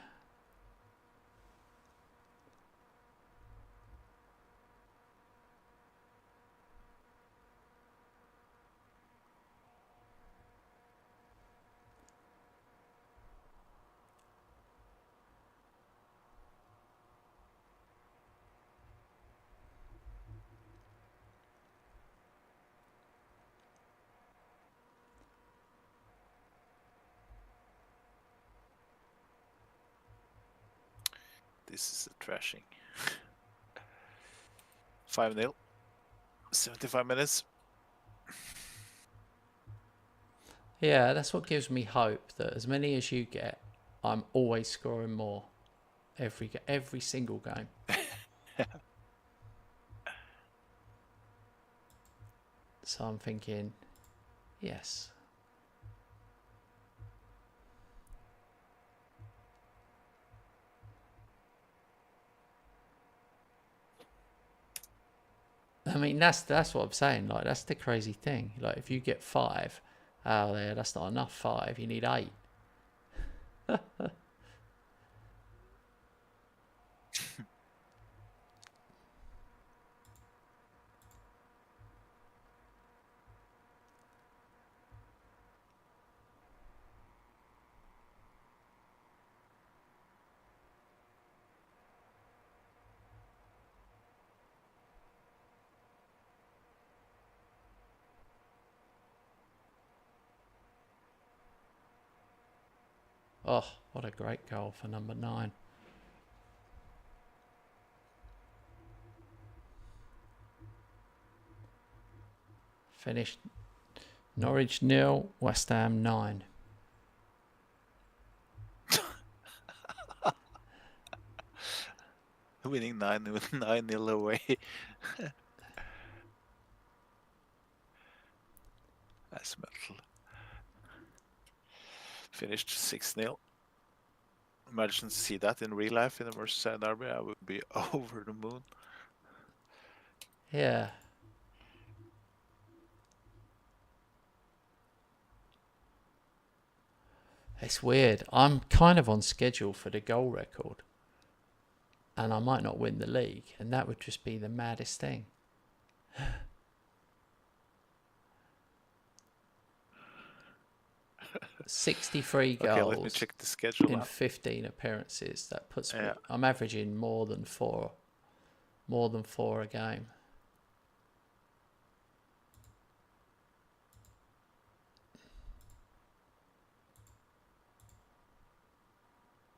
This is a trashing. 5-0. 75 minutes. Yeah, that's what gives me hope that as many as you get, I'm always scoring more every single game. So I'm thinking, yes. I mean, that's what I'm saying. Like, that's the crazy thing. Like, if you get 5, oh, yeah, that's not enough 5. You need 8. Oh, what a great goal for number 9. Finished Norwich 0, West Ham 9. Winning 9-0 away. That's mental. Finished 6-0. Imagine to see that in real life in a Merseyside derby. I would be over the moon. Yeah. It's weird. I'm kind of on schedule for the goal record. And I might not win the league. And that would just be the maddest thing. 63 goals. Okay, let me check the schedule in now. 15 appearances. That puts me. I'm averaging more than 4 a game.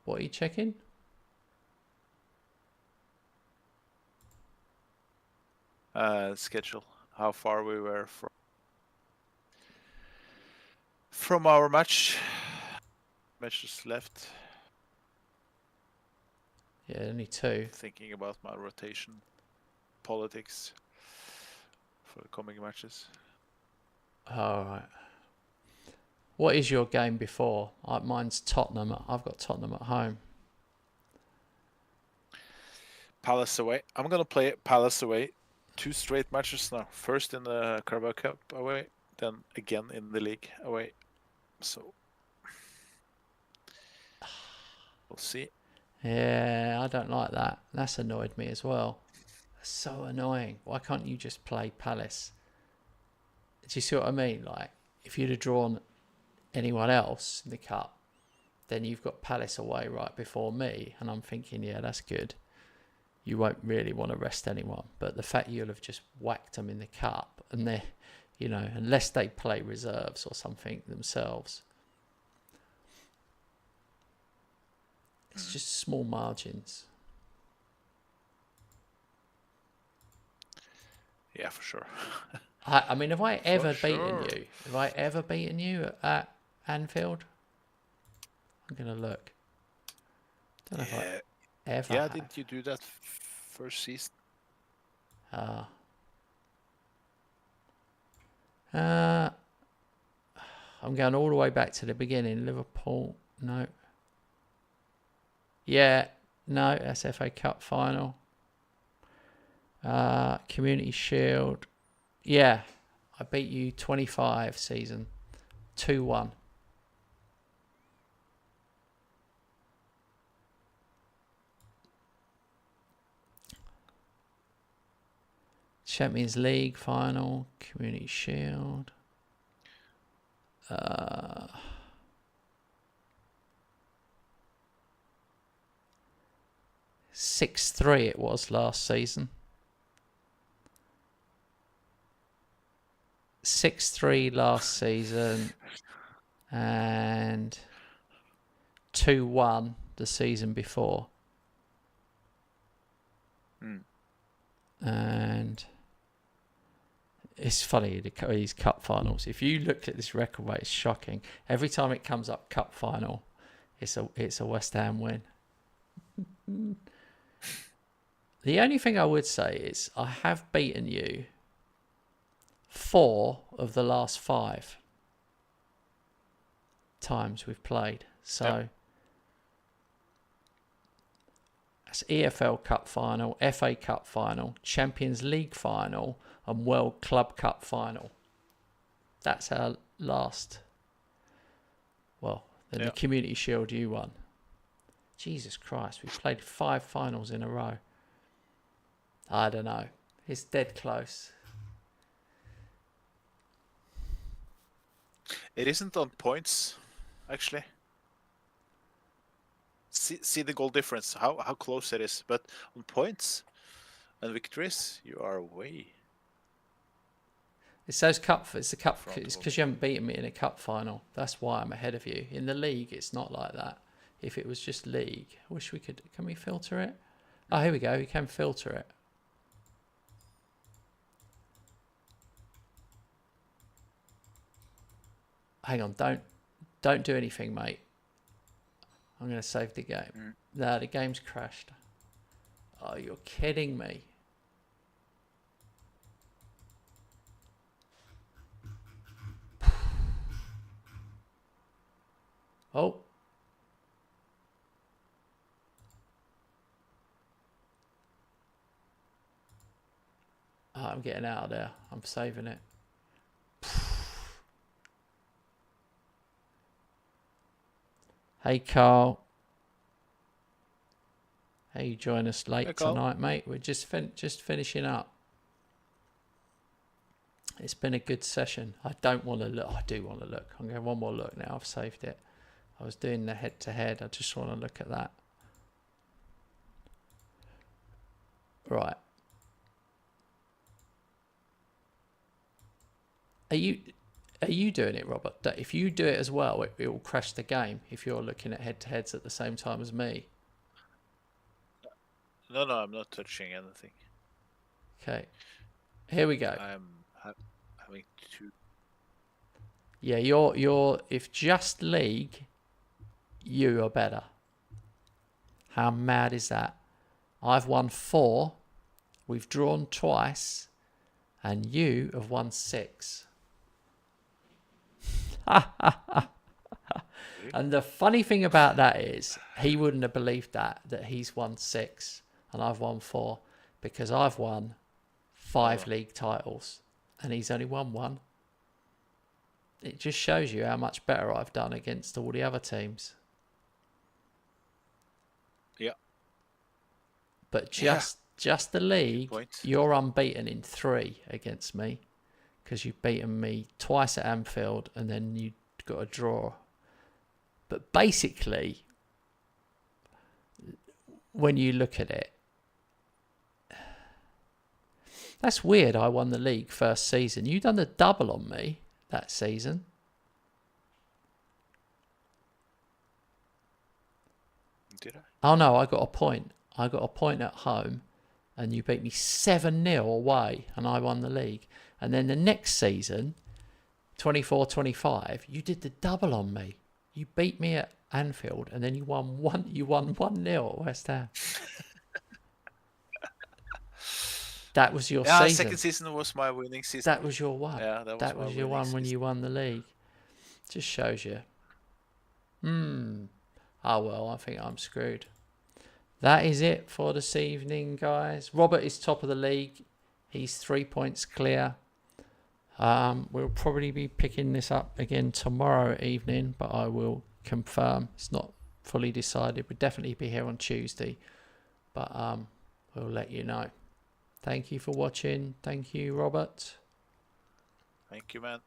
What are you checking? Schedule. How far we were from our matches left. Yeah, only 2. Thinking about my rotation politics for the coming matches. All right. What is your game before? Mine's Tottenham. I've got Tottenham at home. Palace away. I'm gonna play Palace away. 2 straight matches now. First in the Carabao Cup away, then again in the league away. So we'll see. Yeah, I don't like that. That's annoyed me as well. That's so annoying. Why can't you just play Palace? Do you see what I mean? Like, if you'd have drawn anyone else in the cup, then you've got Palace away right before me, and I'm thinking, yeah, that's good. You won't really want to rest anyone, but the fact you'll have just whacked them in the cup, and they, unless they play reserves or something themselves, it's just small margins. Yeah, for sure. I mean, have I ever beaten you? Have I ever beaten you at Anfield? I'm gonna look. Don't know if I ever. Yeah, didn't you do that first season? I'm going all the way back to the beginning. Liverpool, no. Yeah, no, that's FA Cup final. Community Shield. Yeah, I beat you 25 season. 2-1. Champions League final. Community Shield. 6-3 it was last season. 6-3 last season and 2-1 the season before. And it's funny, these cup finals. If you looked at this record rate, it's shocking. Every time it comes up cup final, it's a West Ham win. The only thing I would say is I have beaten you 4 of the last 5 times we've played. So Yep. that's EFL Cup final, FA Cup final, Champions League final, and World Club Cup final. That's our last. Well, then the Yep. Community Shield you won. Jesus Christ, we've played 5 finals in a row. I don't know. It's dead close. It isn't on points, actually. See the goal difference, how close it is. But on points and victories, you are away. It's those cup. It's the cup. Front It's of because you haven't beaten me in a cup final. That's why I'm ahead of you. In the league, it's not like that. If it was just league, I wish we could. Can we filter it? Oh, here we go. We can filter it. Hang on. Don't do anything, mate. I'm going to save the game. No, the game's crashed. Oh, you're kidding me. Oh. Oh, I'm getting out of there. I'm saving it. Hey, Carl. Hey, you join us late Hey, Carl. tonight, mate. We're just finishing up. It's been a good session. I don't want to look. I do want to look. I'm going one more look now. I've saved it. I was doing the head-to-head. I just want to look at that. Right. Are you doing it, Robert? That if you do it as well, it will crash the game if you're looking at head-to-heads at the same time as me. No, I'm not touching anything. Okay. Here we go. I'm having to. Yeah, you're if just league, you are better. How mad is that? I've won 4, we've drawn twice, and you have won 6. And the funny thing about that is he wouldn't have believed that he's won 6 and I've won 4, because I've won 5 league titles and he's only won 1. It just shows you how much better I've done against all the other teams. Yeah. But just the league, you're unbeaten in 3 against me, because you've beaten me twice at Anfield and then you got a draw. But basically, when you look at it, that's weird. I won the league first season. You done the double on me that season. Did I? Oh no, I got a point. I got a point at home and you beat me 7-0 away and I won the league. And then the next season, 24-25, you did the double on me. You beat me at Anfield and then you won 1-0 at West Ham. That was your season. Second season was my winning season. That was your one. Yeah, that was your one when you won the league. Just shows you. Oh well, I think I'm screwed. That is it for this evening, guys. Robert is top of the league. He's 3 points clear. We'll probably be picking this up again tomorrow evening, but I will confirm. It's not fully decided. We'll definitely be here on Tuesday, but we'll let you know. Thank you for watching. Thank you, Robert. Thank you, man.